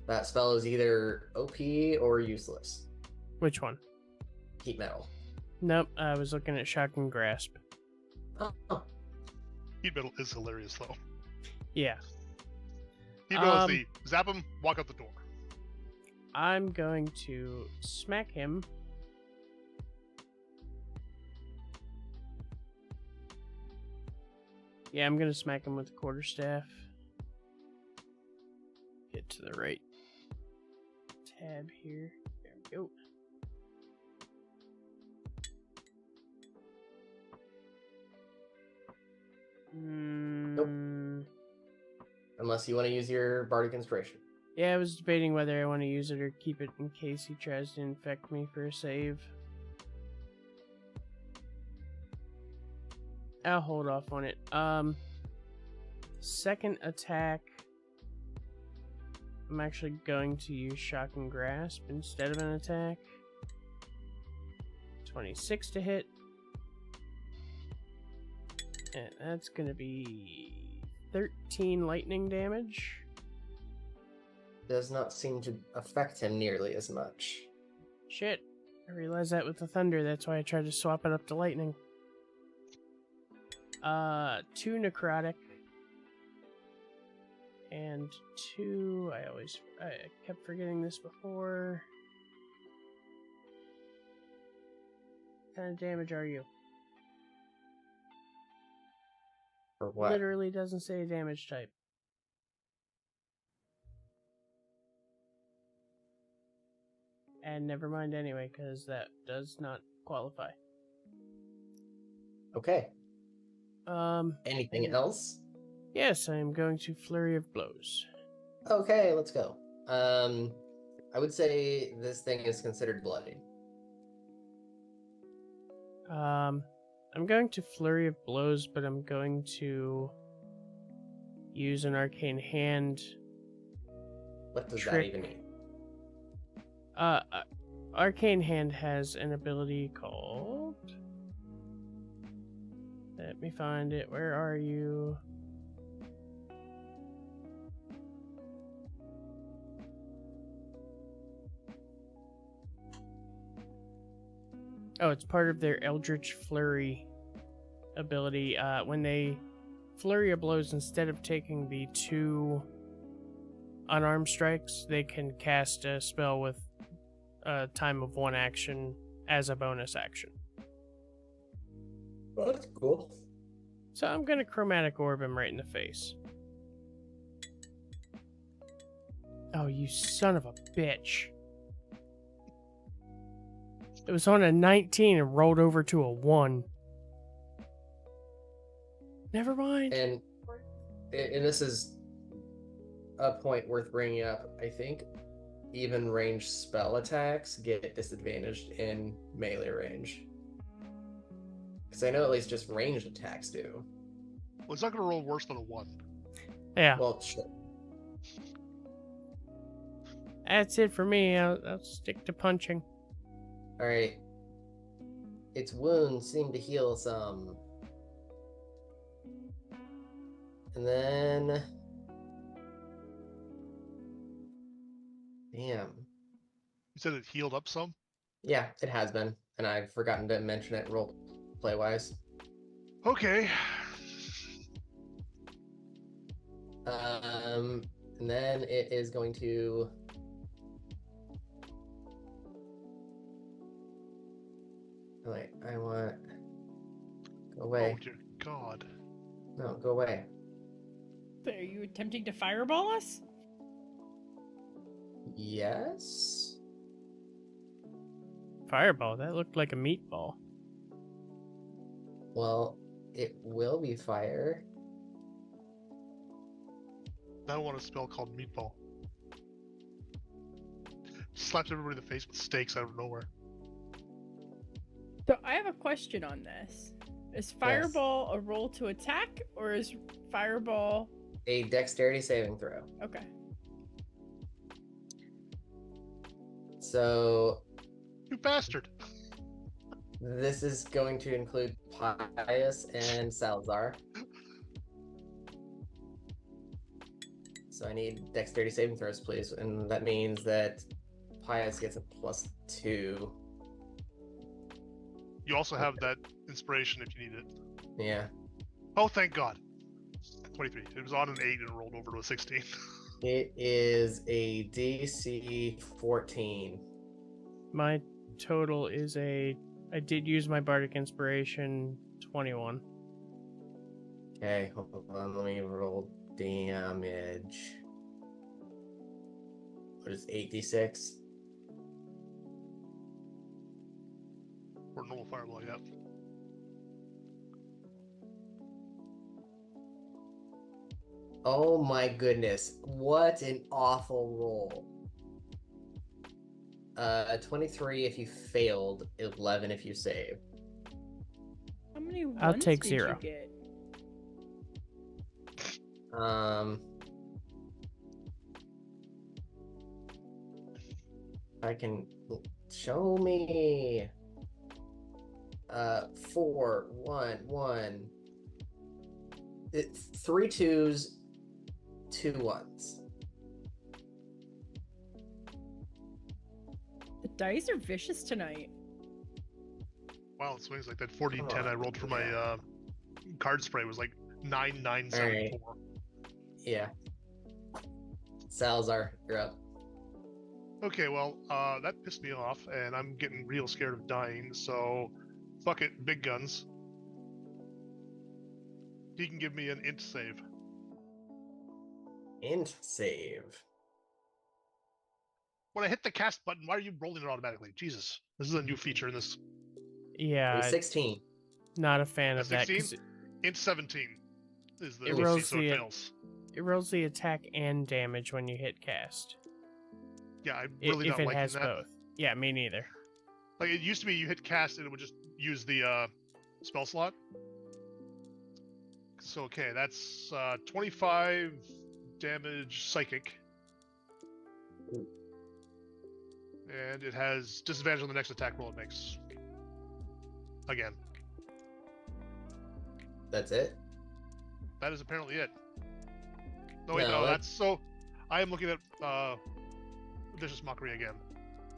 That spell is either OP or useless. Which one? Heat metal. Nope. I was looking at Shock and Grasp. Oh. Heat metal is hilarious, though. Yeah. Heat metal is the zap him, walk out the door. I'm going to smack him. Yeah, I'm going to smack him with the quarterstaff. Get to the right tab here. There we go. Nope. Unless you want to use your Bardic Inspiration. Yeah, I was debating whether I want to use it or keep it in case he tries to infect me for a save. I'll hold off on it. Second attack, I'm actually going to use Shocking Grasp instead of an attack. 26 to hit. And that's going to be 13 lightning damage. Does not seem to affect him nearly as much. Shit. I realized that with the thunder. That's why I tried to swap it up to lightning. 2 necrotic. And 2... I kept forgetting this before. What kind of damage are you? For what? Literally doesn't say a damage type. And never mind anyway, because that does not qualify. Okay. Anything else? Yes, I am going to Flurry of Blows. Okay, let's go. I would say this thing is considered bloody. I'm going to Flurry of Blows, but I'm going to use an Arcane Hand. What does that Trick. even mean? Arcane Hand has an ability called... Let me find it. Where are you? Oh, it's part of their Eldritch Flurry ability. When they Flurry of Blows, instead of taking the 2 unarmed strikes, they can cast a spell with a time of 1 action as a bonus action. Well, that's cool. So I'm going to Chromatic Orb him right in the face. Oh, you son of a bitch. It was on a 19 and rolled over to a 1. Never mind. And this is a point worth bringing up. I think even ranged spell attacks get disadvantaged in melee range. Because I know at least just ranged attacks do. Well, it's not going to roll worse than a 1. Yeah. Well, shit. That's it for me. I'll stick to punching. Alright. Its wounds seem to heal some. And then... Damn. You said it healed up some? Yeah, it has been. And I've forgotten to mention it role play-wise. Okay. And then it is going to... Wait, I want... Go away. Oh, dear God. No, go away. Are you attempting to fireball us? Yes? Fireball, that looked like a meatball. Well, it will be fire. I want a spell called Meatball. Slaps everybody in the face with stakes out of nowhere. So I have a question on this. Is fireball a roll to attack, or is fireball A dexterity saving throw. okay? So You bastard! this is going to include Pius and Salazar. So I need dexterity saving throws, please. And that means that Pius gets a +2. You also have that inspiration if you need it. Yeah. Oh, thank God. 23. It was on an 8 and rolled over to a 16. It is a DC 14. My total is I did use my Bardic Inspiration 21. Okay, hold on. Let me roll damage. What is 8d6? Or normal fireball, yeah. Oh my goodness. What an awful roll. 23 if you failed, 11 if you saved. How many ones I'll take did 0. you get? I can show me. 4, 1, 1. It's 3 2s, 2 1s. The dice are vicious tonight. Wow, it swings like that 40-10 I rolled for my card spray was like 9974. Alright. Yeah. Salazar, you're up. Okay, well, that pissed me off, and I'm getting real scared of dying, so fuck it, big guns. He can give me an int save. Int save. When I hit the cast button, why are you rolling it automatically? Jesus, this is a new feature in this. Yeah, 16. not a fan of that. 16? Int 17 is the It DC, rolls so it the- fails. it rolls the attack and damage when you hit cast. Yeah, I'm really if not it liking has that. both. Yeah, me neither. Like, it used to be you hit cast and it would just use the spell slot. So, okay, that's 25 damage psychic. And it has disadvantage on the next attack roll it makes. Again. That's it? That is apparently it. No, wait, No, no, that- that's so. I am looking at Vicious Mockery again.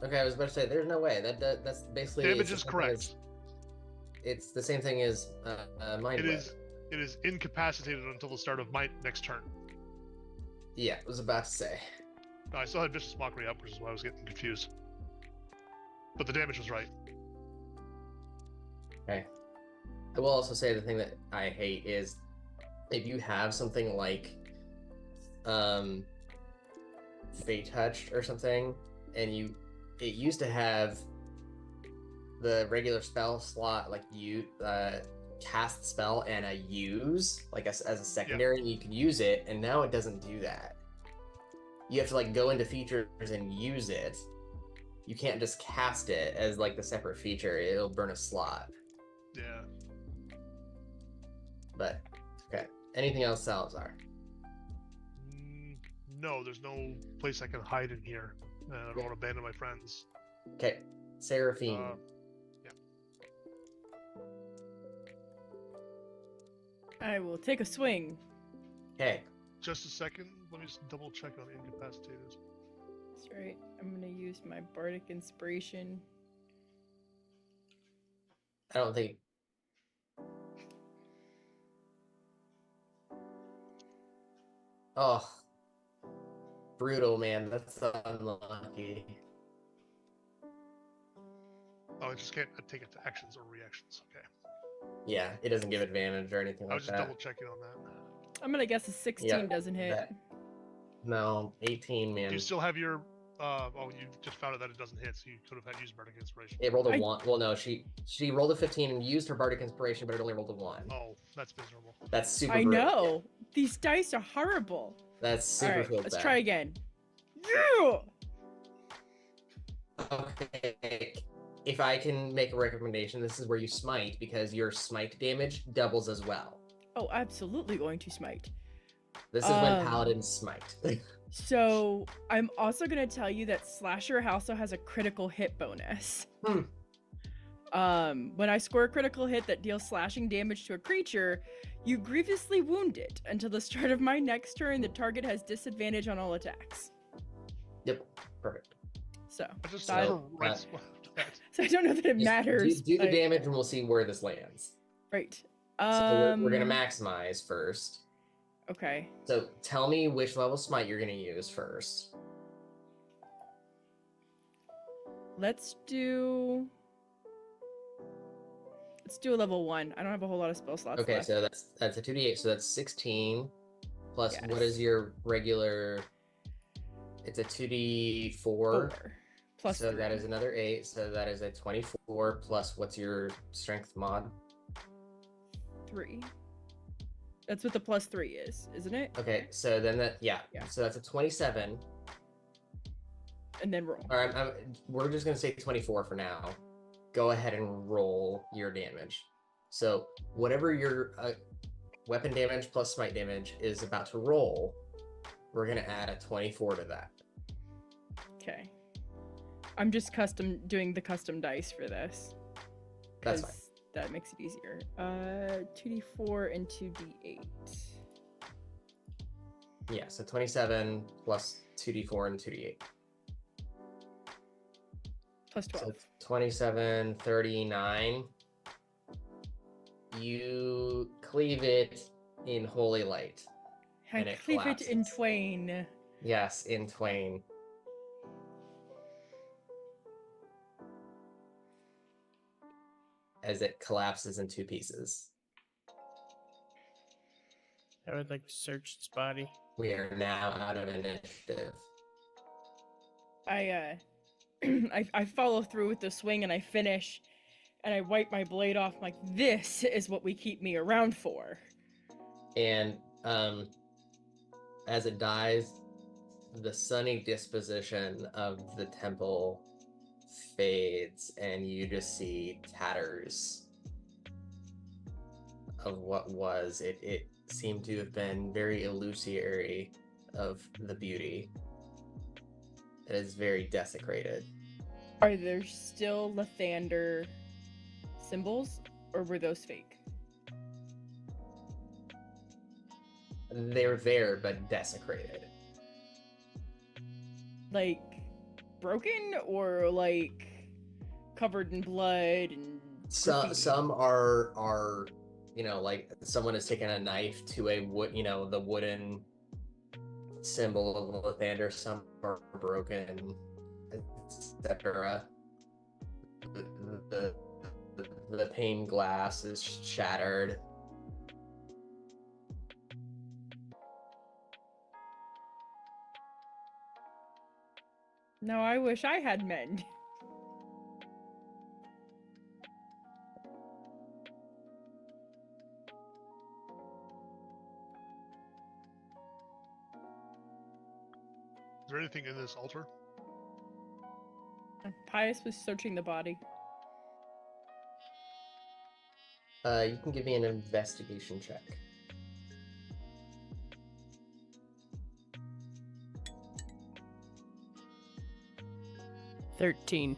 Okay, I was about to say, there's no way. That's basically... Damage it's is the same thing correct. as- It's the same thing as Mind It Whip. is incapacitated until the start of my next turn. Yeah, I was about to say. No, I still had Vicious Mockery up, which is why I was getting confused. But the damage was right. Okay. I will also say the thing that I hate is if you have something like Fate Touched or something, and it used to have the regular spell slot, like you cast spell and a use, like as a secondary, and you can use it, and now it doesn't do that. You have to like go into features and use it. You can't just cast it as like the separate feature. It'll burn a slot. Yeah. But okay. Anything else, Salazar? No, there's no place I can hide in here. I don't want to abandon my friends. Okay. Seraphine. Yeah. I will take a swing. Okay. Just a second. Let me just double check on incapacitated. That's right. I'm gonna use my bardic inspiration. I don't think. Oh. Brutal, man. That's unlucky. Oh, I just can't take it to actions or reactions. Okay. Yeah, it doesn't give advantage or anything I like was just that. double checking on that. I'm gonna guess a 16 Yeah, doesn't hit. that- No, 18, man. Do you still have your? Oh, you just found out that it doesn't hit, so you could have had used Bardic Inspiration. It rolled a I- 1. Well, no, she rolled a 15 and used her Bardic Inspiration, but it only rolled a 1. Oh, that's miserable. That's super I brutal. know. These dice are horrible. That's super Alright, feels let's bad. try again. Yeah! Okay. If I can make a recommendation, this is where you smite, because your smite damage doubles as well. Oh, absolutely going to smite. This is when Um, paladins smite. So I'm also gonna tell you that Slasher also has a critical hit bonus. When I score a critical hit that deals slashing damage to a creature, you grievously wound it. Until the start of my next turn, the target has disadvantage on all attacks. Yep, perfect. So, I just So I- right that. so I don't know that it Just matters. Do the but- damage and we'll see where this lands. Right. So we're gonna maximize first. Okay. So tell me which level smite you're gonna use first. Let's do a level 1. I don't have a whole lot of spell slots Okay, left. so that's a 2d8, so that's 16 plus what is Yes. your regular? It's a 2d4. 4 plus so 3. that is another 8, so that is a 24 plus what's your strength mod? 3. That's what the plus 3 is, isn't it? Okay, so then Yeah. so that's a 27. And then roll. All right, we're just gonna say 24 for now. Go ahead and roll your damage. So whatever your weapon damage plus smite damage is about to roll, we're gonna add a 24 to that. Okay. I'm just doing the custom dice for this. That's fine. That makes it easier. 2d4 and 2d8. Yeah, so 27 plus 2d4 and 2d8. Plus 12. So 27, 39. You cleave it in holy light. I and it cleave it in collapses. twain. Yes, in twain. As it collapses in 2 pieces. I would like to search its body. We are now out of initiative. I I follow through with the swing and I finish and I wipe my blade off. I'm like, this is what we keep me around for. And as it dies, the sunny disposition of the temple fades, and you just see tatters of what was. It seemed to have been very illusory of the beauty. It is very desecrated. Are there still Lathander symbols, or were those fake? They're there, but desecrated. Like broken, or like covered in blood and graffiti? Some are like someone has taken a knife to a wood, the wooden symbol of Lathander. Some are broken, etc. The pane glass is shattered. No, I wish I had mend. Is there anything in this altar? Pius was searching the body. You can give me an investigation check. $13.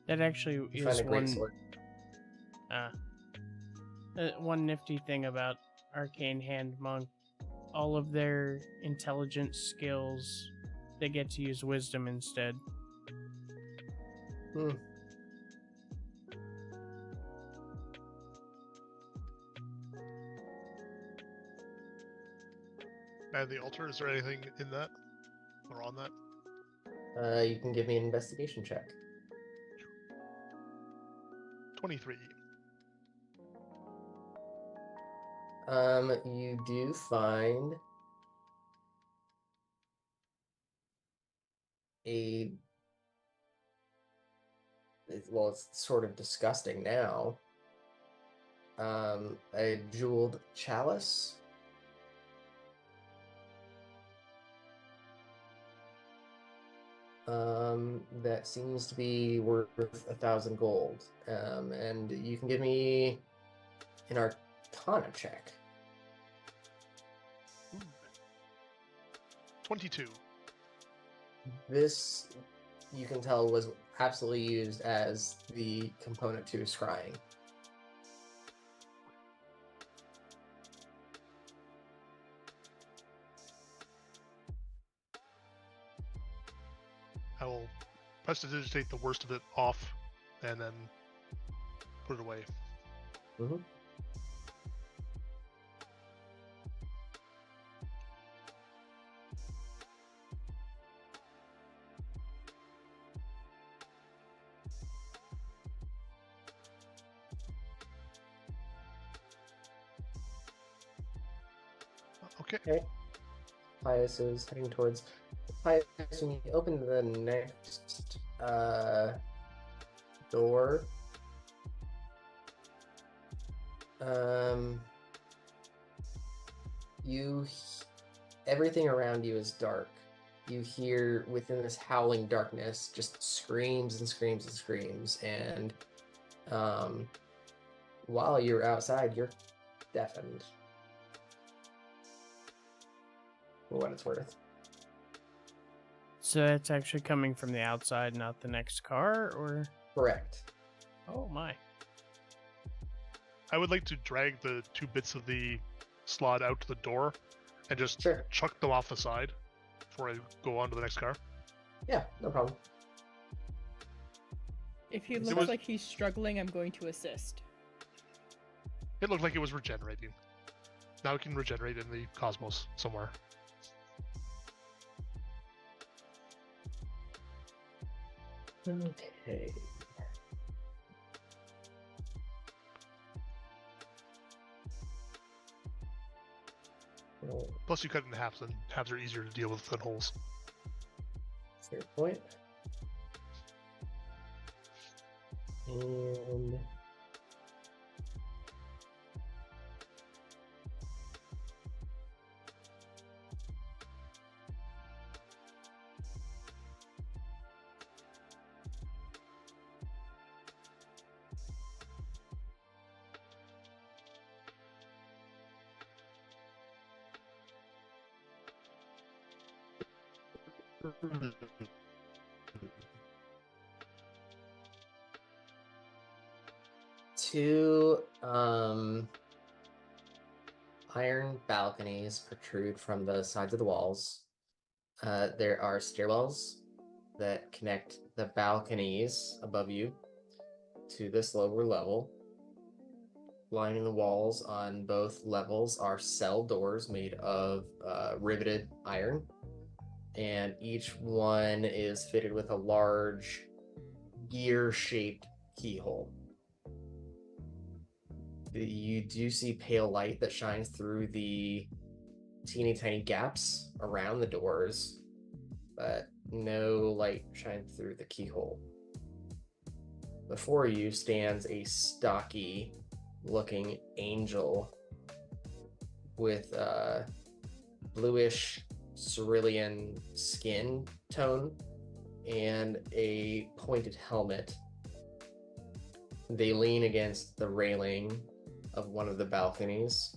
That actually You find is a great sword. one nifty thing about Arcane Hand Monk. All of their intelligence skills, they get to use wisdom instead. And the altar, is there anything in that? Or on that? You can give me an investigation check. 23. You do find it's sort of disgusting now. A jeweled chalice. That seems to be worth 1,000 gold. And you can give me an Arcana check. 22. This, you can tell, was absolutely used as the component to scrying. I will prestidigitate the worst of it off and then put it away. Mm-hmm. Okay. Okay. Pius is heading towards. Pius, when you open the next door, everything around you is dark. You hear within this howling darkness just screams and screams and screams, and while you're outside, you're deafened. For what it's worth. So it's actually coming from the outside, not the next car, or? Correct. Oh my. I would like to drag the 2 bits of the slot out to the door and just Sure. chuck them off the side before I go on to the next car. Yeah, no problem. If he It looks was- like he's struggling, I'm going to assist. It looked like it was regenerating. Now it can regenerate in the cosmos somewhere. Okay. Well, Plus, you cut it in half, and halves are easier to deal with than holes. fair point. And two iron balconies protrude from the sides of the walls. There are stairwells that connect the balconies above you to this lower level. Lining the walls on both levels are cell doors made of riveted iron, and each one is fitted with a large gear-shaped keyhole. You do see pale light that shines through the teeny tiny gaps around the doors, but no light shines through the keyhole. Before you stands a stocky looking angel with bluish cerulean skin tone and a pointed helmet. They lean against the railing of one of the balconies.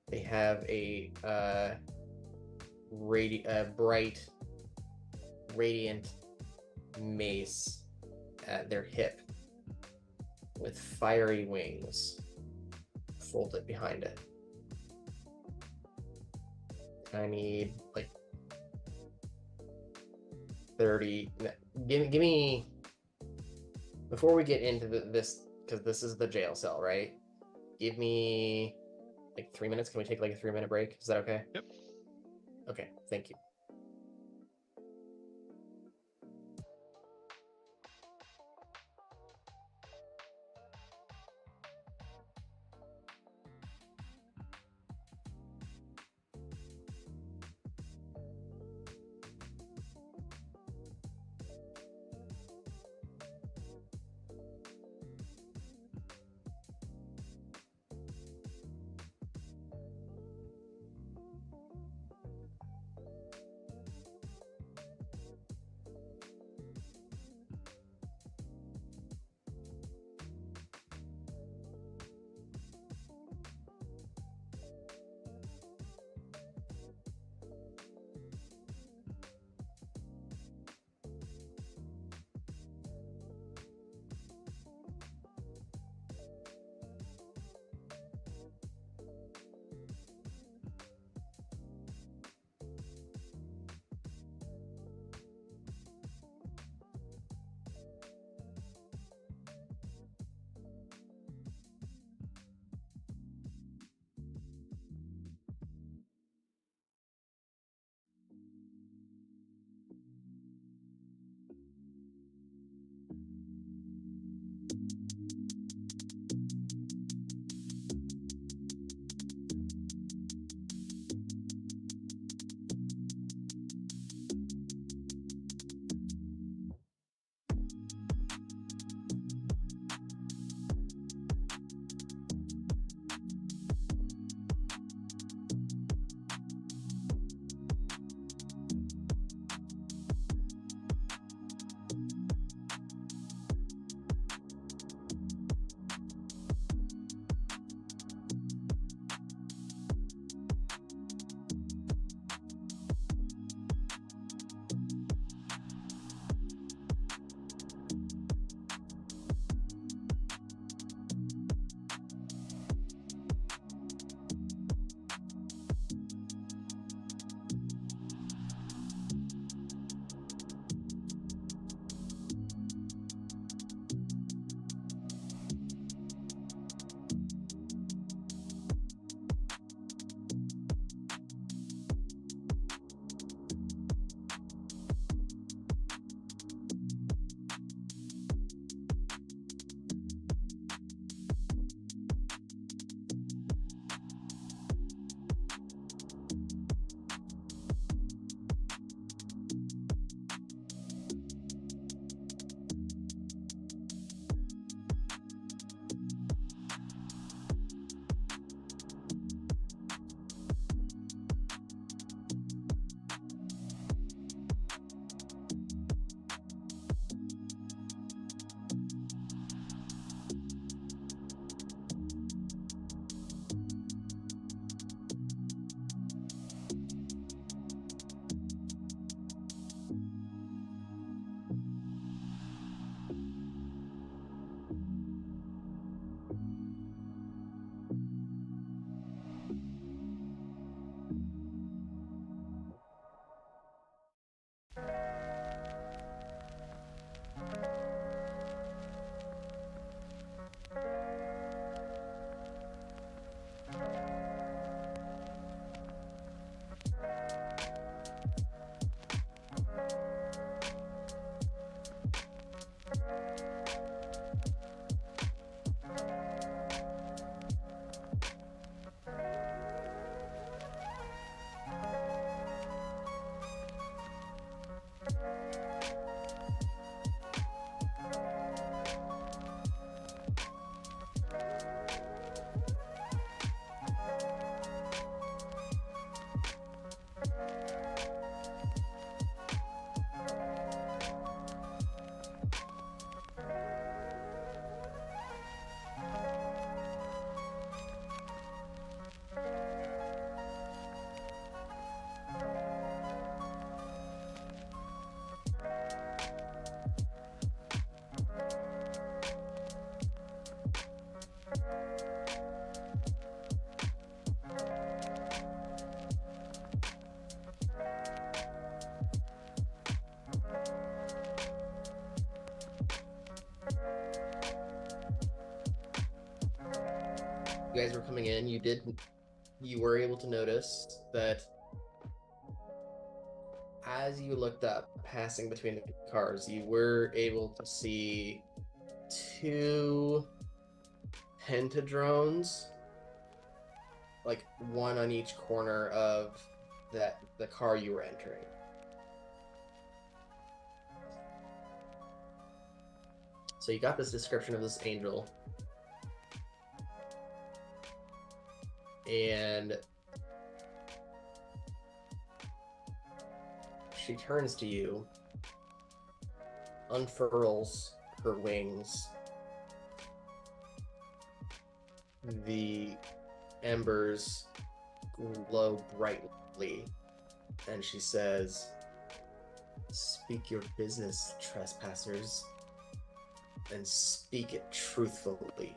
They have a bright, radiant mace at their hip with fiery wings folded behind it. I need like 30. Give me before we get into this, because this is the jail cell, right? Give me like 3 minutes. Can we take like a 3-minute break? Is that okay? Yep. Okay, thank you. you guys were coming in, you were able to notice that as you looked up, passing between the cars, you were able to see 2 pentadrones, like one on each corner of the car you were entering. So you got this description of this angel, and she turns to you, unfurls her wings. The embers glow brightly, and she says, "Speak your business, trespassers, and speak it truthfully."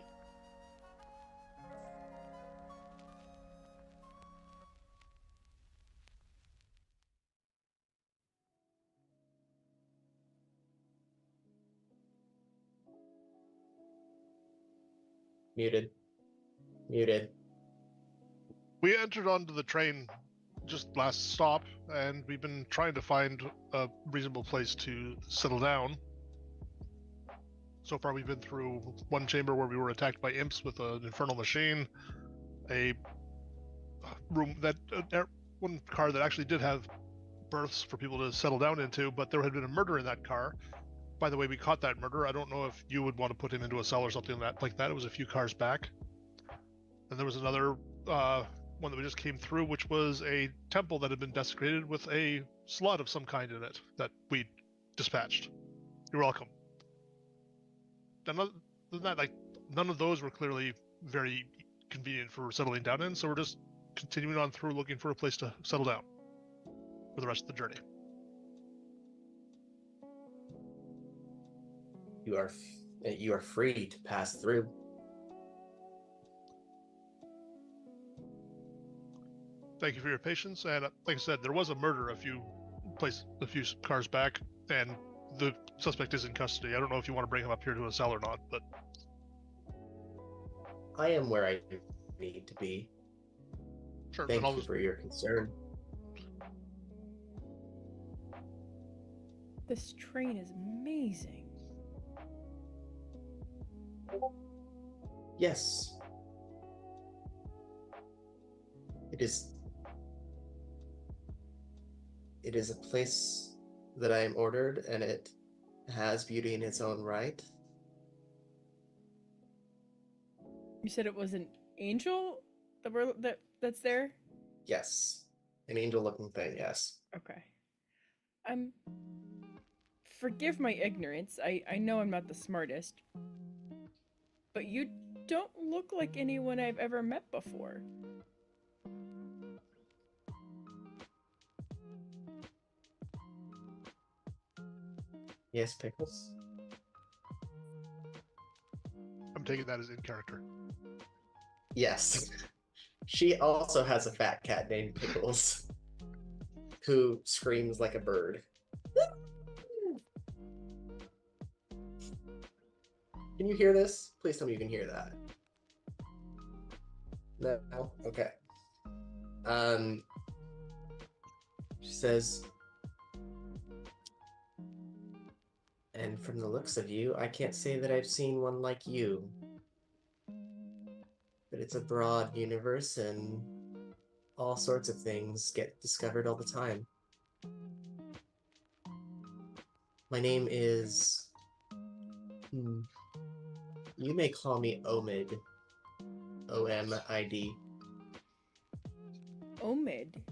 Muted. Muted. We entered onto the train just last stop, and we've been trying to find a reasonable place to settle down. So far, we've been through one chamber where we were attacked by imps with an infernal machine, a room that one car that actually did have berths for people to settle down into, but there had been a murder in that car. By the way, we caught that murder. I don't know if you would want to put him into a cell or something like that. It was a few cars back. And there was another one that we just came through, which was a temple that had been desecrated with a slut of some kind in it that we dispatched. You're welcome. And other than that, like, none of those were clearly very convenient for settling down in, so we're just continuing on through looking for a place to settle down for the rest of the journey. You are free to pass through. Thank you for your patience, and like I said, there was a murder a few cars back, and the suspect is in custody. I don't know if you want to bring him up here to a cell or not, but I am where I need to be. sure. Thank you for your concern. This train is amazing. Yes. It is a place that I am ordered, and it has beauty in its own right. You said it was an angel that's there? Yes. An angel-looking thing, yes. Okay. Forgive my ignorance. I know I'm not the smartest. But you don't look like anyone I've ever met before. Yes, Pickles? I'm taking that as in character. Yes. She also has a fat cat named Pickles, who screams like a bird. Can you hear this? Please tell me you can hear that. No? Okay. She says, "And from the looks of you, I can't say that I've seen one like you. But it's a broad universe, and all sorts of things get discovered all the time. My name is... you may call me Omid. O-M-I-D. Omid.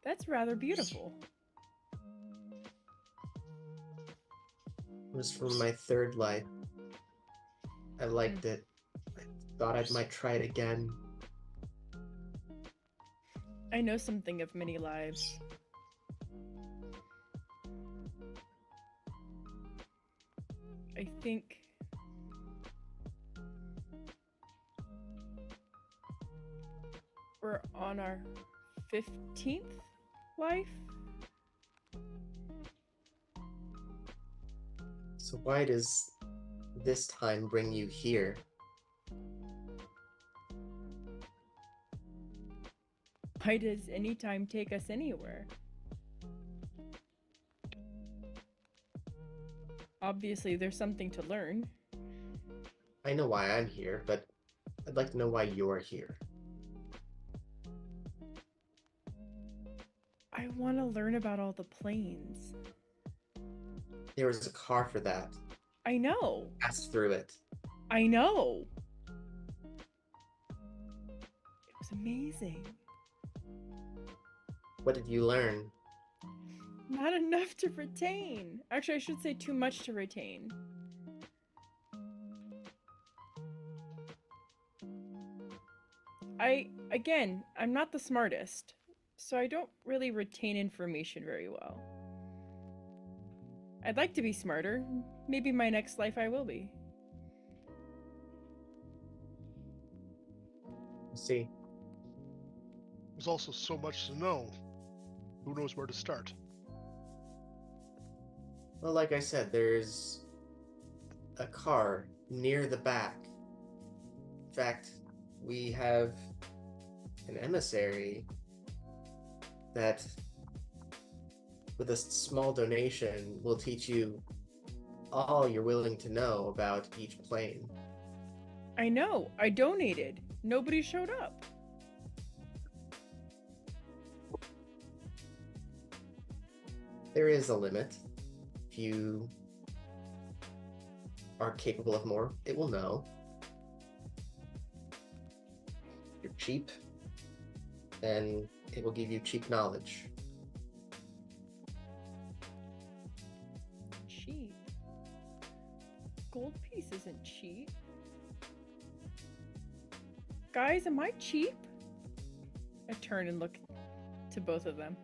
That's rather beautiful. It was from my third life. I liked it. I thought I might try it again. I know something of many lives. I think we're on our 15th life? So why does this time bring you here? Why does any time take us anywhere? Obviously, there's something to learn. I know why I'm here, but I'd like to know why you're here. I want to learn about all the planes. There was a car for that. I know. Pass through it. I know. It was amazing. What did you learn? Not enough to retain. Actually, I should say too much to retain. Again, I'm not the smartest, so I don't really retain information very well. I'd like to be smarter. Maybe my next life I will be. See, There's also so much to know. Who knows where to start? well, like I said, there's a car near the back. In fact, we have an emissary that, with a small donation, will teach you all you're willing to know about each plane. I know. I donated. Nobody showed up. There is a limit. If you are capable of more, it will know. If you're cheap, then it will give you cheap knowledge. Cheap. Gold piece isn't cheap. Guys, am I cheap? I turn and look to both of them.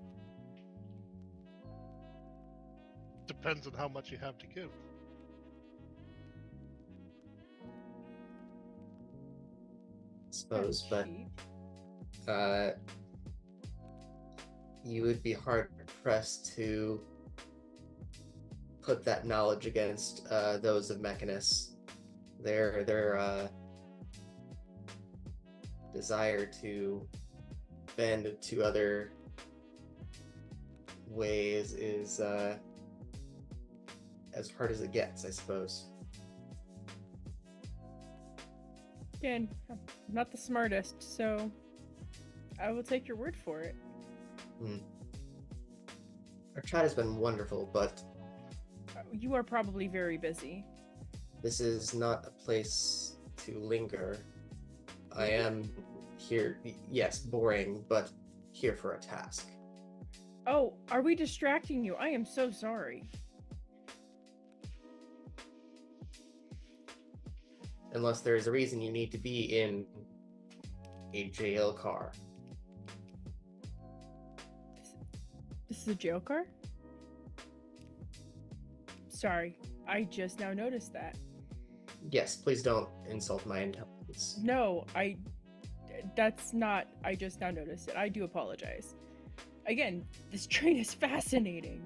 Depends on how much you have to give. Suppose, I'm but cheap. you would be hard pressed to put that knowledge against those of Mechanus. Their desire to bend to other ways is as hard as it gets, I suppose. Again, I'm not the smartest, so I will take your word for it. Our chat has been wonderful, but You are probably very busy. this is not a place to linger. I am here, yes, boring, but here for a task. Oh, are we distracting you? I am so sorry. Unless there is a reason you need to be in a jail car. This is a jail car? Sorry, I just now noticed that. Yes, please don't insult my intelligence. No, I just now noticed it. I do apologize. Again, this train is fascinating.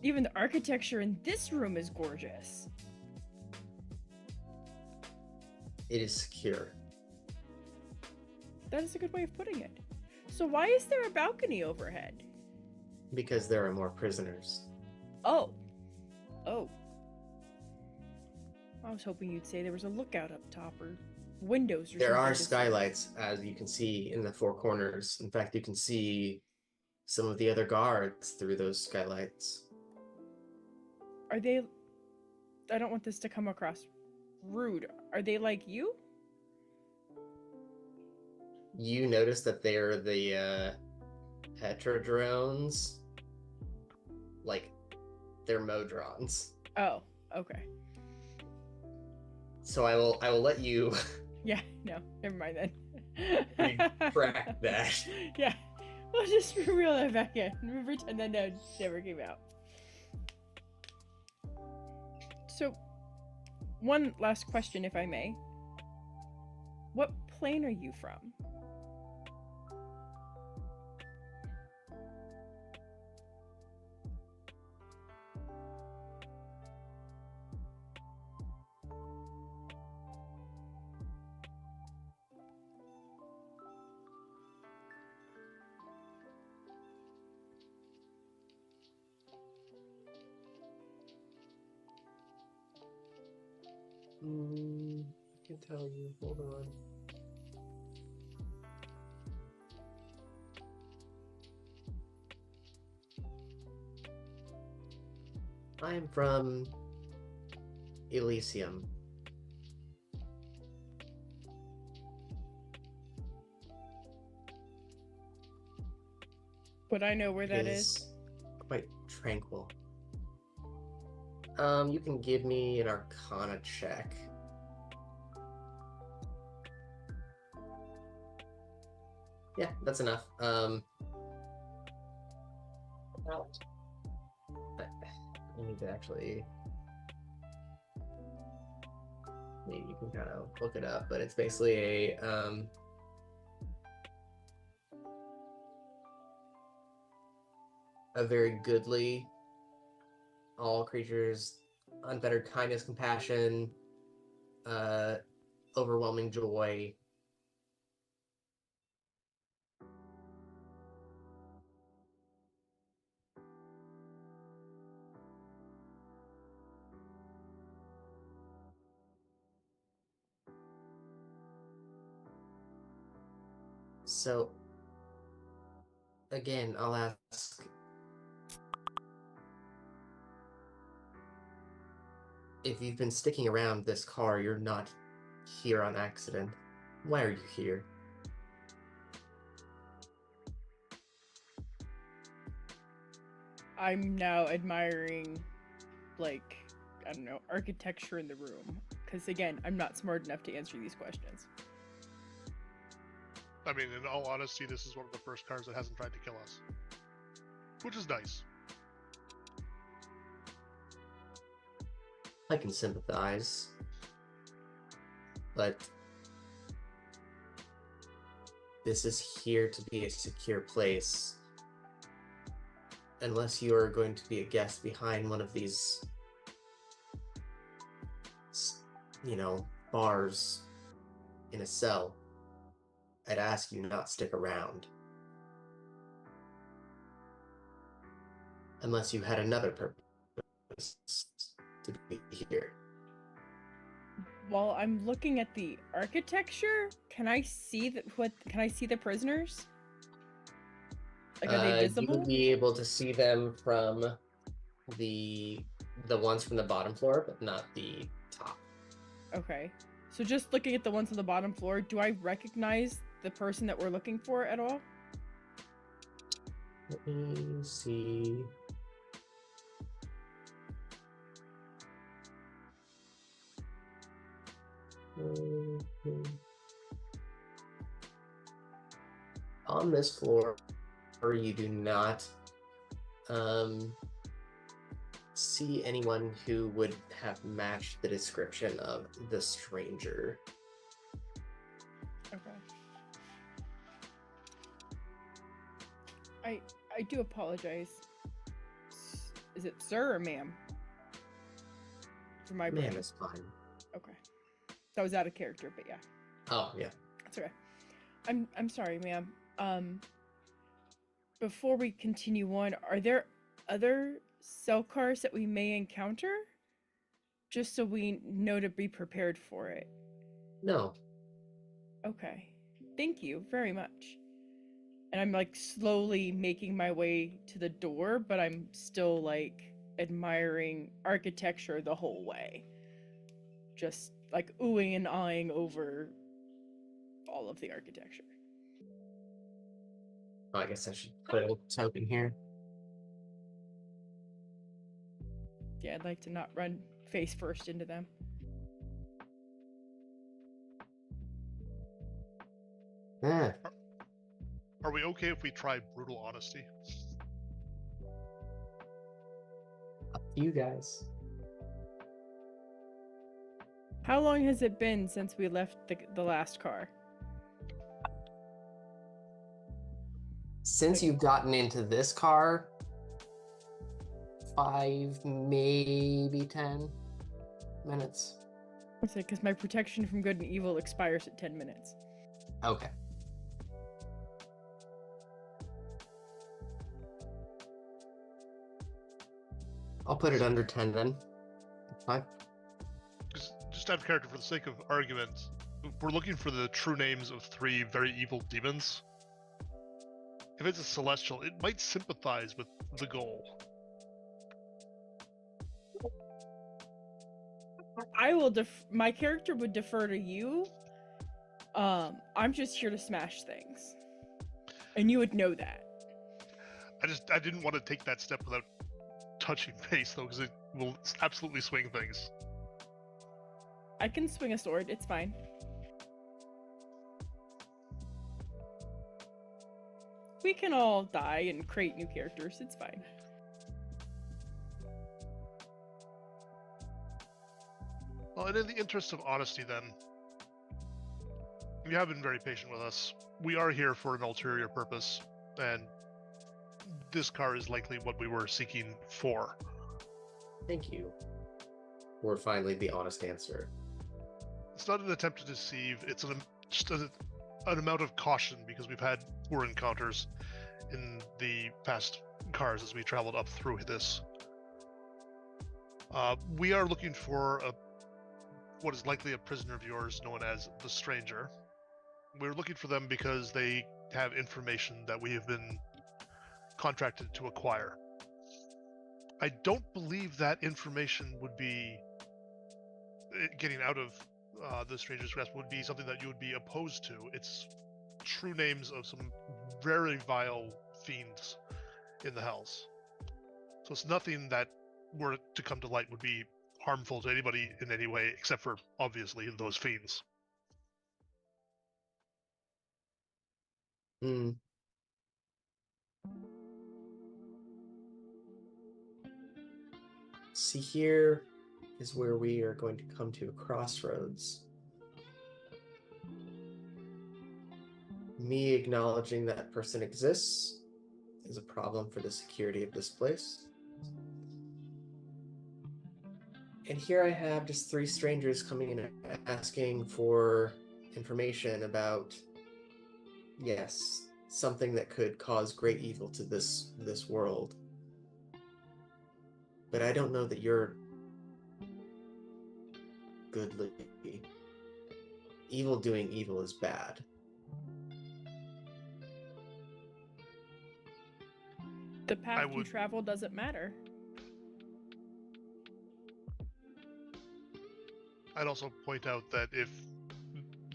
Even the architecture in this room is gorgeous. It is secure. That is a good way of putting it. So why is there a balcony overhead? Because there are more prisoners. Oh. Oh. I was hoping you'd say there was a lookout up top or windows or There something. are skylights, as you can see in the four corners. In fact, you can see some of the other guards through those skylights. Are they... I don't want this to come across rude. Are they like you? You notice that they're the Petrodrones. Like, they're Modrons. Oh, okay. So I will let you Yeah, no, never mind then. retract that. Yeah, we'll just reel that back in. Pretend that never came out. So, one last question, if I may. What plane are you from? I can tell you. Hold on. I am from Elysium. Would I know where that It is? quite tranquil. You can give me an Arcana check. Yeah, that's enough. I need to actually. Maybe you can kind of look it up, but it's basically a very goodly. All creatures, unfettered kindness, compassion, overwhelming joy. So, again, I'll ask, if you've been sticking around this car, you're not here on accident. Why are you here? I'm now admiring, like, I don't know, architecture in the room. Because again, I'm not smart enough to answer these questions. I mean, in all honesty, this is one of the first cars that hasn't tried to kill us, which is nice. I can sympathize, but this is here to be a secure place. Unless you are going to be a guest behind one of these, bars in a cell, I'd ask you not stick around. Unless you had another purpose to be here. While I'm looking at the architecture, can I see can I see the prisoners? Like, are they You visible? would be able to see them from the ones from the bottom floor, but not the top. Okay. So just looking at the ones on the bottom floor, do I recognize the person that we're looking for at all? Let me see. On this floor, you do not see anyone who would have matched the description of the stranger. Okay. I do apologize. Is it sir or ma'am? For my brain. Man is fine. Okay. That was out of character, but yeah. Oh yeah. That's okay. I'm sorry, ma'am. Before we continue on, are there other cell cars that we may encounter? Just so we know to be prepared for it. No. Okay. Thank you very much. And I'm like slowly making my way to the door, but I'm still like admiring architecture the whole way. Just like oohing and eyeing over all of the architecture. Oh, I guess I should put a token here. Yeah, I'd like to not run face first into them. Yeah. Are we okay if we try brutal honesty? Up to you guys. How long has it been since we left the last car? Since you've gotten into this car, 5, maybe 10 minutes. What's it? Because my protection from good and evil expires at 10 minutes. Okay. I'll put it under 10 then. Fine. Just just out of character for the sake of argument, we're looking for the true names of 3 very evil demons. If it's a celestial, it might sympathize with the goal. I will my character would defer to you. I'm just here to smash things. And you would know that. I didn't want to take that step without touching base, though, because it will absolutely swing things. I can swing a sword, it's fine. We can all die and create new characters, it's fine. Well, and in the interest of honesty, then, you have been very patient with us. We are here for an ulterior purpose, and this car is likely what we were seeking for. Thank you. Or finally, the honest answer. It's not an attempt to deceive, it's just an amount of caution, because we've had poor encounters in the past cars as we traveled up through this. We are looking for what is likely a prisoner of yours known as the Stranger. We're looking for them because they have information that we have been contracted to acquire. I don't believe that information would be getting out of the Stranger's grasp would be something that you would be opposed to. It's true names of some very vile fiends in the Hells. So it's nothing that were to come to light would be harmful to anybody in any way, except for, obviously, those fiends. See, here is where we are going to come to a crossroads. Me acknowledging that person exists is a problem for the security of this place. And here I have just 3 strangers coming in and asking for information about, yes, something that could cause great evil to this world. But I don't know that you're goodly. Evil doing evil is bad. The path you travel doesn't matter. I'd also point out that if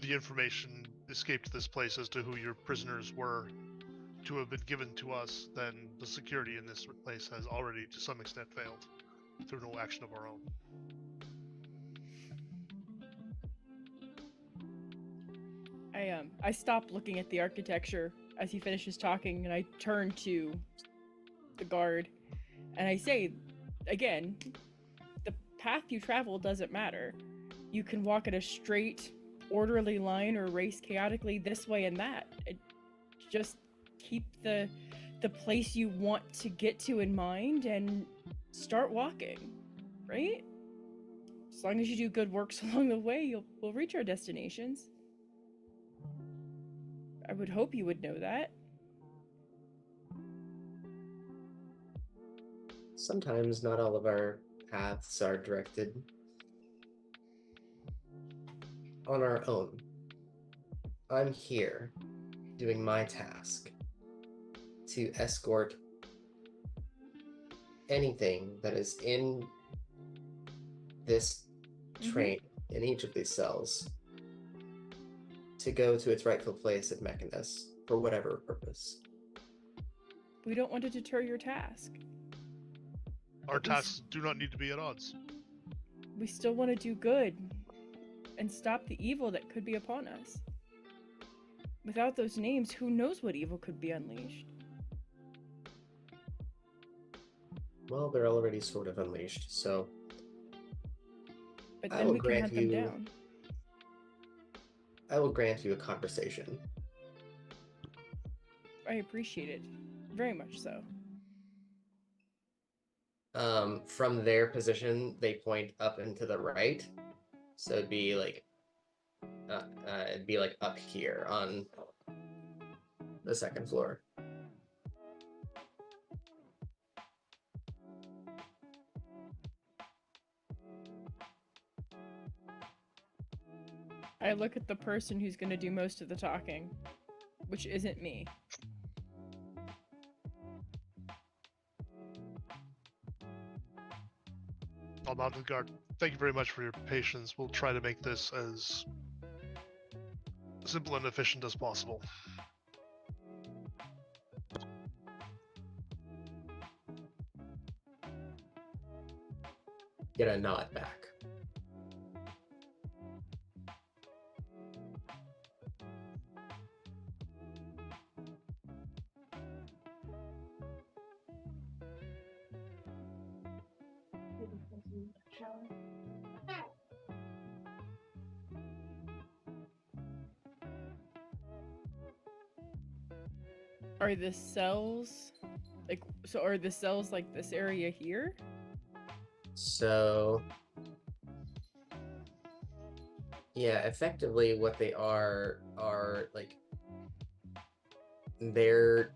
the information escaped this place as to who your prisoners were to have been given to us, then the security in this place has already, to some extent, failed through no action of our own. I stop looking at the architecture as he finishes talking, and I turn to the guard, and I say, again, the path you travel doesn't matter. You can walk in a straight, orderly line or race chaotically this way and that. Just keep the place you want to get to in mind and start walking, right? As long as you do good works along the way, we'll reach our destinations. I would hope you would know that. Sometimes not all of our paths are directed on our own. I'm here doing my task to escort anything that is in this train, in each of these cells, to go to its rightful place at Mechanus for whatever purpose. We don't want to deter your task. Our tasks do not need to be at odds. We still want to do good and stop the evil that could be upon us. Without those names, who knows what evil could be unleashed? Well, they're already sort of unleashed, so But then we can hunt them down. I will grant you a conversation. I appreciate it. Very much so. From their position, they point up and to the right. So it'd be like up here on the second floor. I look at the person who's gonna do most of the talking, which isn't me. I'll mount the guard. Thank you very much for your patience. We'll try to make this as simple and efficient as possible. Get a nod back. Are the cells like so? Are the cells like this area here? So, yeah, effectively what they are like they're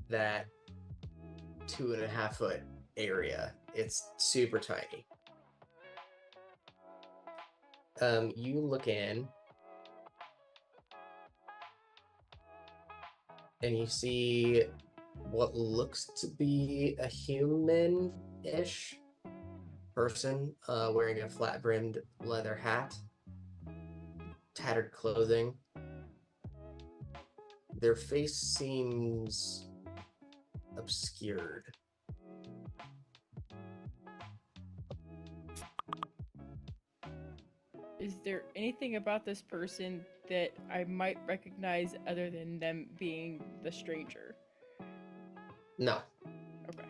that 2.5 foot area. It's super tiny. You look in and you see what looks to be a human-ish person wearing a flat-brimmed leather hat, tattered clothing. Their face seems obscured. Is there anything about this person that I might recognize other than them being the stranger? No. Okay.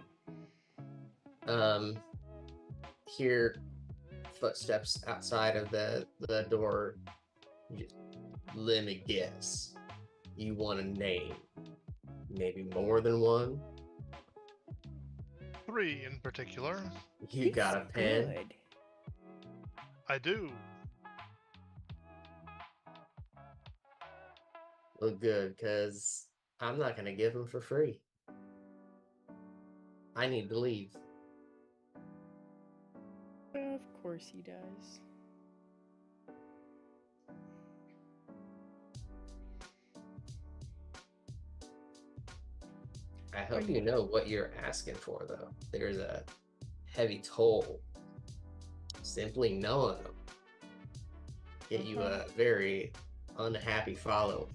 Hear footsteps outside of the door. Just, let me guess. You want a name? Maybe more than one? 3 in particular. You got a pen? Good. I do. Well, good, because I'm not going to give them for free. I need to leave. Of course he does. I hope you know what you're asking for, though. There's a heavy toll. Simply knowing them get you a very unhappy follow.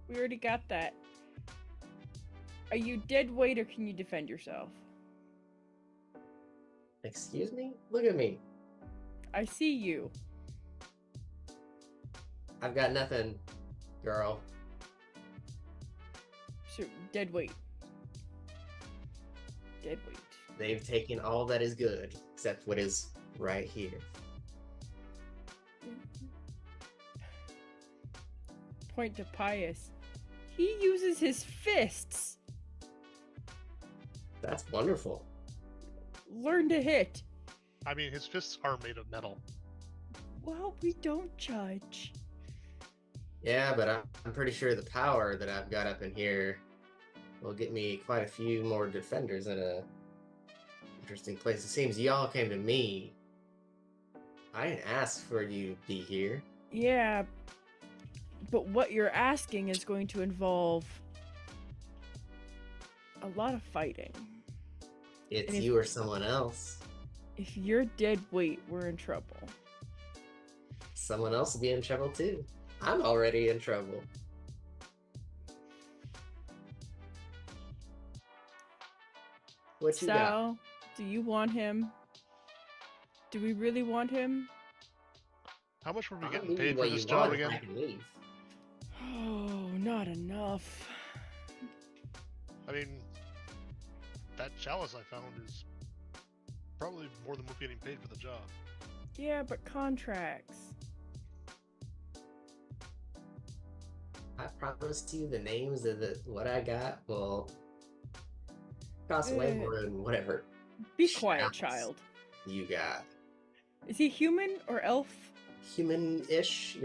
We already got that. Are you dead weight or can you defend yourself? Excuse me? Look at me. I see you. I've got nothing, girl. So, dead weight. Dead weight. They've taken all that is good, except what is right here. Point to Pius. He uses his fists. That's wonderful. Learn to hit. I mean, his fists are made of metal. Well, we don't judge. Yeah, but I'm pretty sure the power that I've got up in here will get me quite a few more defenders in a interesting place. It seems y'all came to me. I didn't ask for you to be here. Yeah, but what you're asking is going to involve a lot of fighting. It's you or someone else. If you're dead weight, we're in trouble. Someone else will be in trouble too. I'm already in trouble. What you got? Sal, do you want him? Do we really want him? How much were we I'll getting give you paid what for this you job want if I again? can leave. Oh, not enough. I mean, that chalice I found is probably more than we're getting paid for the job. Yeah, but contracts. I promised you the names of what I got will cost way more than whatever Be quiet, chalice child. you got. Is he human or elf? Human-ish.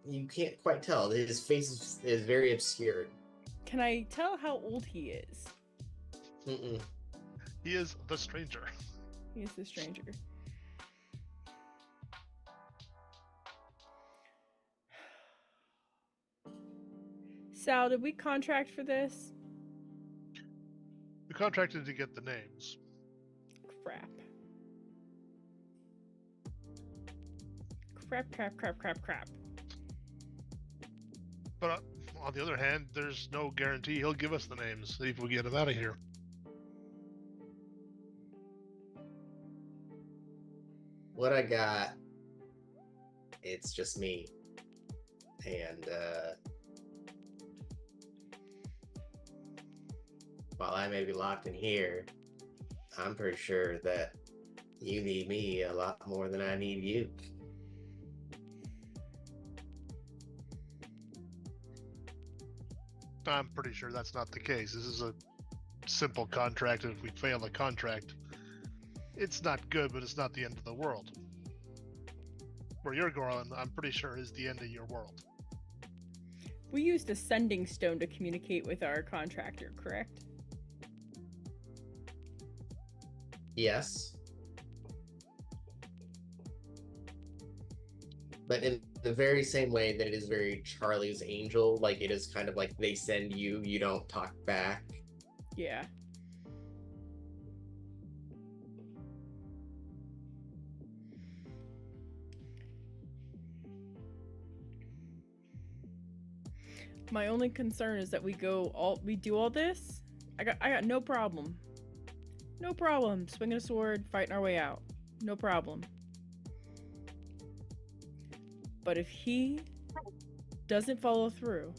You can't quite tell. His face is very obscured. Can I tell how old he is? Mm-mm. He is the stranger. He is the stranger. Sal, did we contract for this? We contracted to get the names. Crap. Crap. But on the other hand, there's no guarantee he'll give us the names if we get him out of here. What I got, it's just me. And while I may be locked in here, I'm pretty sure that you need me a lot more than I need you. I'm pretty sure that's not the case. This is a simple contract, and if we fail the contract, it's not good, but it's not the end of the world. Where you're going, I'm pretty sure is the end of your world. We used a sending stone to communicate with our contractor, correct? Yes. But in the very same way that it is very Charlie's Angel, like it is kind of like they send you, you don't talk back. Yeah. My only concern is that we do all this. I got no problem. No problem. Swinging a sword, fighting our way out. No problem. But if he doesn't follow through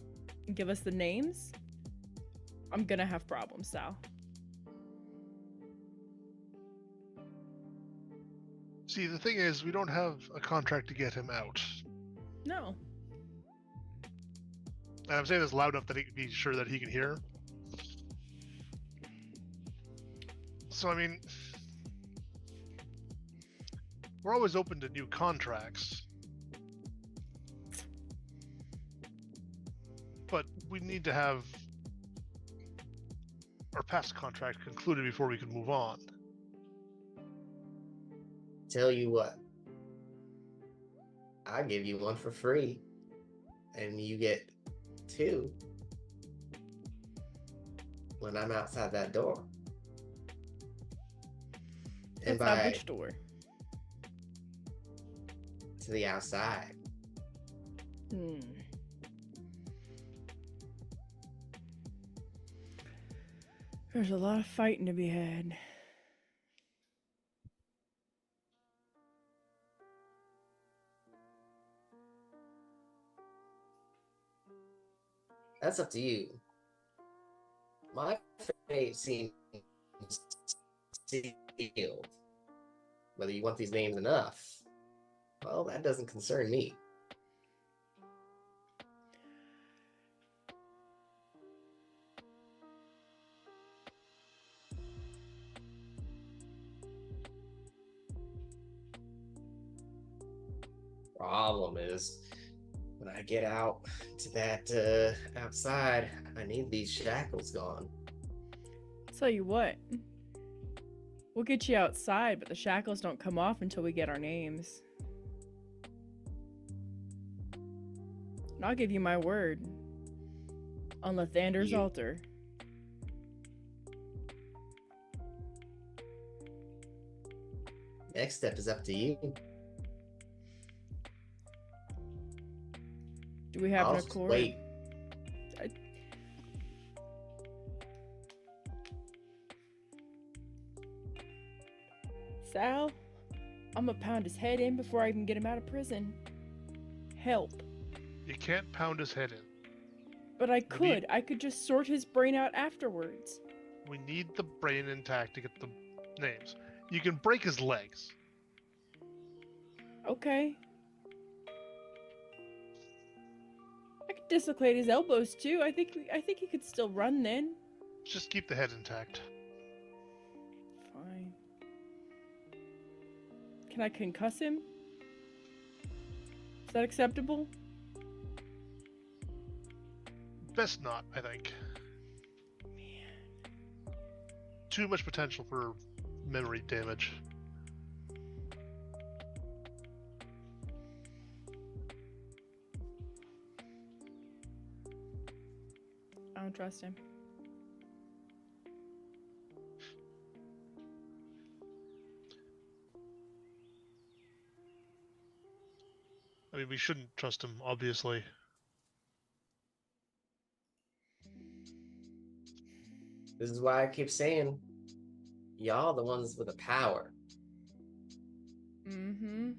and give us the names, I'm gonna have problems, Sal. See, the thing is, we don't have a contract to get him out. No. And I'm saying this loud enough that he can be sure that he can hear. So, I mean, we're always open to new contracts. But we need to have our past contract concluded before we can move on. Tell you what, I'll give you one for free, and you get 2 when I'm outside that door. And Outside by which door? to the outside. There's a lot of fighting to be had. That's up to you. My fate seems sealed. Whether you want these names enough, well, that doesn't concern me. Problem is, when I get out to that outside, I need these shackles gone. Tell you what, we'll get you outside, but the shackles don't come off until we get our names. And I'll give you my word. On Lathander's altar. Next step is up to you. Do we have I'll an just accord? wait. Sal, I'm gonna pound his head in before I even get him out of prison. Help. You can't pound his head in. But I could. I could just sort his brain out afterwards. We need the brain intact to get the names. You can break his legs. Okay. I could dislocate his elbows too. I think he could still run then. Just keep the head intact. Fine. Can I concuss him? Is that acceptable? Best not, I think. Man. Too much potential for memory damage. don't trust him. I mean, we shouldn't trust him, obviously. This is why I keep saying, y'all the ones with the power. Mm-hmm.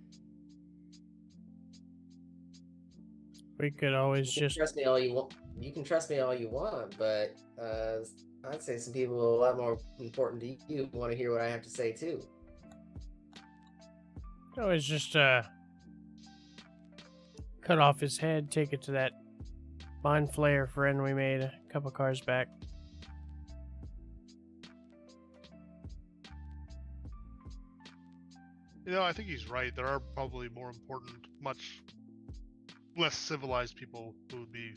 We could always You can just trust me all you want. You can trust me all you want, but I'd say some people a lot more important to you want to hear what I have to say too. always just cut off his head, take it to that mind flayer friend we made a couple cars back. You know, I think he's right. There are probably more important, much less civilized people who would be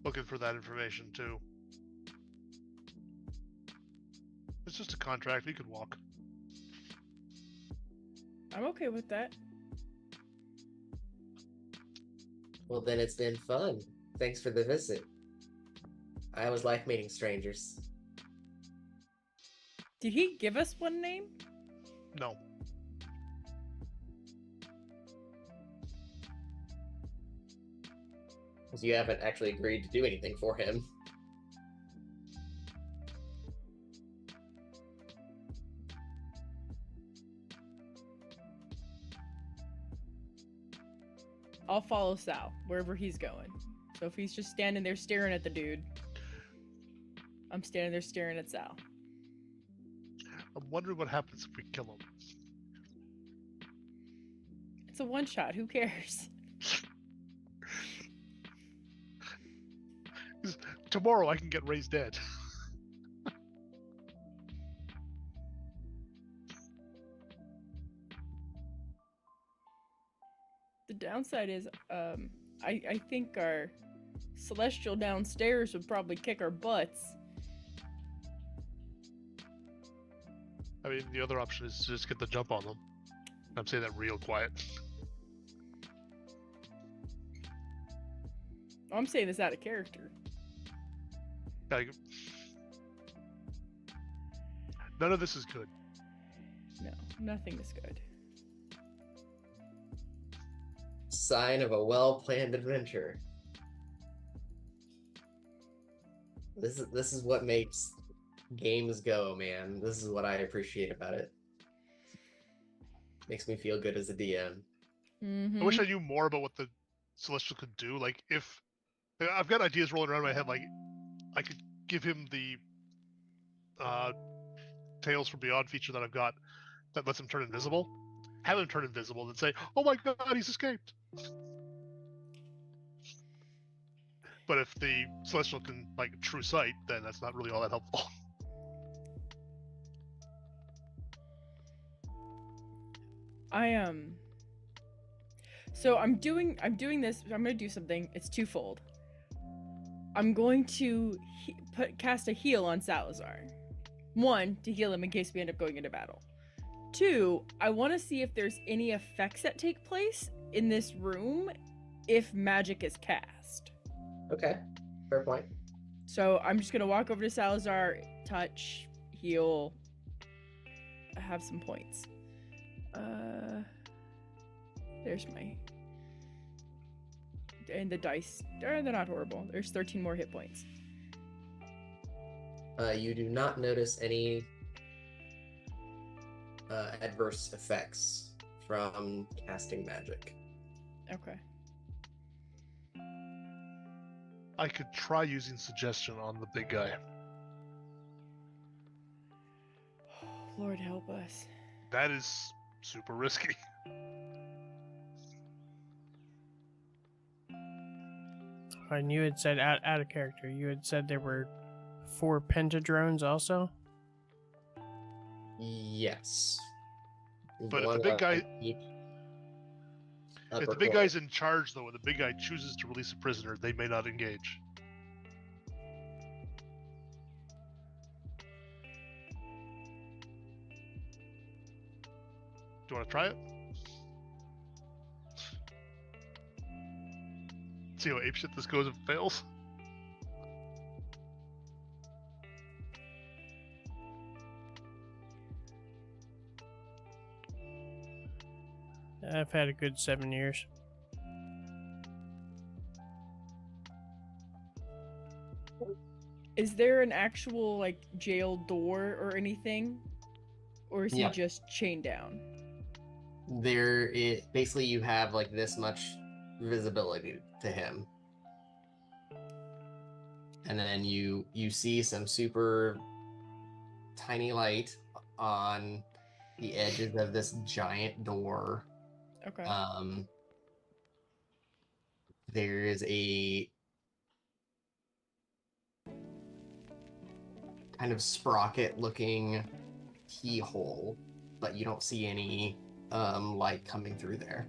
looking for that information too. It's just a contract. We could walk. I'm okay with that. Well, then it's been fun. Thanks for the visit. I always like meeting strangers. Did he give us one name? No. Because you haven't actually agreed to do anything for him. I'll follow Sal wherever he's going. So if he's just standing there staring at the dude, I'm standing there staring at Sal. I'm wondering what happens if we kill him. It's a one shot. Who cares? Tomorrow I can get raised dead. The downside is, I think our celestial downstairs would probably kick our butts. I mean, the other option is to just get the jump on them. I'm saying that real quiet. I'm saying this out of character. Like, none of this is good. No, nothing is good. Sign of a well-planned adventure. This is what makes games go, man. This is what I appreciate about it. Makes me feel good as a DM. Mm-hmm. I wish I knew more about what the Celestial could do. Like, if I've got ideas rolling around in my head, like I could give him the Tales from Beyond feature that I've got that lets him turn invisible. Have him turn invisible and say, "Oh my God, he's escaped." But if the Celestial can like true sight, then that's not really all that helpful. So I'm doing this. I'm gonna do something. It's twofold. I'm going to cast a heal on Salazar. One, to heal him in case we end up going into battle. Two, I want to see if there's any effects that take place in this room if magic is cast. Okay, fair point. So I'm just gonna walk over to Salazar, touch, heal, have some points. There's my... And the dice, they're not horrible. There's 13 more hit points. You do not notice any adverse effects from casting magic. Okay. I could try using suggestion on the big guy. Lord help us. That is super risky. And you had said, out of character, you had said there were 4 pentadrones also? Yes. But if One the big on guy, each if upper the big corner. guy's in charge though, and the big guy chooses to release a prisoner, they may not engage. Do you want to try it? See how apeshit this goes if it fails? I've had a good 7 years. Is there an actual like jail door or anything, or is he Yep. just chained down? Basically you have like this much visibility to him, and then you see some super tiny light on the edges of this giant door. Okay. There is a kind of sprocket looking keyhole, but you don't see any light coming through there.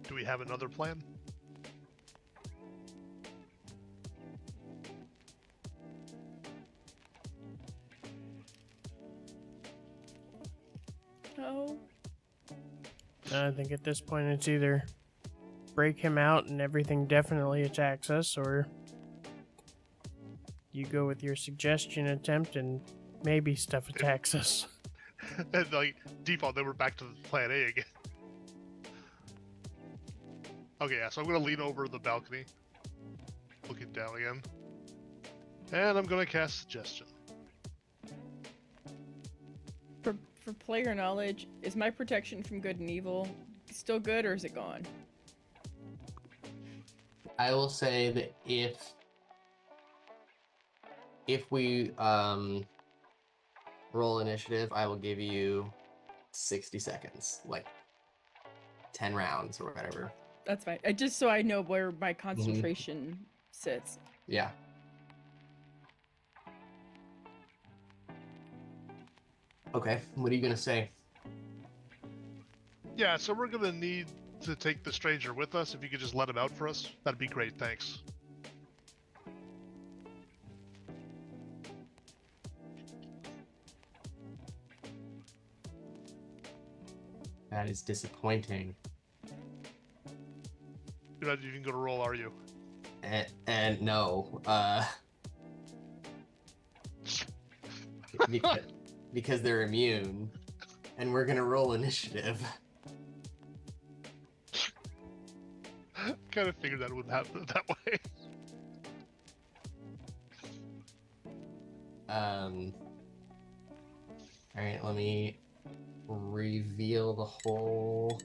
Do we have another plan? No. I think at this point it's either break him out and everything definitely attacks us, or you go with your suggestion attempt and maybe stuff attacks us. And like default, then we're back to plan A again. Okay, yeah, so I'm gonna lean over the balcony, looking down again, and I'm gonna cast suggestion. For player knowledge, is my protection from good and evil still good, or is it gone? I will say that if we roll initiative, I will give you 60 seconds, like 10 rounds or whatever. That's fine. Just so I know where my concentration sits. Yeah. Okay, what are you gonna say? Yeah, so we're gonna need to take the stranger with us. If you could just let him out for us, that'd be great. Thanks. That is disappointing. You're not even gonna roll, are you? And no, because they're immune, and we're gonna roll initiative. Kind of figured that would happen that way. All right, let me reveal the whole.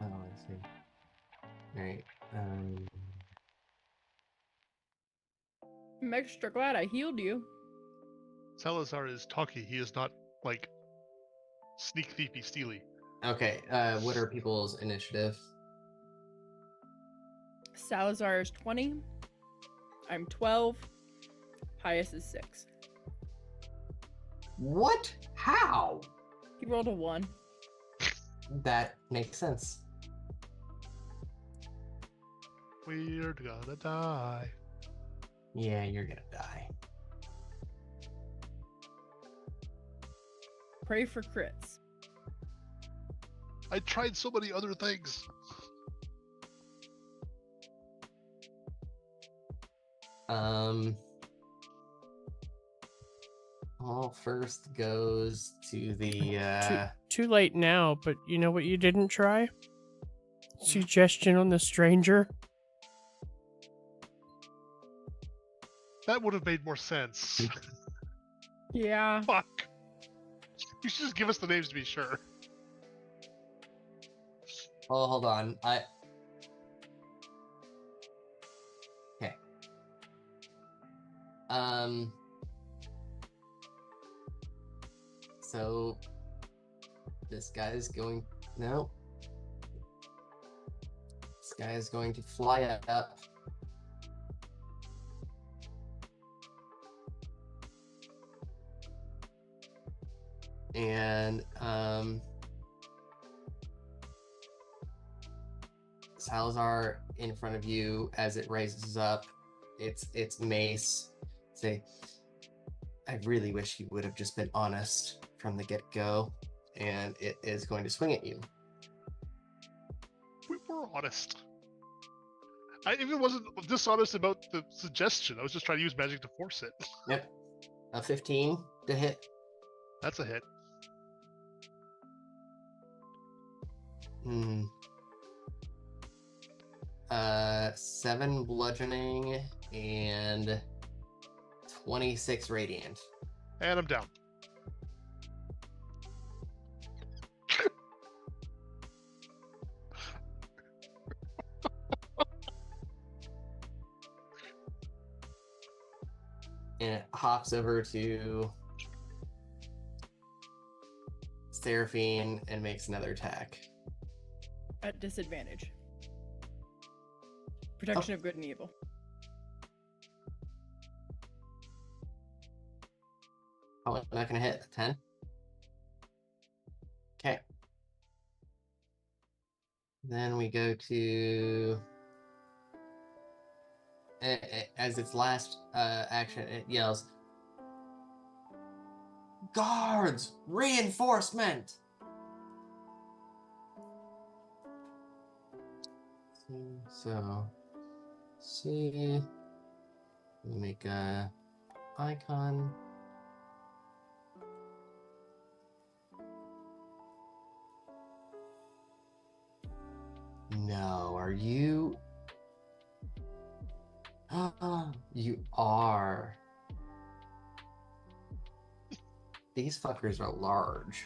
Oh, I see. All right. I'm extra glad I healed you. Salazar is talky. He is not like sneak thiefy steely. Okay. What are people's initiative? Salazar is 20. I'm 12. Highest is 6. What? How? He rolled a 1. That makes sense. We're gonna die. Yeah, you're gonna die. Pray for crits. I tried so many other things. All first goes to the Too late now, but you know what you didn't try? Suggestion on the stranger. That would have made more sense. Yeah. Fuck. You should just give us the names to be sure. Oh, hold on. Okay. So this guy is going. No. This guy is going to fly up. And Salazar in front of you as it raises up its mace. Say, I really wish you would have just been honest from the get-go, and it is going to swing at you. We were honest. I even wasn't dishonest about the suggestion. I was just trying to use magic to force it. Yep. A 15 to hit. That's a hit. Hmm. 7 bludgeoning and 26 radiant. And I'm down. And it hops over to Seraphine and makes another attack. At disadvantage. Protection of good and evil. Oh, not gonna hit. 10. Okay. Then we go to as its last action, it yells, "Guards! Reinforcement!" So, see, we make a icon. No, are you? You are. These fuckers are large.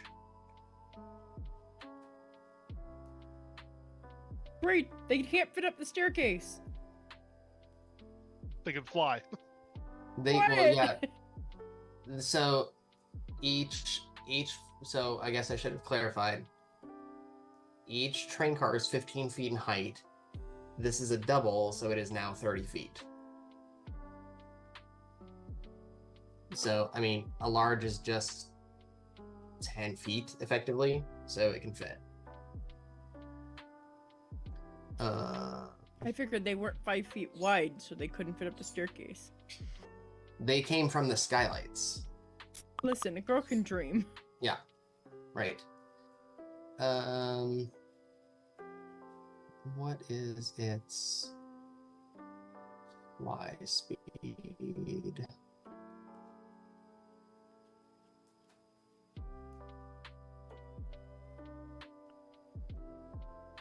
Great! They can't fit up the staircase! They can fly. Well, yeah. So each so I guess I should have clarified. Each train car is 15 feet in height. This is a double, so it is now 30 feet. So, I mean, a large is just 10 feet, effectively, so it can fit. I figured they weren't 5 feet wide, so they couldn't fit up the staircase. They came from the skylights. Listen, a girl can dream. Yeah, right. What is its fly speed?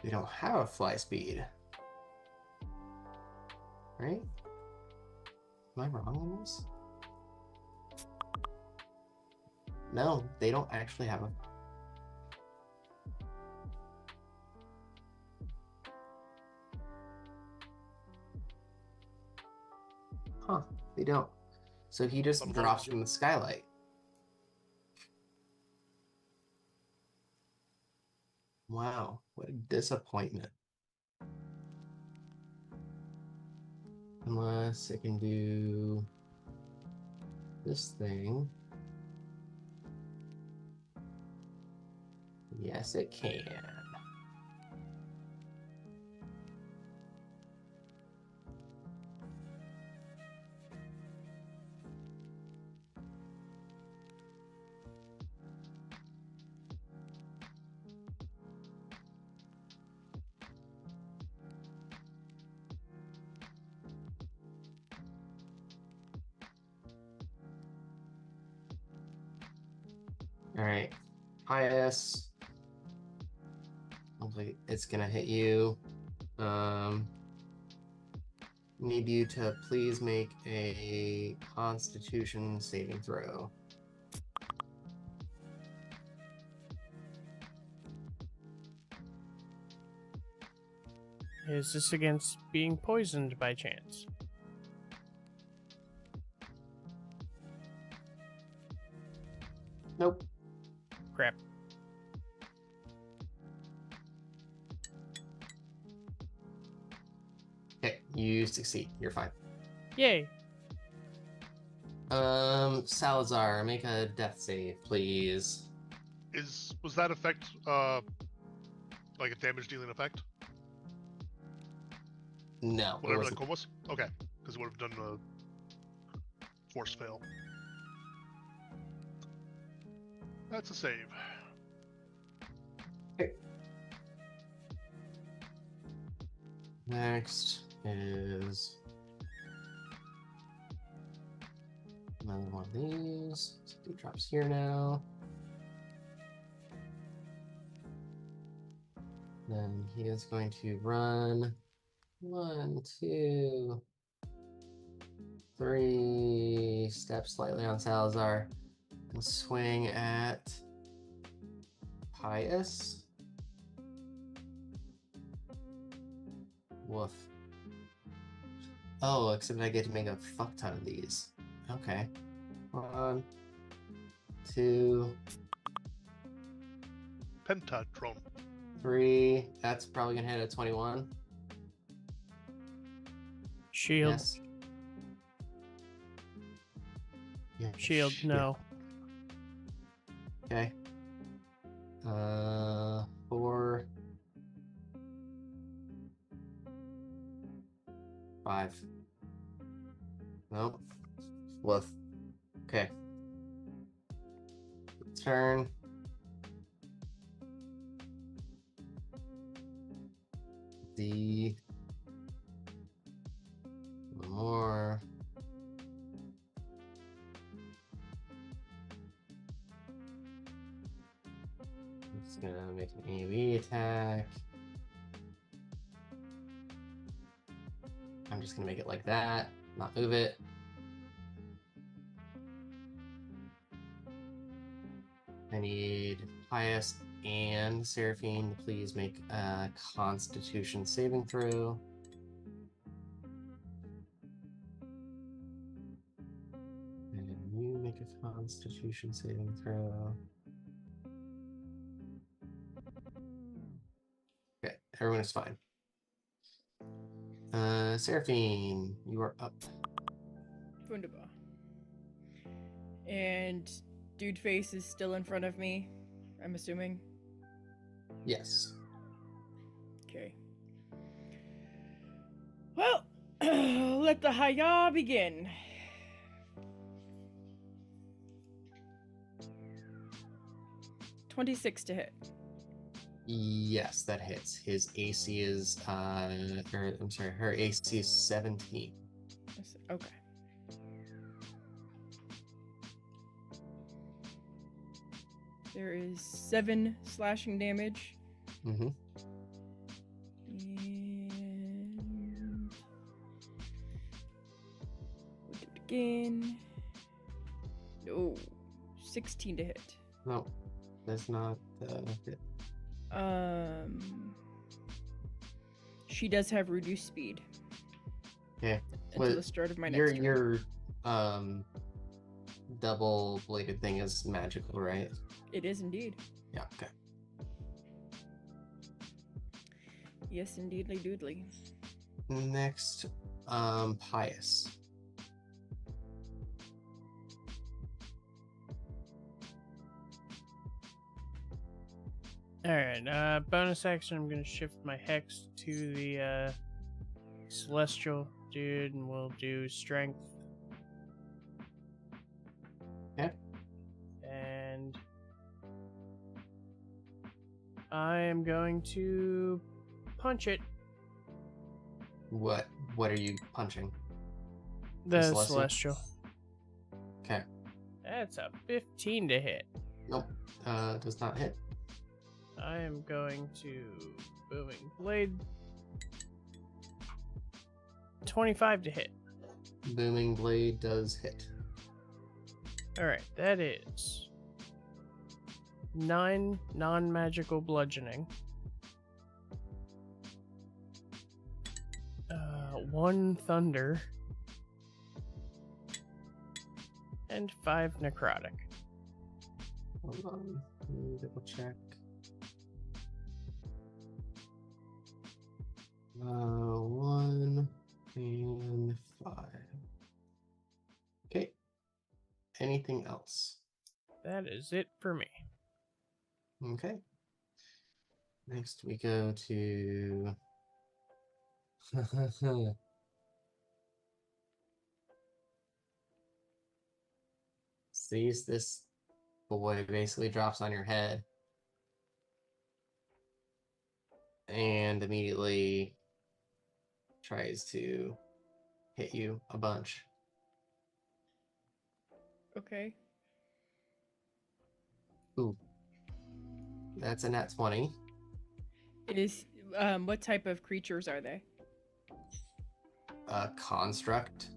We don't have a fly speed. Right? Am I wrong on this? No, they don't actually have a... Huh, they don't. So he just drops from the skylight. Wow, what a disappointment. Unless it can do this thing. Yes, it can. All right, Pius. Hopefully, it's gonna hit you. Need you to please make a Constitution saving throw. Is this against being poisoned by chance? Nope. Crap. Okay, you succeed. You're fine. Yay! Salazar, make a death save, please. Was that effect like a damage dealing effect? No, it Whatever that wasn't. code was? Okay. Because it would have done a force fail. That's a save. Next is another one of these. So 2 drops here now. Then he is going to run 1, 2, 3 steps slightly on Salazar and swing at Pius. Woof. Oh, except I get to make a fuck ton of these. Okay. 1, 2, Pentatron. 3. That's probably gonna hit a 21. Shield. Yes. Yeah, Shield, shit. no. Okay. 4, 5. Nope. Woof. Okay. Turn. D. One more. It's gonna make an AoE attack. I'm just gonna make it like that, not move it. I need Pius and Seraphine to please make a Constitution saving throw. And you make a Constitution saving throw. Okay, everyone is fine. Seraphine, you are up. Wunderbar. And dude face is still in front of me, I'm assuming. Yes. Okay. Well, let the Hayah begin. $26 to hit. Yes, that hits. His AC is, her AC is 17. Okay. There is 7 slashing damage. Mm-hmm. And we'll do it again. No, 16 to hit. No, that's not hit. She does have reduced speed. Okay. Until But the start of my next turn. your double-bladed thing is magical, right? It is indeed. Yeah, okay. Yes, indeedly doodly. Next, Pius. Alright, bonus action, I'm gonna shift my hex to the celestial dude and we'll do strength. Okay. And I am going to punch it. What are you punching? The Celestial? celestial. Okay. That's a 15 to hit. Nope. Does not hit. I am going to booming blade. 25 to hit. Booming blade does hit. Alright, that is 9 non-magical bludgeoning. 1 thunder. And 5 necrotic. Hold on. Let me double check. 1 and 5. Okay. Anything else? That is it for me. Okay. Next we go to sees this boy basically drops on your head and immediately tries to hit you a bunch. Okay. Ooh. That's a nat 20. Is what type of creatures are they? Construct.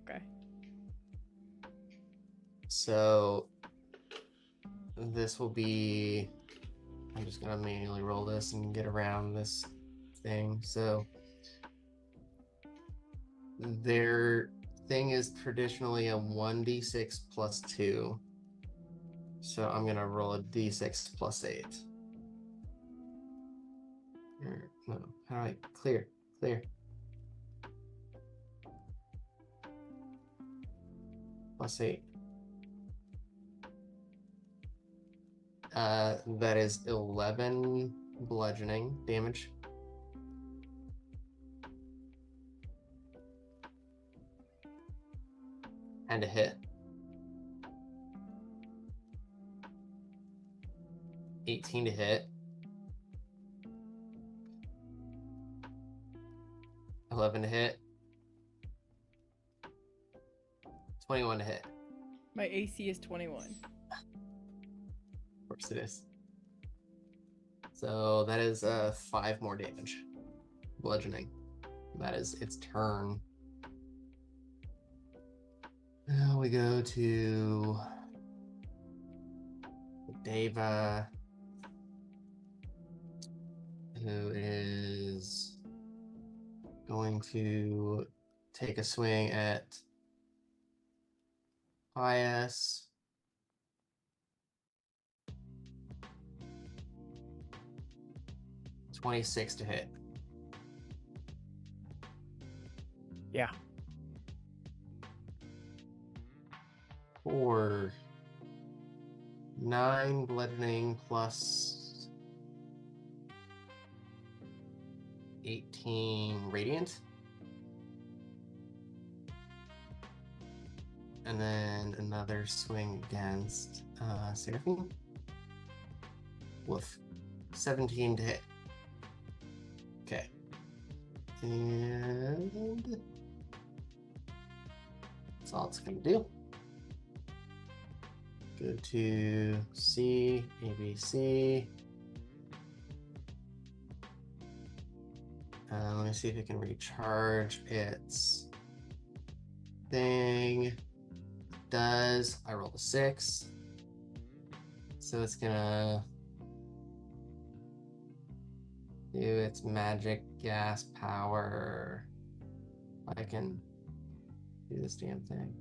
Okay. So this will be, I'm just gonna manually roll this and get around this thing. So their thing is traditionally a 1d6 plus 2. So I'm gonna roll a d6 plus 8. No, how do I clear? Plus 8. That is 11 bludgeoning damage. And a hit. 18 to hit. 11 to hit. 21 to hit. My AC is 21. Of course it is. So that is 5 more damage. Bludgeoning. That is its turn. Now we go to Deva, who is going to take a swing at Pius. $26 to hit. Yeah. For 9 bludgeoning plus 18 radiant. And then another swing against Seraphine. Woof. 17 to hit. Okay. And that's all it's gonna do. Go to C, ABC. Let me see if it can recharge its thing. Does. I rolled a 6. So it's gonna do its magic gas power. I can do this damn thing.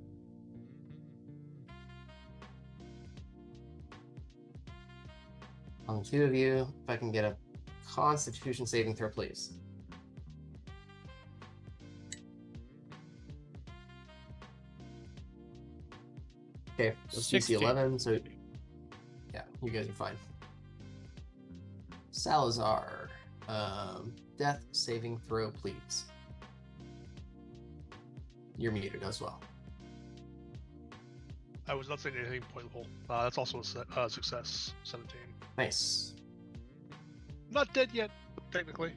On the 2 of you, if I can get a Constitution saving throw, please. Okay, let's DC 60. 11, so yeah, you guys are fine. Salazar, death saving throw, please. You're muted as well. I was not saying anything pointful. That's also a success. 17. Nice. Not dead yet, technically.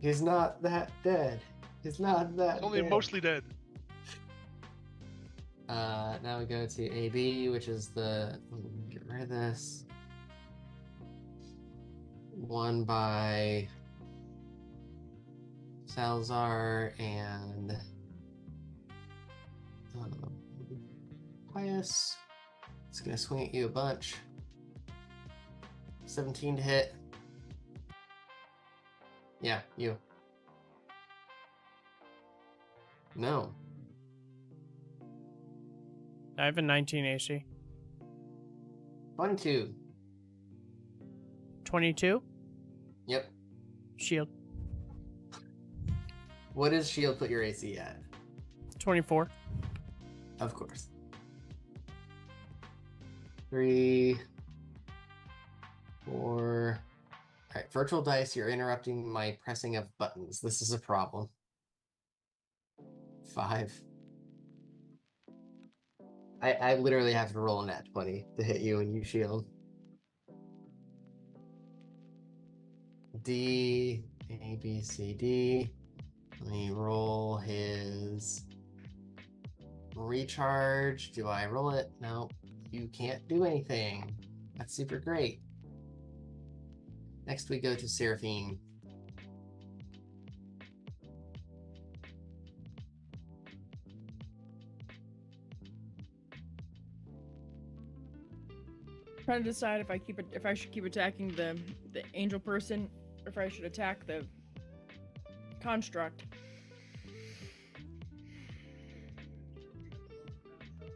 He's not that dead. He's not that Only dead. mostly dead. Now we go to AB, which is the, get rid of this. One by Salazar and Pius. It's gonna swing at you a bunch. 17 to hit. Yeah, you. No. I have a 19 AC. 22. 22? Yep. Shield. What does shield put your AC at? 24. Of course. 3, 4. Alright, virtual dice, you're interrupting my pressing of buttons. This is a problem. 5. I literally have to roll a nat 20 to hit you and you shield. D, A, B, C, D. Let me roll his recharge. Do I roll it? No, you can't do anything. That's super great. Next we go to Seraphine. Trying to decide if I should keep attacking the angel person, or if I should attack the construct.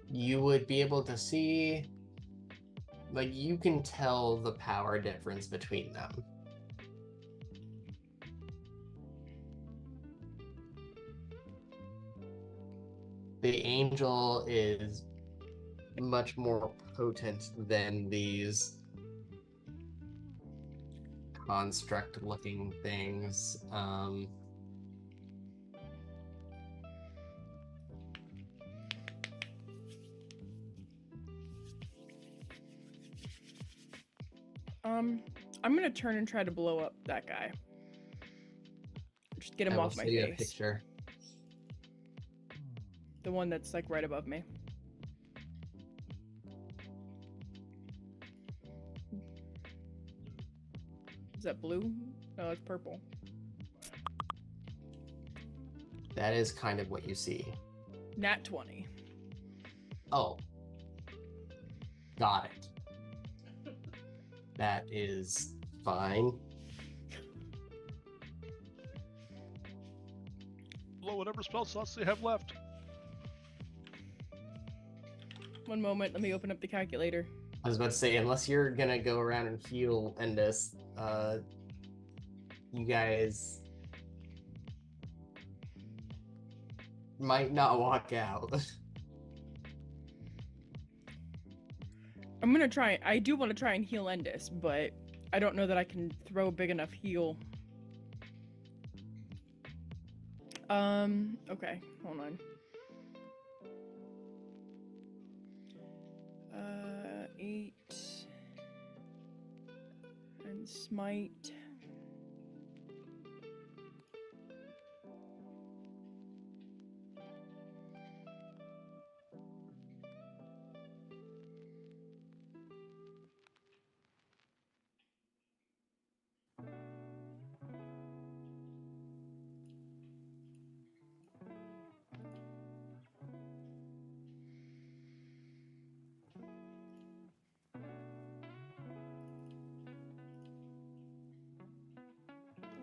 You would be able to see, like, you can tell the power difference between them. The angel is much more potent than these construct-looking things. I'm gonna turn and try to blow up that guy. Just get him I will off my send you a face. picture. The one that's like right above me. Is that blue? No, it's purple. That is kind of what you see. Nat 20. Oh. Got it. That is fine. Blow whatever spell slots they have left. One moment, let me open up the calculator. I was about to say, unless you're gonna go around and heal Endus, you guys might not walk out. I'm gonna try. I do want to try and heal Endus, but I don't know that I can throw a big enough heal. Okay, hold on. 8 and smite.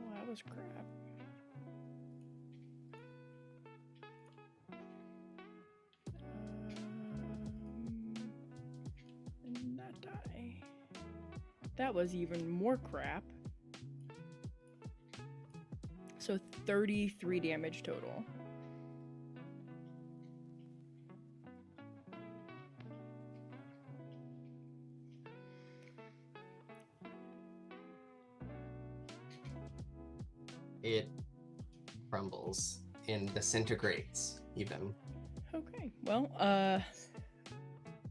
Oh, that was crap. And that die. That was even more crap. So 33 damage total. It crumbles and disintegrates, even. Okay, well,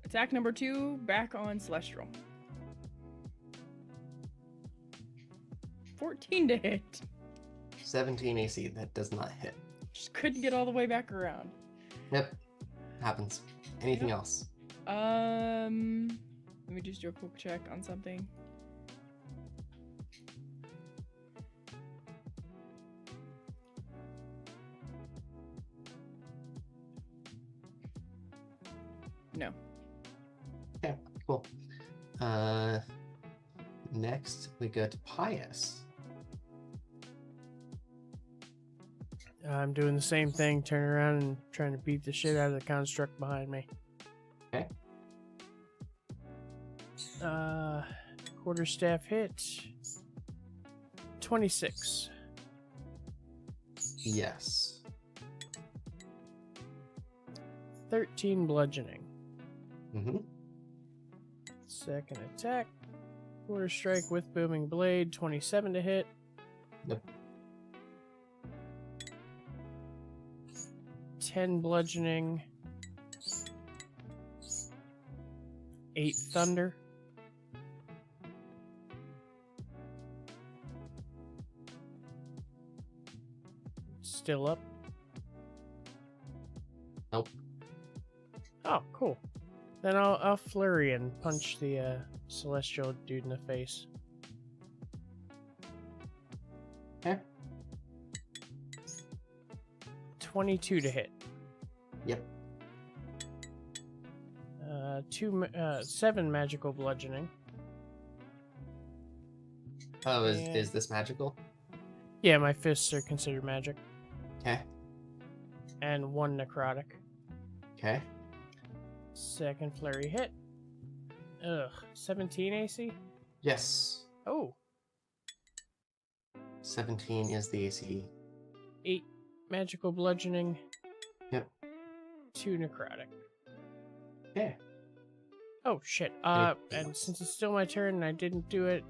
attack number 2, back on Celestial. 14 to hit. 17 AC, that does not hit. Just couldn't get all the way back around. Yep, happens. Anything Yep. else? Let me just do a quick check on something. No. Okay, cool. Next, we go to Pius. I'm doing the same thing, turning around and trying to beat the shit out of the construct behind me. Okay. Quarterstaff hit. 26. Yes. 13 bludgeoning. Mm-hmm. Second attack. Quarter strike with booming blade, 27 to hit. Yep. 10 bludgeoning. 8 thunder. Still up. Nope. Oh, cool. Then I'll flurry and punch the celestial dude in the face. Okay. 22 to hit. Yep. 7 magical bludgeoning. Oh, And- is this magical? Yeah, my fists are considered magic. Okay. And 1 necrotic. Okay. Second flurry hit. 17 AC? Yes. Oh, 17 is the AC. 8 magical bludgeoning. Yep. 2 necrotic. Okay. Oh, shit. And since it's still my turn and I didn't do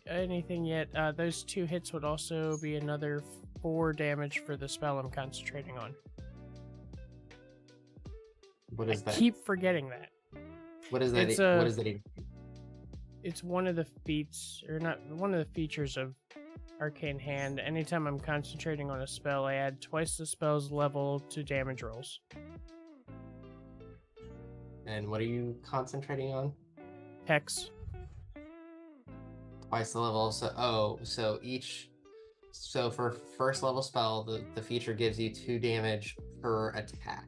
anything yet, those 2 hits would also be another 4 damage for the spell I'm concentrating on. What is that? Keep forgetting that. What is that? It's, What is that? It's one of the feats, or not, one of the features of Arcane Hand. Anytime I'm concentrating on a spell, I add twice the spell's level to damage rolls. And what are you concentrating on? Hex. Twice the level. So for first level spell, the feature gives you 2 damage per attack.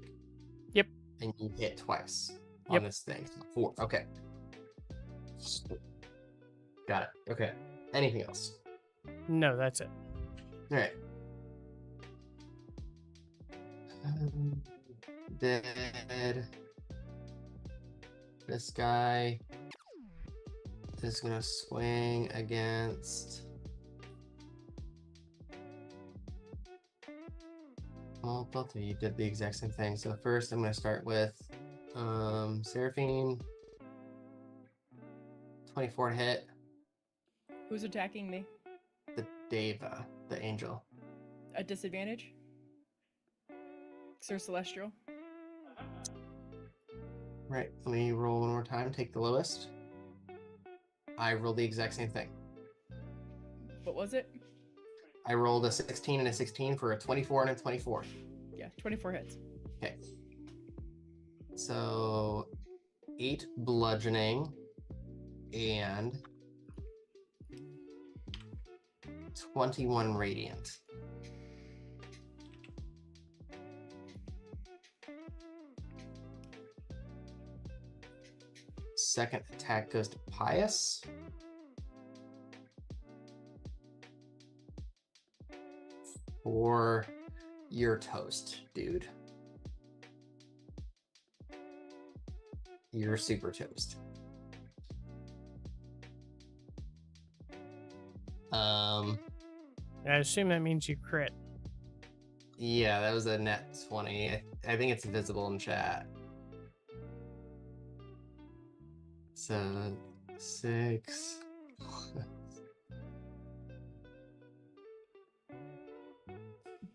Yep. And you hit twice Yep. on this thing. 4. Okay. Got it. Okay. Anything else? No, that's it. All right. Dead. This guy is gonna swing against. Well, both of you did the exact same thing. So first, I'm gonna start with Seraphine. 24 to hit. Who's attacking me? The Deva, the angel. At disadvantage? Sir Celestial? Right, let me roll one more time. Take the lowest. I rolled the exact same thing. What was it? I rolled a 16 and a 16 for a 24 and a 24. Yeah, 24 hits. Okay. So 8 bludgeoning and 21 radiant. Second attack goes to Pious. Or you're toast, dude. You're super toast. I assume that means you crit. Yeah, that was a net 20. I think it's visible in chat. So 6.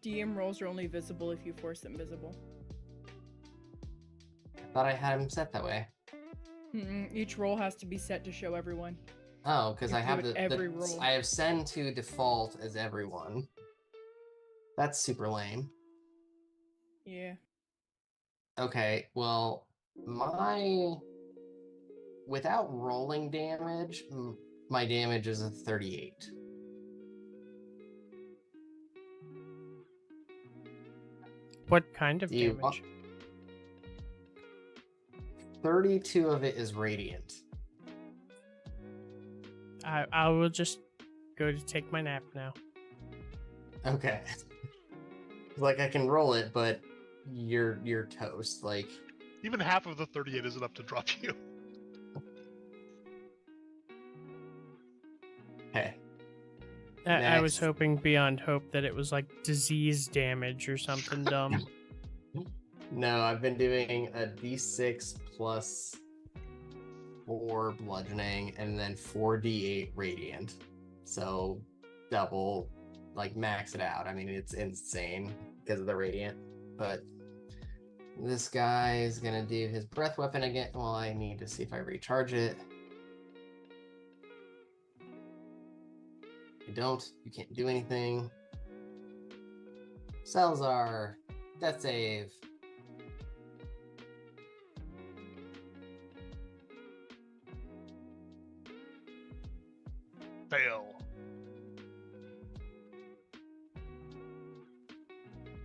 DM rolls are only visible if you force them visible. I thought I had him set that way. Each roll has to be set to show everyone. Oh, because You I have do it every roll. I have send to default as everyone. That's super lame. Yeah. Okay, well, without rolling damage, my damage is a 38. What kind of You- damage? 32 of it is radiant. I will just go to take my nap now. Okay. Like I can roll it, but you're toast. Like Even half of the 38 isn't enough to drop you. okay. I was Next. hoping beyond hope that it was like disease damage or something dumb. No, I've been doing a d6 plus 4 bludgeoning, and then 4d8 radiant. So double, like max it out. I mean, it's insane because of the radiant. But this guy is gonna do his breath weapon again. Well, I need to see if I recharge it. You don't. You can't do anything. Salazar, death save. Fail.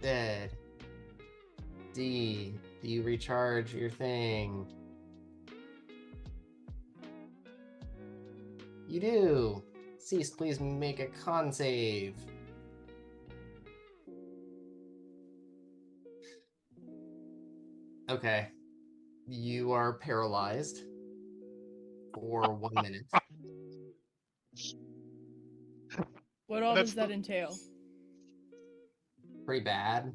Dead. D, do you recharge your thing? You do. Cease, please make a con save. Okay. You are paralyzed for 1 minute. What all That's does that the- entail? Pretty bad.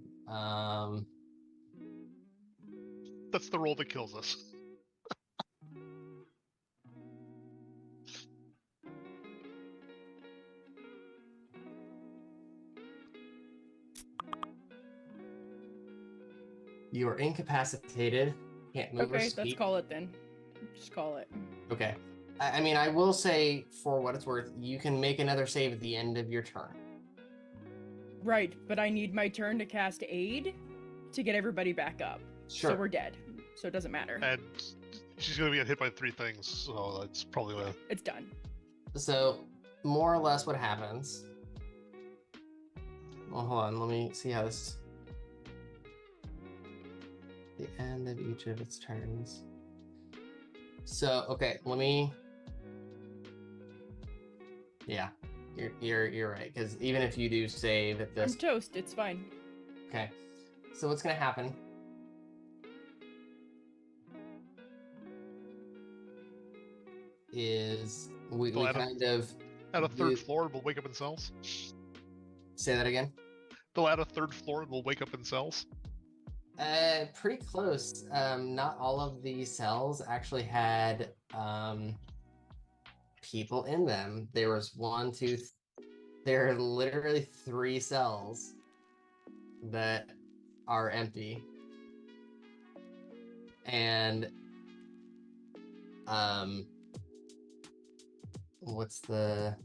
That's the roll that kills us. You are incapacitated. Can't move or Okay, speak. let's call it then. Just call it. Okay. I mean, I will say, for what it's worth, you can make another save at the end of your turn. Right, but I need my turn to cast aid to get everybody back up. Sure. So we're dead. So it doesn't matter. And she's gonna get hit by 3 things, so that's probably a... It's done. So, more or less what happens... Well, hold on. Let me see how this... The end of each of its turns. So, okay, let me... Yeah, you're right, because even if you do save at this... I'm toast. It's fine. Okay, so what's going to happen is we Well, kind of... At a third You- floor, we'll wake up in cells. Say that again? They'll add a 3rd floor and we'll wake up in cells. Pretty close. Not all of the cells actually had people in them. There was there are literally 3 cells that are empty. And what's the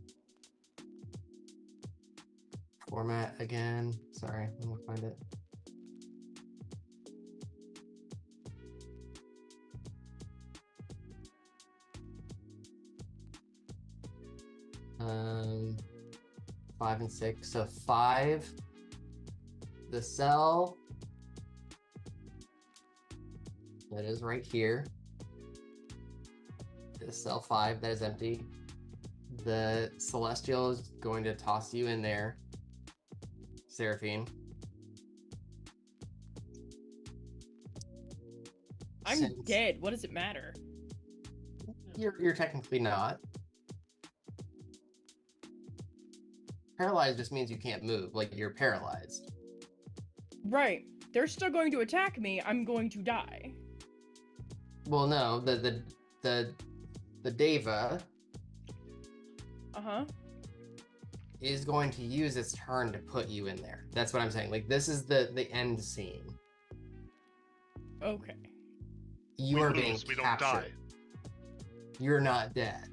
format again? Sorry, let me find it. Um, 5 and 6. So 5, the cell that is right here. The cell 5 that is empty. The celestial is going to toss you in there, Seraphine. I'm Since dead. What does it matter? You're technically not. Paralyzed just means you can't move, like you're paralyzed. Right. They're still going to attack me. I'm going to die. Well, no, the Deva Uh-huh. is going to use its turn to put you in there. That's what I'm saying. Like, this is the end scene. Okay. You We are lose, being we don't captured. die. You're not dead.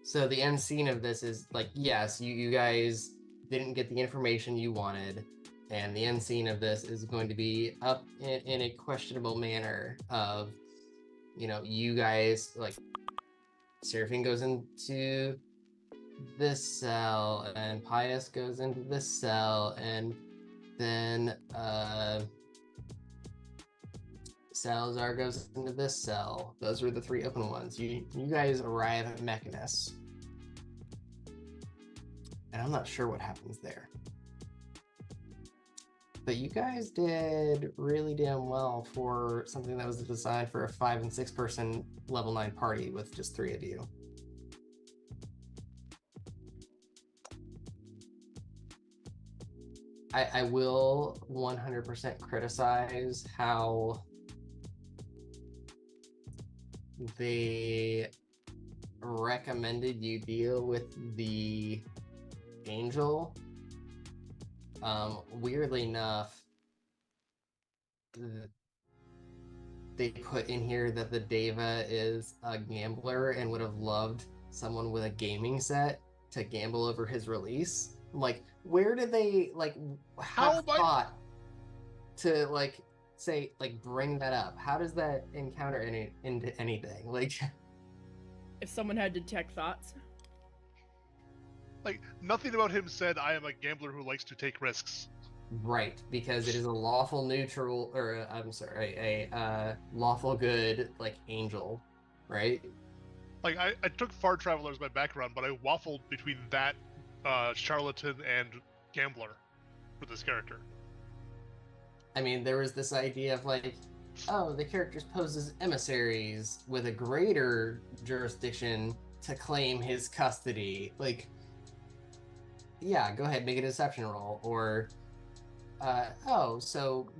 So the end scene of this is like, yes, you guys didn't get the information you wanted, and the end scene of this is going to be up in a questionable manner of, you know, you guys, like, Seraphine goes into this cell, and Pius goes into this cell, and then Salazar goes into this cell. Those were the 3 open ones. You guys arrive at Mechanus. And I'm not sure what happens there. But you guys did really damn well for something that was designed for a 5 and 6 person level 9 party with just 3 of you. I will 100% criticize how they recommended you deal with the angel. Weirdly enough, they put in here that the Deva is a gambler and would have loved someone with a gaming set to gamble over his release. I'm like, where did they have thought to say bring that up? How does that encounter into anything? If someone had detect thoughts. Like, nothing about him said, I am a gambler who likes to take risks. Right, because it is a lawful neutral, or I'm sorry, a lawful good angel, right? Like, I took Far Traveler as my background, but I waffled between that charlatan and gambler for this character. I mean, there was this idea of oh, the characters pose as emissaries with a greater jurisdiction to claim his custody. Yeah, go ahead, make a deception roll. Or, oh, so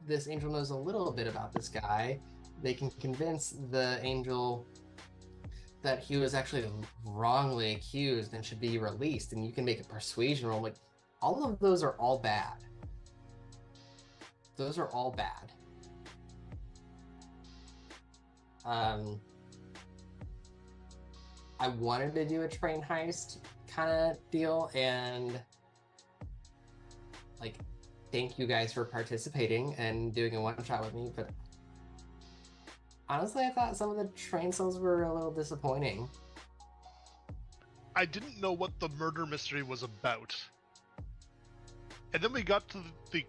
this angel knows a little bit about this guy. They can convince the angel that he was actually wrongly accused and should be released, and you can make a persuasion roll. All of those are all bad. Those are all bad. I wanted to do a train heist kind of deal, and thank you guys for participating and doing a one-shot with me, but honestly, I thought some of the train souls were a little disappointing. I didn't know what the murder mystery was about. And then we got to the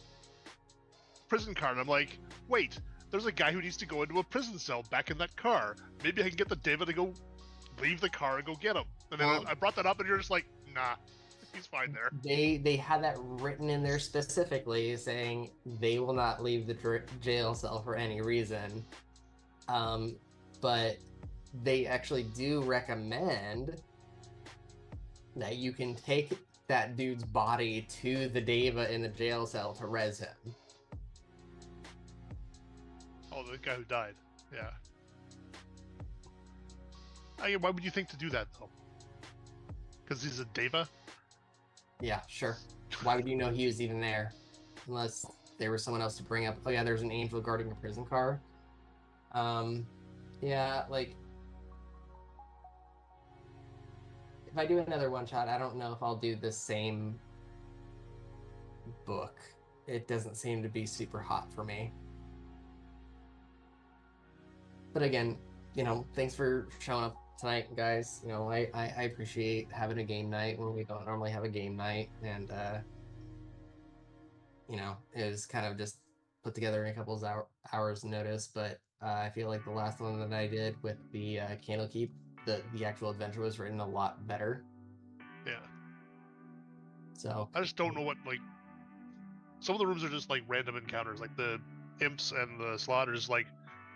prison car, and I'm like, wait, there's a guy who needs to go into a prison cell back in that car. Maybe I can get the David to go leave the car and go get him. And then I brought that up, and you're just like, nah, he's fine there. They had that written in there specifically, saying they will not leave the jail cell for any reason. But they actually do recommend that you can take that dude's body to the Deva in the jail cell to res him. Oh, the guy who died. Yeah. Why would you think to do that, though? Because he's a Deva? Yeah, sure. Why would you know he was even there? Unless there was someone else to bring up. Oh yeah, there's an angel guarding a prison car. Yeah, if I do another one-shot, I don't know if I'll do the same book. It doesn't seem to be super hot for me. But again, thanks for showing up tonight, guys. I appreciate having a game night when we don't normally have a game night, and it was kind of just put together in a couple of hours notice. But I feel like the last one that I did with the Candlekeep, the actual adventure was written a lot better. Yeah. So I just don't know what some of the rooms are just random encounters. The imps and the slaughters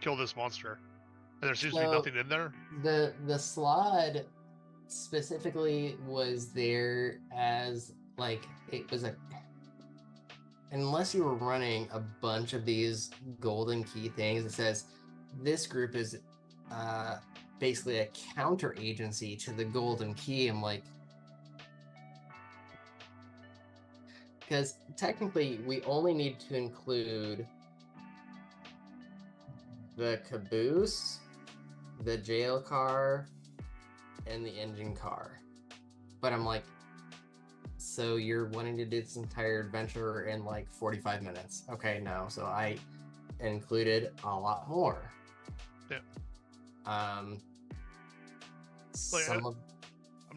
kill this monster. And there seems to be nothing in there? The Slod specifically was there as it was unless you were running a bunch of these golden key things, it says this group is basically a counter agency to the golden key. I'm like, because technically we only need to include the caboose, the jail car, and the engine car. But I'm like, so you're wanting to do this entire adventure in 45 minutes. Okay, no. So I included a lot more. Yeah. I'm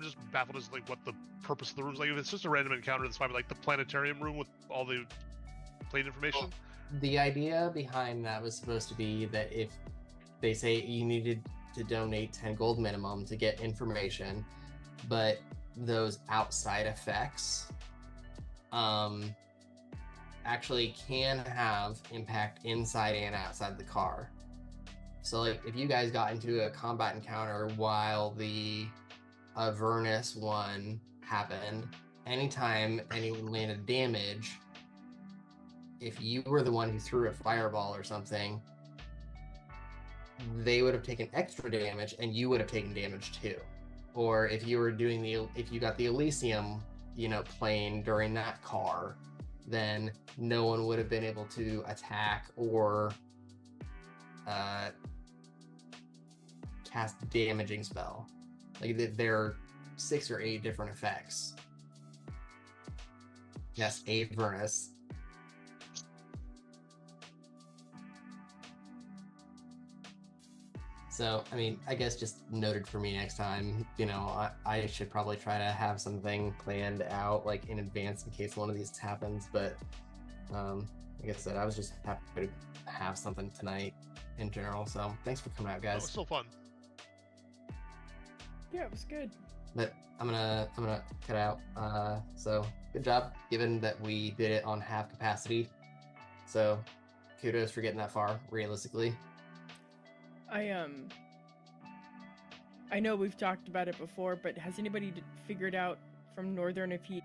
just baffled as what the purpose of the room is. If it's just a random encounter, it's fine. But the planetarium room with all the plane information. Well, the idea behind that was supposed to be that if they say you needed to donate 10 gold minimum to get information, but those outside effects actually can have impact inside and outside the car. So if you guys got into a combat encounter while the Avernus one happened, anytime anyone landed damage, if you were the one who threw a fireball or something, they would have taken extra damage and you would have taken damage too. Or if you were doing if you got the Elysium, plane during that car, then no one would have been able to attack or cast damaging spell. Like there are 6 or 8 different effects. Yes, Avernus. So, I mean, I guess just noted for me next time, I should probably try to have something planned out, like, in advance in case one of these happens, but, like I said, I was just happy to have something tonight in general, so thanks for coming out, That guys. was so fun. Yeah, it was good. But I'm gonna cut out, so good job, given that we did it on half capacity, so kudos for getting that far, realistically. I know we've talked about it before, but has anybody figured out from Northern if he